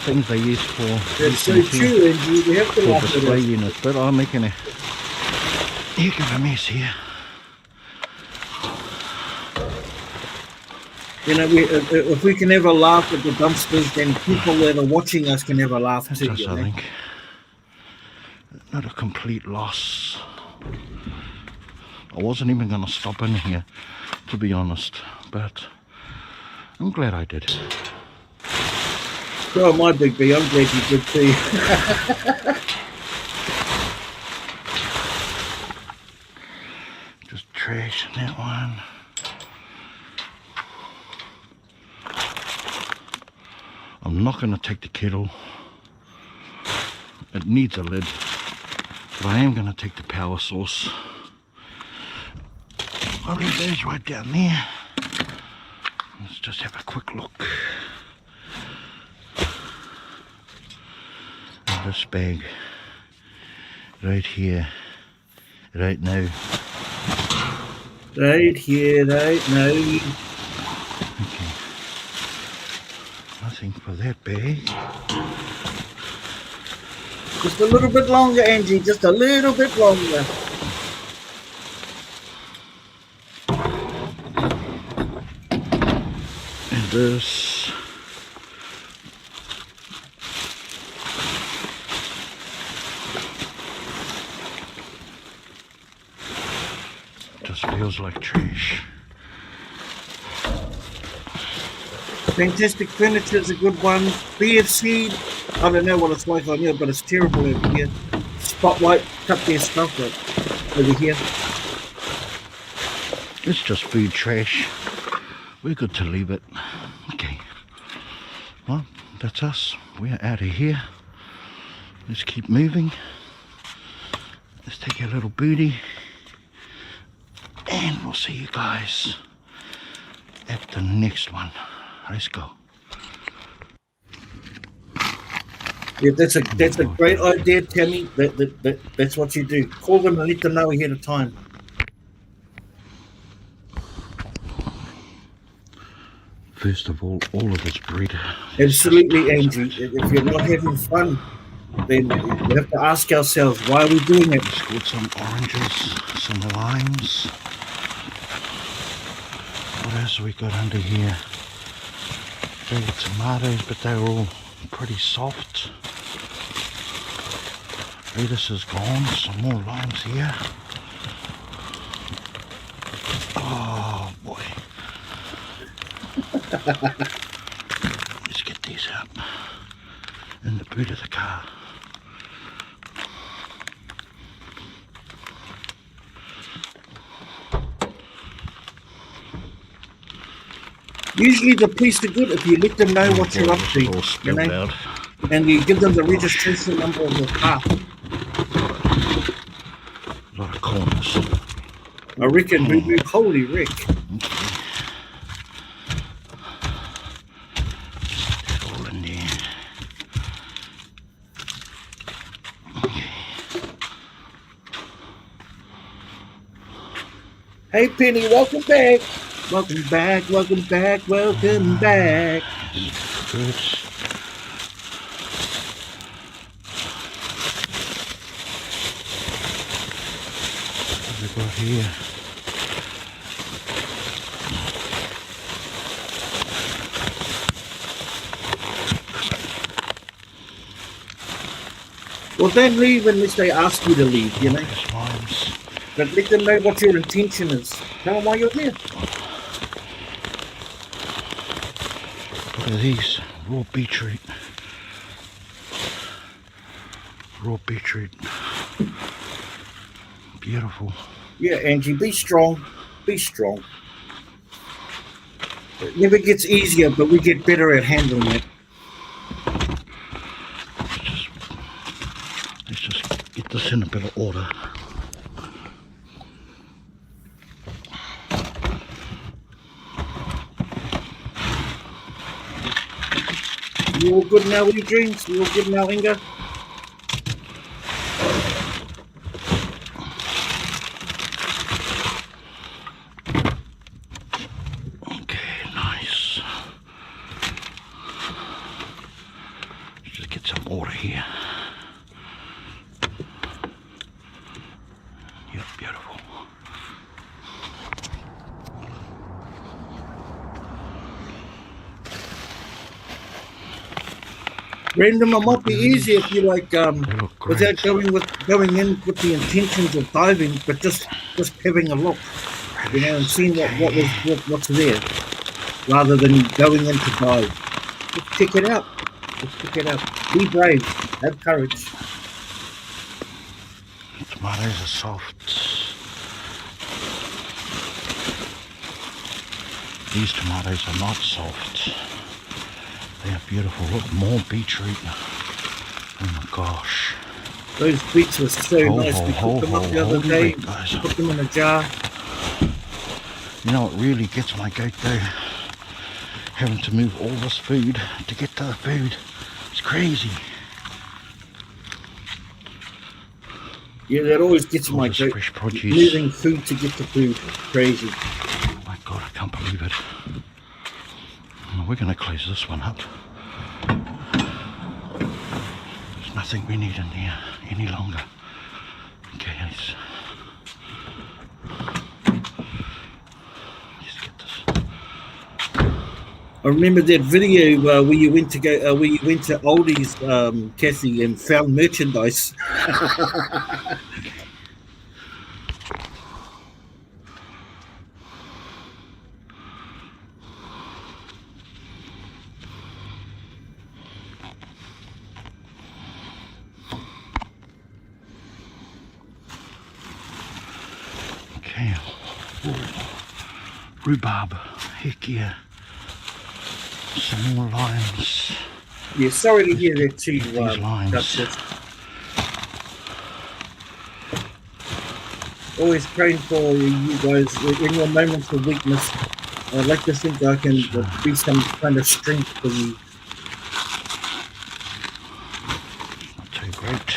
things they use for That's so true, and we have to for laugh at display it. units, but I'm making a heck of a mess here. You know, if we can ever laugh at the dumpsters, then people that are watching us can ever laugh That's too. us, You I know? think. Not a complete loss. I wasn't even going to stop in here, to be honest, but I'm glad I did. So am I, Big B. I'm glad you did too. Just trash in that one. I'm not going to take the kettle. It needs a lid. But I am going to take the power source. I'll leave those right down there. Let's just have a quick look. And this bag right here, right now. Right here, right now. Okay. Nothing for that bag. Just a little bit longer, Angie. Just a little bit longer. And this. Just feels like trash. Fantastic Furniture is a good one. BFC, I don't know what it's like on here, but it's terrible over here. Spotlight, cut their stuff up over here. It's just food trash. We're good to leave it. Okay. Well, that's us. We're out of here. Let's keep moving. Let's take our little booty. And we'll see you guys at the next one. Let's go. Yeah, that's a great idea, Tammy. That's what you do. Call them and let them know ahead of time. First of all of this bread. Absolutely, Angie. If you're not having fun, then we have to ask ourselves, why are we doing it? Let's got some oranges, some limes. What else have we got under here? There were tomatoes, but they were all pretty soft. Lettuce is gone. Some more limes here. Oh boy. Let's get these out in the boot of the car. Usually the police are good if you let them know what you're up to, All you spilled know, out. and you give them the registration number of your car. A lot of corners. I reckon, boo-boo, holy Rick. Okay. That's all in there. Okay. Hey, Penny, welcome back. Welcome back, welcome back, welcome back. Good. What have we got here? Well, don't leave unless they ask you to leave, you know. There's limes. But let them know what your intention is. Tell them why you're there. Look at these. Raw beetroot. Raw beetroot. Beautiful. Yeah, Angie, be strong. Be strong. It never gets easier, but we get better at handling it. Let's just get this in a bit of order. You all good now with your dreams? You all good now, Inga? Okay, nice. Random, it might be easier if you like They look great. without going in with the intentions of diving, but just having a look, you know, and Radishes, seeing okay. what's there, rather than going in to dive. Just check it out. Just check it out. Be brave. Have courage. Tomatoes are soft. These tomatoes are not soft. They are beautiful. Look, more beetroot. Oh my gosh. Those beets were so nice. We cooked them up the other Holy day. wait, guys. Put them in a jar. You know what really gets my goat though? Having to move all this food to get to the food. It's crazy. Yeah, that always gets All my this goat. fresh produce. Moving food to get to food. Crazy. Oh my god, I can't believe it. We're going to close this one up. There's nothing we need in there any longer. Okay, let's get this. I remember that video where you went to Aldi's, Kathy, and found merchandise. Okay. Ooh. Rhubarb. Heck yeah. Some more limes. Yeah, sorry to hear that too, These limes. Duchess. Always praying for you guys in your moments of weakness. I'd like to think I can be some kind of strength for you. Not too great.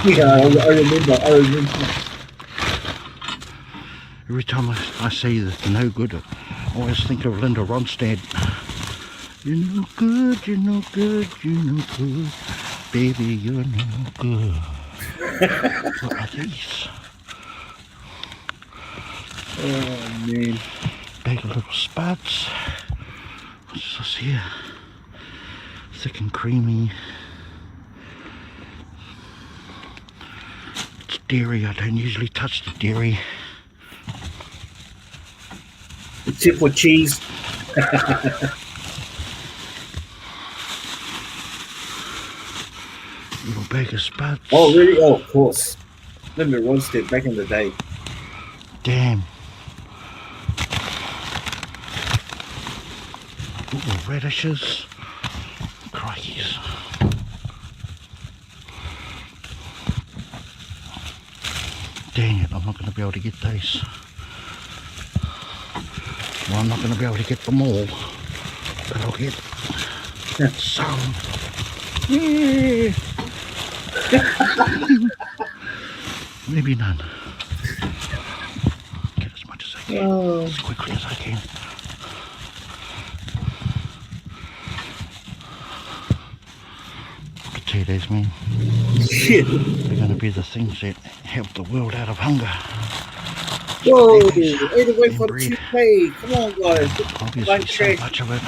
Yeah, I remember. Every time I say that no good, I always think of Linda Ronstadt. You're no good, you're no good, you're no good. Baby, you're no good. What are these? Oh, man. Big little spuds. What's this here? Thick and creamy. It's dairy. I don't usually touch the dairy. Except for cheese. Little bag of spuds. Oh, really? Oh, of course. Remember Ronstadt back in the day. Damn. Ooh, radishes. Crikeys. Dang it, I'm not going to be able to get those. Well, I'm not going to be able to get them all. But I'll get some. Yeah. Maybe none. Get as much as I can. As quickly as I can. Potatoes, man. Shit. They're going to be the things that help the world out of hunger. Whoa, Potatoes 8 away and from bread. 2K. Come on, guys. Obviously, so much of it.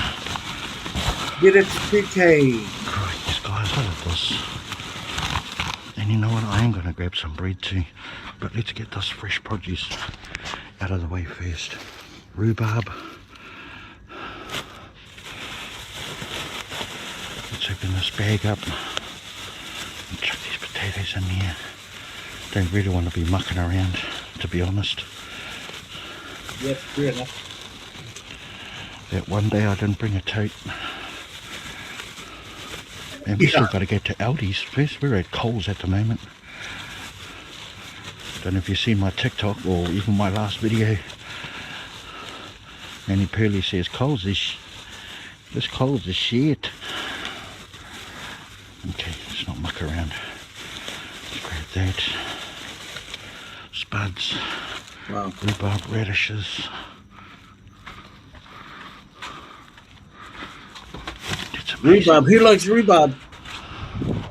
Get it to 2K. Christ, guys, look at this. And you know what? I am going to grab some bread too. But let's get this fresh produce out of the way first. Rhubarb. Let's open this bag up and chuck these potatoes in here. Don't really want to be mucking around, to be honest. Yes, fair enough. That one day I didn't bring a tote. And we still got to get to Aldi's first. We're at Coles at the moment. Don't know if you've seen my TikTok or even my last video. Nanny Pearly says Coles is this Coles is shit. Okay, let's not muck around. Let's grab that. Spuds. Wow. Rhubarb, radishes. Rhubarb. Who likes rhubarb?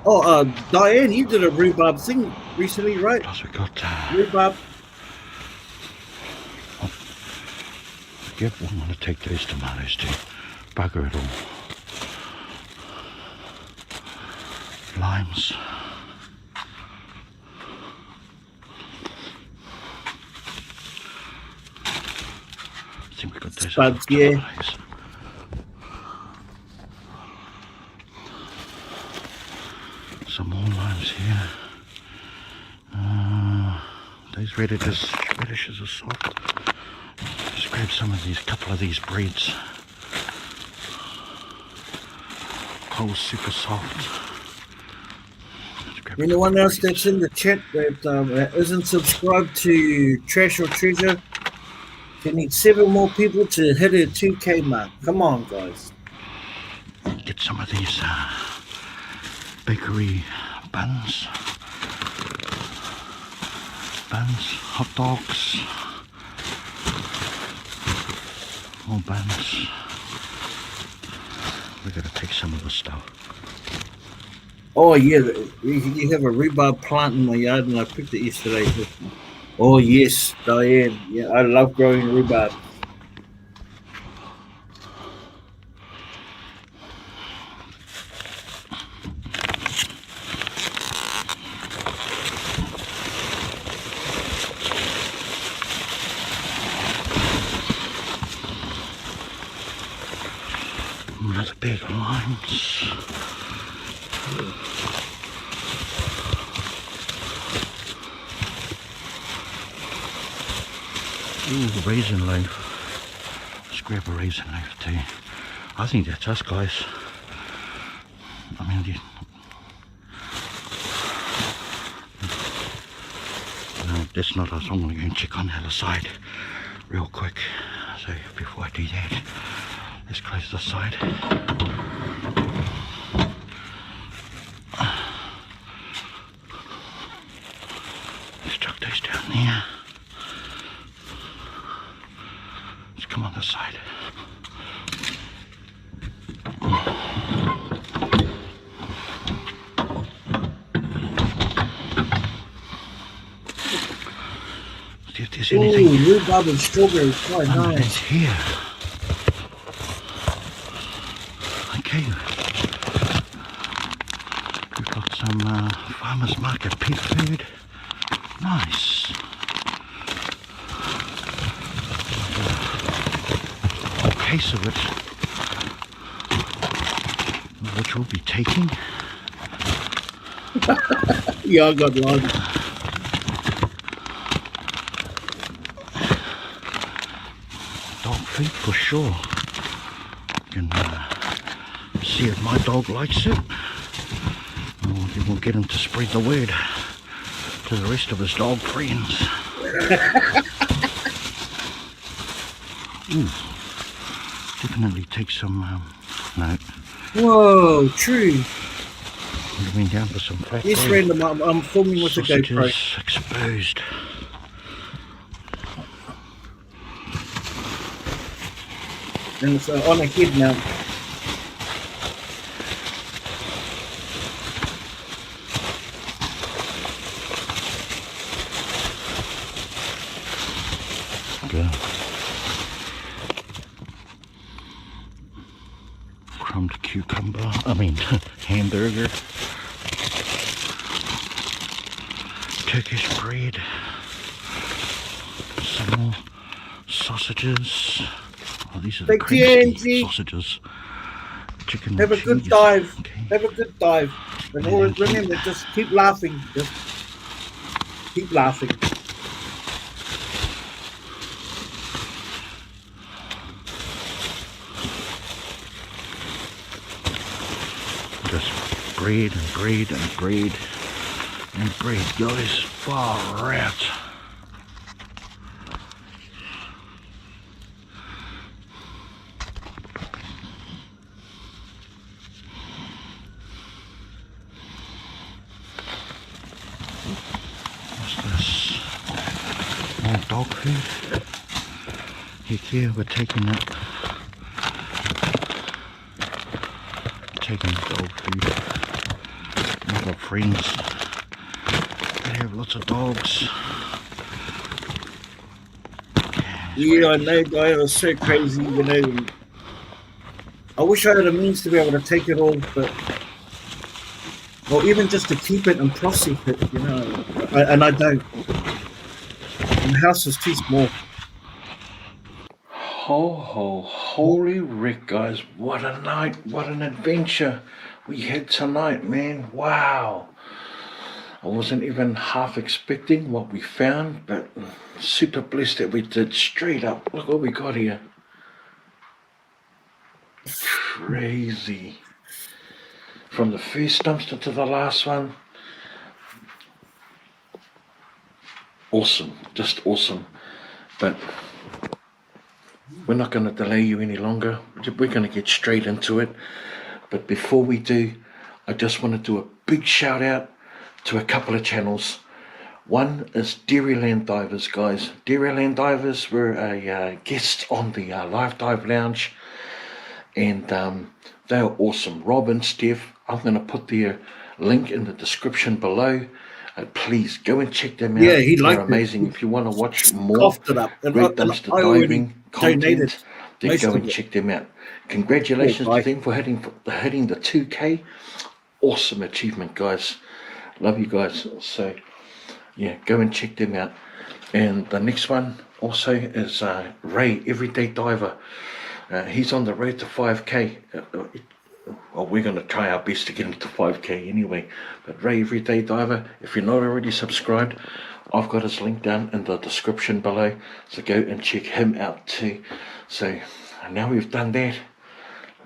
Oh, Diane, you did a rhubarb thing recently, right? Plus we got Rhubarb. yep, I'm gonna take those tomatoes too. Bugger it all. Limes. I think we got those Spuds, yeah. tomatoes. Some more limes here. Those radishes are soft. Just grab some of these, couple of these breads. Cole's super soft. Anyone else that's in the chat that isn't subscribed to Trash or Treasure, you need 7 more people to hit a 2K mark. Come on, guys. Get some of these bakery buns, hot dogs, more buns. We're gonna take some of the stuff. Oh yeah, you have a rhubarb plant in my yard, and I picked it yesterday. Oh yes, Diane. Yeah, I love growing rhubarb. Another big limes. Ooh, the raisin loaf. Let's grab a raisin loaf too. I think that's us, guys. I mean, no, that's not us. I'm going to go and check on the other side real quick. So before I do that, let's close this side. Let's chuck those down there. Let's come on this side. See if there's anything. Ooh, rhubarb and strawberry, quite It's nice. here. Okay. We've got some farmers market pet food. Nice. A whole case of it, which we'll be taking. Yeah, I got one. Dog food for sure. You can see if my dog likes it. Then we'll get him to spread the word to the rest of his dog friends. Ooh, definitely take some. No, Whoa, true. we've been down for some fat. Yes, random. I'm filming with the GoPro. Sausages exposed. And it's on a head now. Go. Crumbed cucumber. I mean, hamburger. Turkish bread. Some more sausages. Oh, these are the Thank you, Angie. crispy sausages. Chicken. Have a and good cheese. dive. Okay. Have a good dive. And always remember, just keep laughing. Just keep laughing. Just bread and bread and bread and bread, guys. Far out. What's this? More dog food. Heck yeah, we're taking it. taking dog food. I've got friends that have lots of dogs. Yeah, I know, guy. It was so crazy, you know. I wish I had a means to be able to take it all, but or even just to keep it and process it, you know. And I don't. And the house is too small. Holy Rick, guys. What a night. What an adventure we had tonight, man. Wow. I wasn't even half expecting what we found, but super blessed that we did. Straight up. Look what we got here. Crazy. From the first dumpster to the last one. Awesome. Just awesome. But we're not going to delay you any longer. We're going to get straight into it. But before we do, I just want to do a big shout out to a couple of channels. One is Dairyland Divers, guys. Dairyland Divers were a guest on the Live Dive Lounge, and they are awesome. Rob and Steph, I'm going to put their link in the description below. Please go and check them out. Yeah, he They're liked amazing. it. If you want to watch more Coughed it up. And great I dumpster already diving donated content, then most go of and it. check them out. Congratulations Cool, to them for hitting the 2K. Awesome achievement, guys. Love you guys. So yeah, go and check them out. And the next one also is Ray, Everyday Diver. He's on the road to 5K. Well, we're going to try our best to get him to 5K anyway. But Ray, Everyday Diver, if you're not already subscribed, I've got his link down in the description below. So go and check him out too. So now we've done that,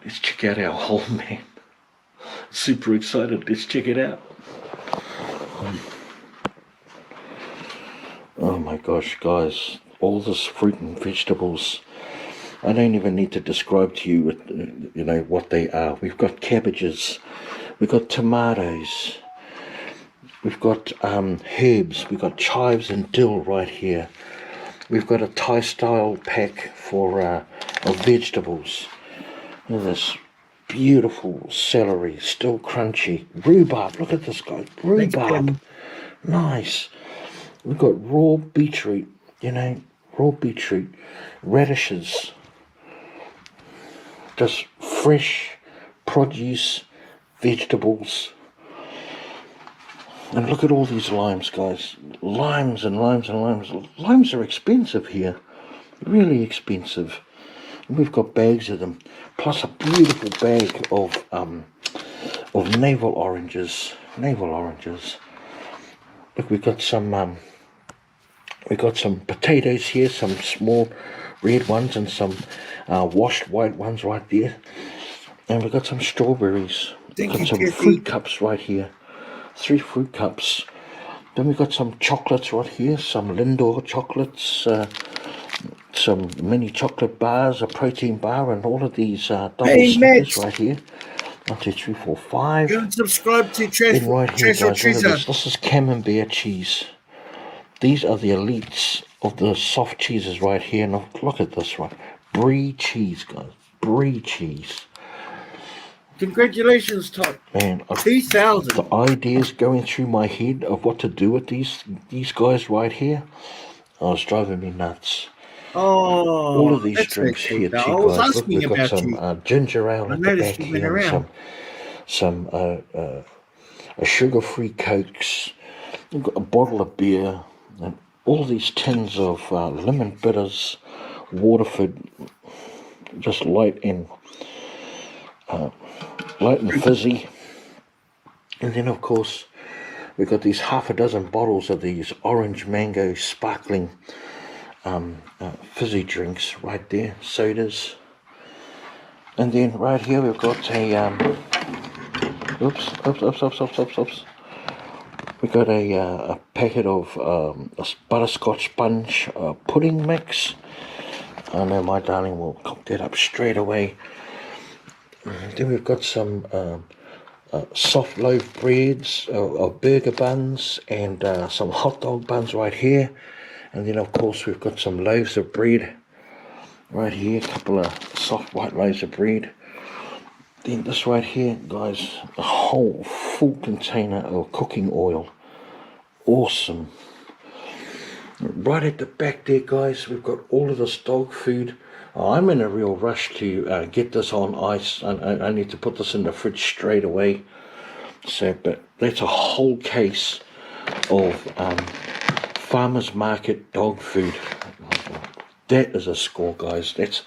let's check out our hole, man. Super excited. Let's check it out. Oh my gosh, guys. All this fruit and vegetables. I don't even need to describe to you, you know, what they are. We've got cabbages. We've got tomatoes. We've got herbs. We've got chives and dill right here. We've got a Thai style pack for of vegetables. Look at this beautiful celery, still crunchy. Rhubarb, look at this, guys. Rhubarb. Nice. We've got raw beetroot, you know, raw beetroot, radishes. Just fresh produce, vegetables. And look at all these limes, guys. Limes and limes and limes. Limes are expensive here. Really expensive. And we've got bags of them. Plus a beautiful bag of navel oranges. Navel oranges. Look, we've got some potatoes here, some small red ones and some washed white ones right there. And we've got some strawberries. We've got some fruit cups right here. 3 fruit cups. Then we've got some chocolates right here, some Lindor chocolates, some mini chocolate bars, a protein bar, and all of these double Snickers right here. 1, 2, 3, 4, 5. Go and subscribe to Trash Then right here, guys, look at Treasure. this is camembert cheese. These are the elites of the soft cheeses right here. Now look at this one. Brie cheese, guys. Brie cheese. Congratulations, Todd. Man, 2,000. the ideas going through my head of what to do with these guys right here, I was driving me nuts. Oh, all of these drinks here too, guys. Look, we've got some ginger ale at the back here, and some a sugar-free Cokes. We've got a bottle of beer, and all these tins of lemon bitters, Waterford, just light and fizzy. And then, of course, we've got these half a dozen bottles of these orange mango sparkling fizzy drinks right there, sodas. And then right here we've got a oops. We got a packet of a butterscotch sponge pudding mix. I know my darling will cook that up straight away. Then we've got some soft loaf breads, burger buns, and some hot dog buns right here. And then of course we've got some loaves of bread right here, a couple of soft white loaves of bread. Then this right here, guys, a whole full container of cooking oil. Awesome. Right at the back there, guys, we've got all of this dog food. I'm in a real rush to get this on ice. I need to put this in the fridge straight away. So, but that's a whole case of farmers market dog food. That is a score, guys. That's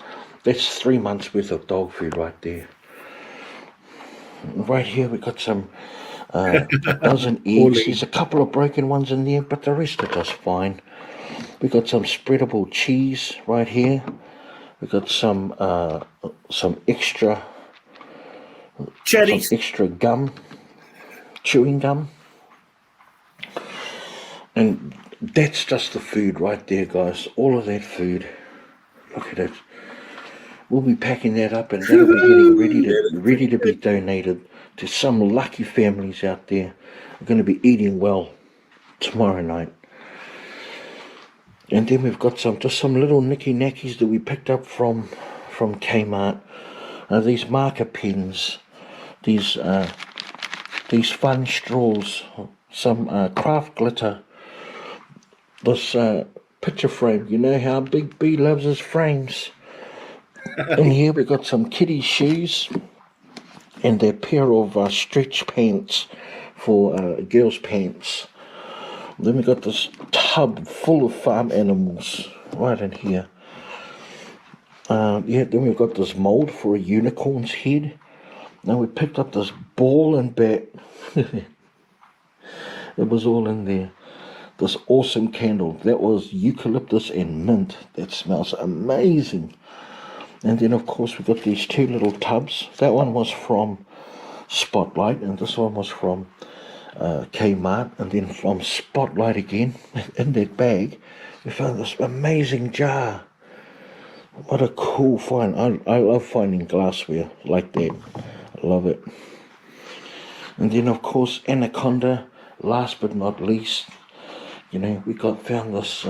3 months worth of dog food right there. Right here we've got some a dozen eggs. There's a couple of broken ones in there, but the rest are just fine. We've got some spreadable cheese right here. We've got some extra Cherries. some extra gum, chewing gum. And that's just the food right there, guys. All of that food. Look at it. We'll be packing that up, and that'll be getting ready to be donated to some lucky families out there. We're going to be eating well tomorrow night. And then we've got some little nicky knackies that we picked up from Kmart. These marker pens, these fun straws, some craft glitter. This picture frame. You know how Big B loves his frames. In here we've got some kiddie shoes and a pair of stretch pants for girls' pants. Then we got this tub full of farm animals right in here. Then we've got this mould for a unicorn's head. Now we picked up this ball and bat. It was all in there. This awesome candle. That was eucalyptus and mint. That smells amazing. And then of course we've got these two little tubs. That one was from Spotlight and this one was from Kmart, and then from Spotlight again. In that bag we found this amazing jar. What a cool find. I love finding glassware like that. I love it. And then of course Anaconda, last but not least. You know, we found this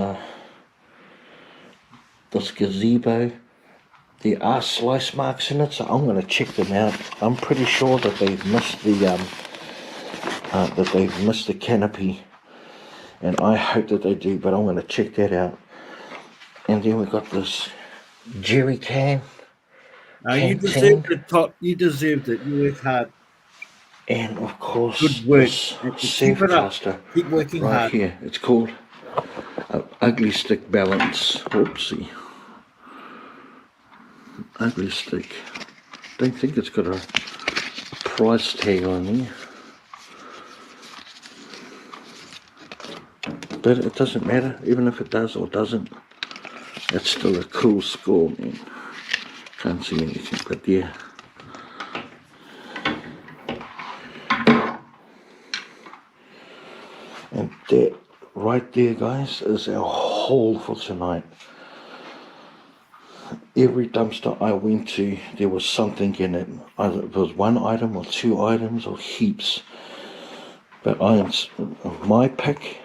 gazebo. There are slice marks in it, so I'm going to check them out. I'm pretty sure that they've missed the canopy, and I hope that they do. But I'm going to check that out. And then we've got this jerry can. Now you deserved it, Top. You deserved it. You worked hard. And of course, Good work. this Keep it up. Surfcaster Keep working right hard. here. It's called Ugly Stick Balance. Whoopsie. Ugly Stick. Don't think it's got a price tag on there. But it doesn't matter, even if it does or doesn't. It's still a cool score, man. Can't see anything, but yeah. And that right there, guys, is our haul for tonight. Every dumpster I went to, there was something in it. Either it was one item or two items or heaps. But my pick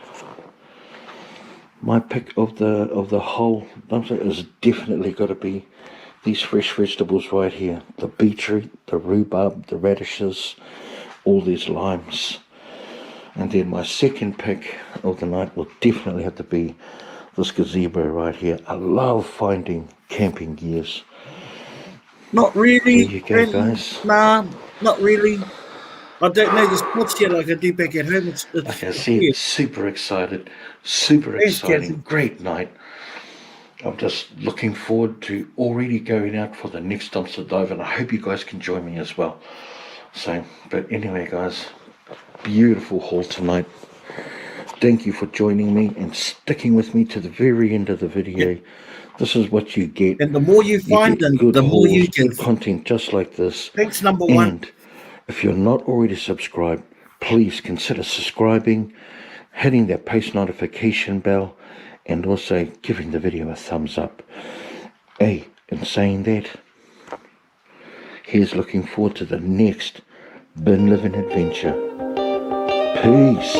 of the whole dumpster is definitely got to be these fresh vegetables right here. The beetroot, the rhubarb, the radishes, all these limes. And then my second pick of the night will definitely have to be this gazebo right here. I love finding camping gears. Not really. There you go, guys. Nah, not really. I don't know the spots yet like I do back at home. It's Like I said, super excited. Super Thanks, exciting. Kathy. Great night. I'm just looking forward to already going out for the next dumpster dive, and I hope you guys can join me as well. So, but anyway, guys, beautiful haul tonight. Thank you for joining me and sticking with me to the very end of the video. Yeah. This is what you get. And the more you find, get and good the more you hauls, give. good content just like this. Thanks, number one. And if you're not already subscribed, please consider subscribing, hitting that post notification bell, and also giving the video a thumbs up. Hey, in saying that, here's looking forward to the next Bin Living adventure. Peace.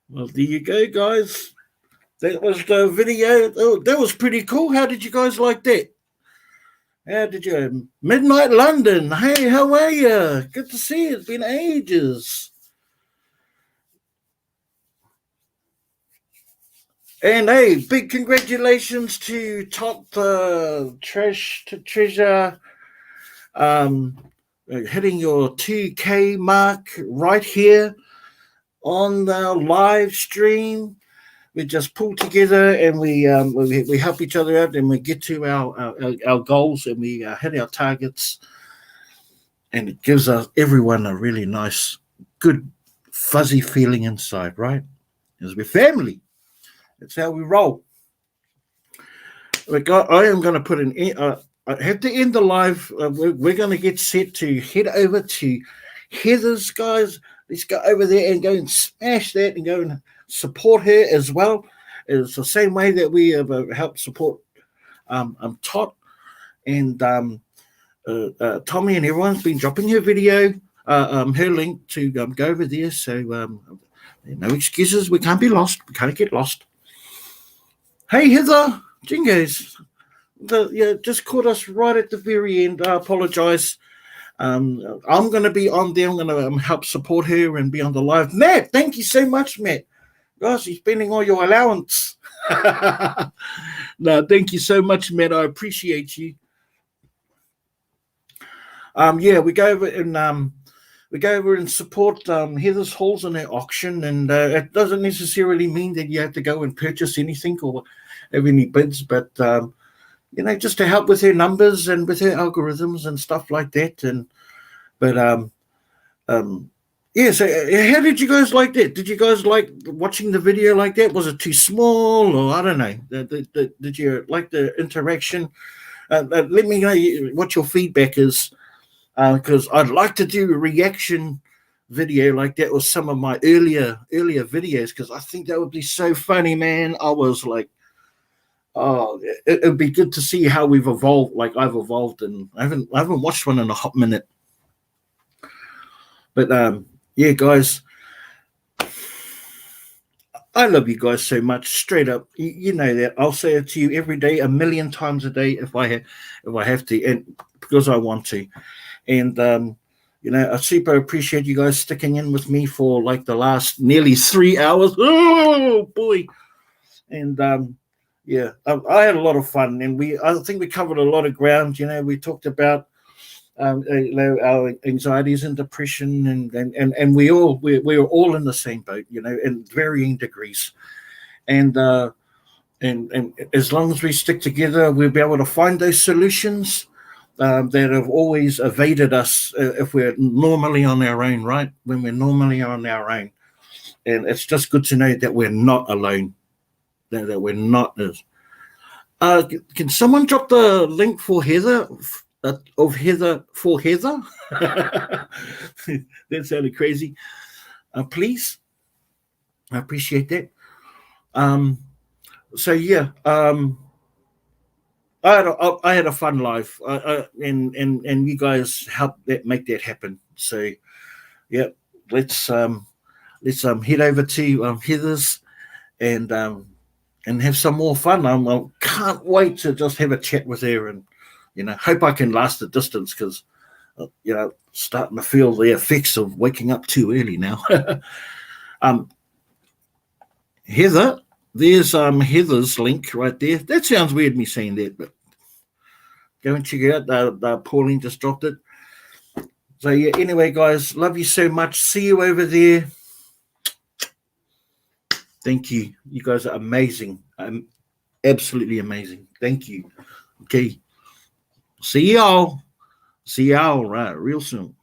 Well done. There you go, guys. That was the video. Oh, that was pretty cool. How did you guys like that? How did you? Midnight London. Hey, how are you? Good to see you. It's been ages. And hey, big congratulations to Top Treasure hitting your 2K mark right here on the live stream. We just pull together and we help each other out, and we get to our goals, and we hit our targets, and it gives us everyone a really nice, good, fuzzy feeling inside, right? Because we're family. That's how we roll. I am going to put I have to end the live. We're going to get set to head over to Heather's, guys. Let's go over there and go and smash that and go and support her as well. It's the same way that we have helped support Tot and Tommy, and everyone's been dropping her video, her link to go over there. So no excuses. We can't be lost. We can't get lost. Hey, Heather, Jingos. Just caught us right at the very end. I apologize. I'm going to be on there. I'm going to help support her and be on the live. Matt, thank you so much, Matt. Gosh, you're spending all your allowance. No, thank you so much, Matt. I appreciate you. We go over and support Heather's hauls in her auction, and it doesn't necessarily mean that you have to go and purchase anything or have any bids, but just to help with her numbers and with her algorithms and stuff like that. So how did you guys like that? Did you guys like watching the video like that? Was it too small, or I don't know? Did you like the interaction? Let me know what your feedback is, because I'd like to do a reaction video like that with some of my earlier videos, because I think that would be so funny, man. I was like, oh, it would be good to see how we've evolved. Like I've evolved, and I haven't watched one in a hot minute. But yeah, guys, I love you guys so much. Straight up, you know that. I'll say it to you every day, a million times a day, if I have to, and because I want to. And I super appreciate you guys sticking in with me for like the last nearly 3 hours. Oh boy! And I had a lot of fun, and I think we covered a lot of ground. We talked about our anxieties and depression, and we were all in the same boat, in varying degrees. And as long as we stick together, we'll be able to find those solutions that have always evaded us if we're normally on our own, right? When we're normally on our own. And it's just good to know that we're not alone, that we're not. Can someone drop the link for Heather? Of Heather for Heather? That sounded crazy. Please, I appreciate that. I had a fun life, and you guys helped make that happen. So yeah, let's head over to Heather's and have some more fun. I can't wait to just have a chat with her, and hope I can last the distance, because starting to feel the effects of waking up too early now. Heather, there's Heather's link right there. That sounds weird, me saying that, but go and check it out. Pauline just dropped it. So yeah, anyway, guys, love you so much. See you over there. Thank you. You guys are amazing. Absolutely amazing. Thank you. Okay. See y'all right real soon.